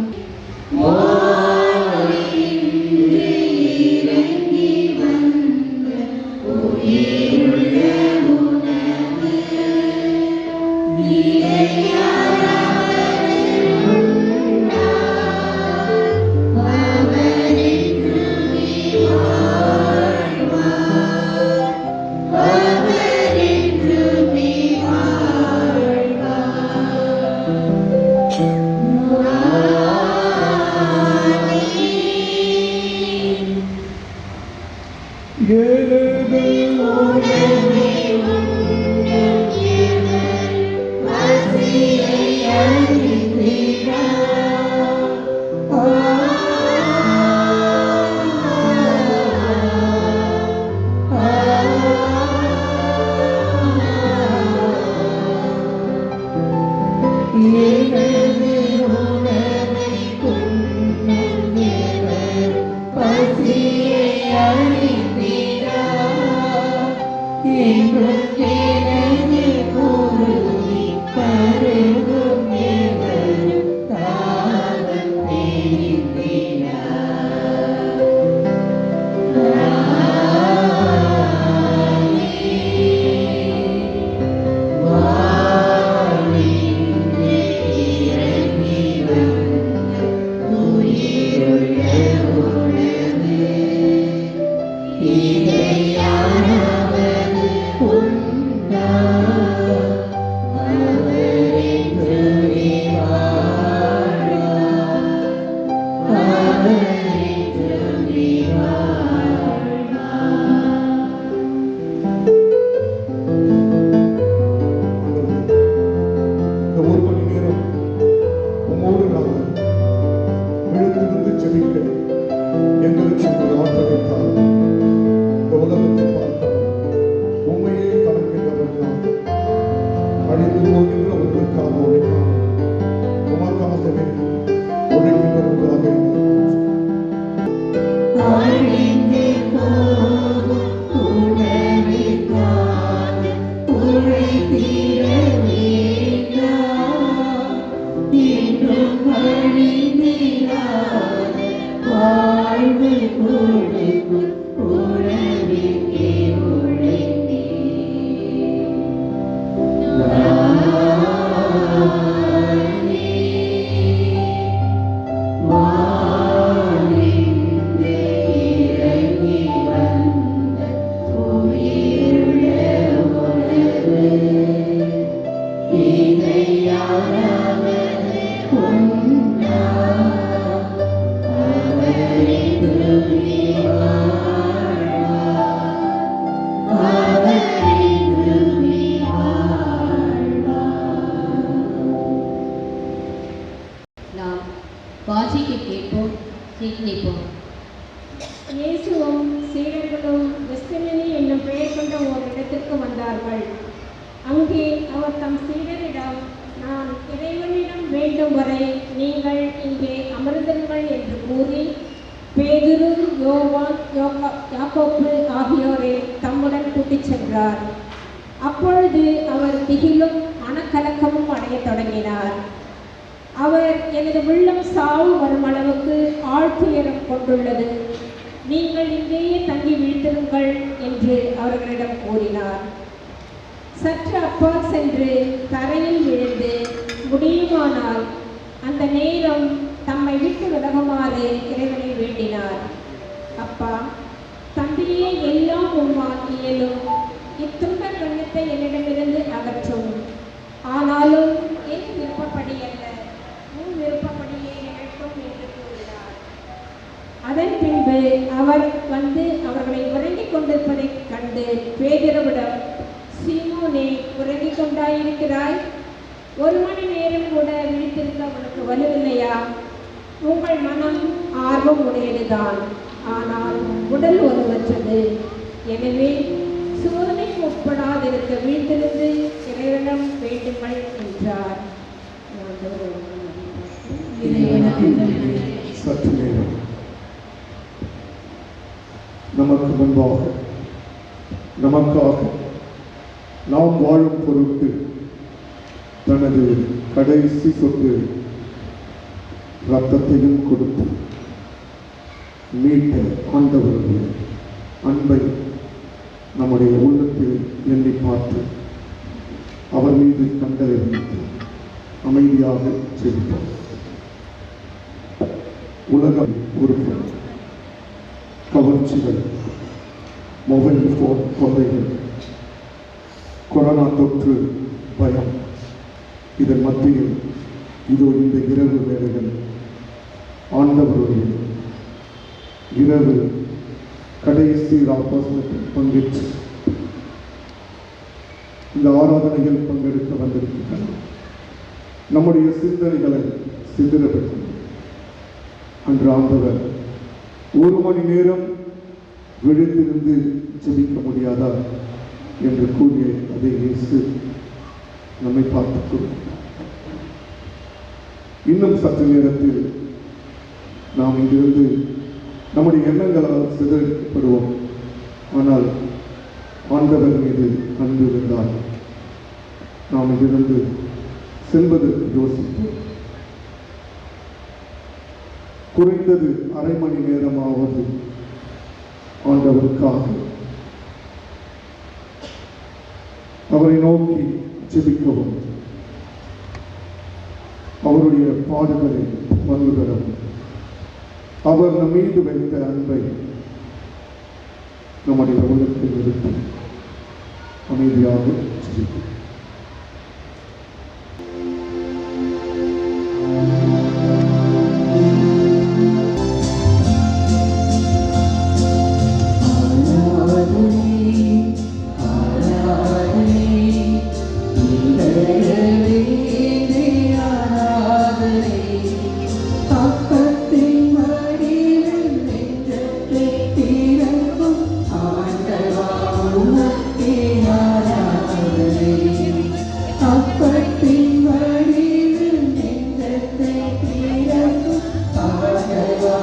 வாசிக்க கேட்போம், சிந்திப்போம். இயேசுவும் சீடர்களும் வெஸ்தமினி என்னும் பெயர் கொண்ட ஓர் இடத்திற்கு வந்தார்கள். அங்கே அவர் தம் சீடரிடம், நான் இறைவனிடம் வேண்டும் வரை நீங்கள் இங்கே அமர்ந்திருங்கள் என்று கூறி பேதுரு, யோவான், யாக்கோப்பு ஆகியோரை தம்முடன் கூட்டிச் சென்றார். அப்பொழுது அவர் திகிலும் மனக்கலக்கமும் அடையத் தொடங்கினார். அவர், எனது உள்ளம் சாவு வரும் அளவுக்கு ஆழ்துயரம் கொண்டுள்ளது. நீங்கள் இங்கேயே தங்கி விழித்திருங்கள் என்று அவர்களிடம் கூறினார். சற்று அப்பால் சென்று தரையில் விழுந்து முடியுமானால் அந்த நேரம் தம்மை விட்டு விலகுமாறு இறைவனை வேண்டினார். அப்பா, தந்தையே, எல்லாம் உம்மால் இயலும். இத்துன்ப கண்ணத்தை என்னிடமிருந்து அகற்றும். ஆனாலும் என் விருப்பப்படி அல்ல, உன் விருப்பப்படியே நிகழ்த்தும் என்று கூறினார். அதன் பின்பு அவர் வந்து அவர்களை உறங்கிக் கொண்டிருப்பதைக் கண்டு பேதுருவிடம், சீமோனே, உறங்கிக் கொண்டாயிருக்கிறாய்? 1 மணி நேரம் கூட விழித்திருக்க உனக்கு வலுவில்லையா? உங்கள் மனம் ஆர்வம் உடையதுதான், ஆனால் உடல் ஒருவற்றது. எனவே சோதனைக்கு உட்படாதிருக்க வீழ்த்திருந்து இறைவனிடம் வேண்டுங்கள் என்றார். சற்று நேரம் நமக்கு முன்பாக நமக்காக நாம் வாழும் பொருட்டு தனது கடைசி சொட்டு இரத்தத்தையும் கொடுத்து மீட்ட ஆண்டவருடைய அன்பை நம்முடைய உள்ளத்தில் எண்ணி பார்த்து அவர் மீது கண்டறிந்து அமைதியாக செல்வோம். உலகம் உறுப்பும் கவர்ச்சிகள், மொபைல் போன் கொள்ளைகள், கொரோனா தொற்று பயம், இதன் மத்தியில் இதோ இந்த இரவு வேளைகள் ஆண்டவருடைய இரவு கடைசி ராப்பாசனத்தில் பங்கேற்று இந்த ஆராதனையில் பங்கெடுக்க வந்திருக்கின்றன. நம்முடைய சிந்தனைகளை சிந்திரப்பட்டு அன்று ஆண்டவர் 1 மணி நேரம் விழித்திருந்து ஜெபிக்க முடியாதா என்று கூறிய அதே இயேசு நம்மை பார்த்து கூறுகிறார். இன்னும் சற்று நேரத்தில் நாம் இங்கிருந்து நம்முடைய எண்ணங்களால் சிதறடிக்கப்படுவோம். ஆனால் ஆண்டவர் மீது அன்பு இருந்தால் நாம் இங்கிருந்து செல்வதற்கு யோசிப்போம். குறைந்தது 1/2 மணி நேரமாவது ஆண்டவருக்காக அவரை நோக்கி ஜெபிக்கவும், அவருடைய பாடுகளை மன்னிதலும், அவர் நம் மீது வைத்த அன்பை நம்முடைய உள்ளத்தில் நிறுத்தி அமைதியாக ஜெபிப்போம். அப்பத்தின் வடிவில் நெஞ்சத்தை திறக்கும் ஆண்டவா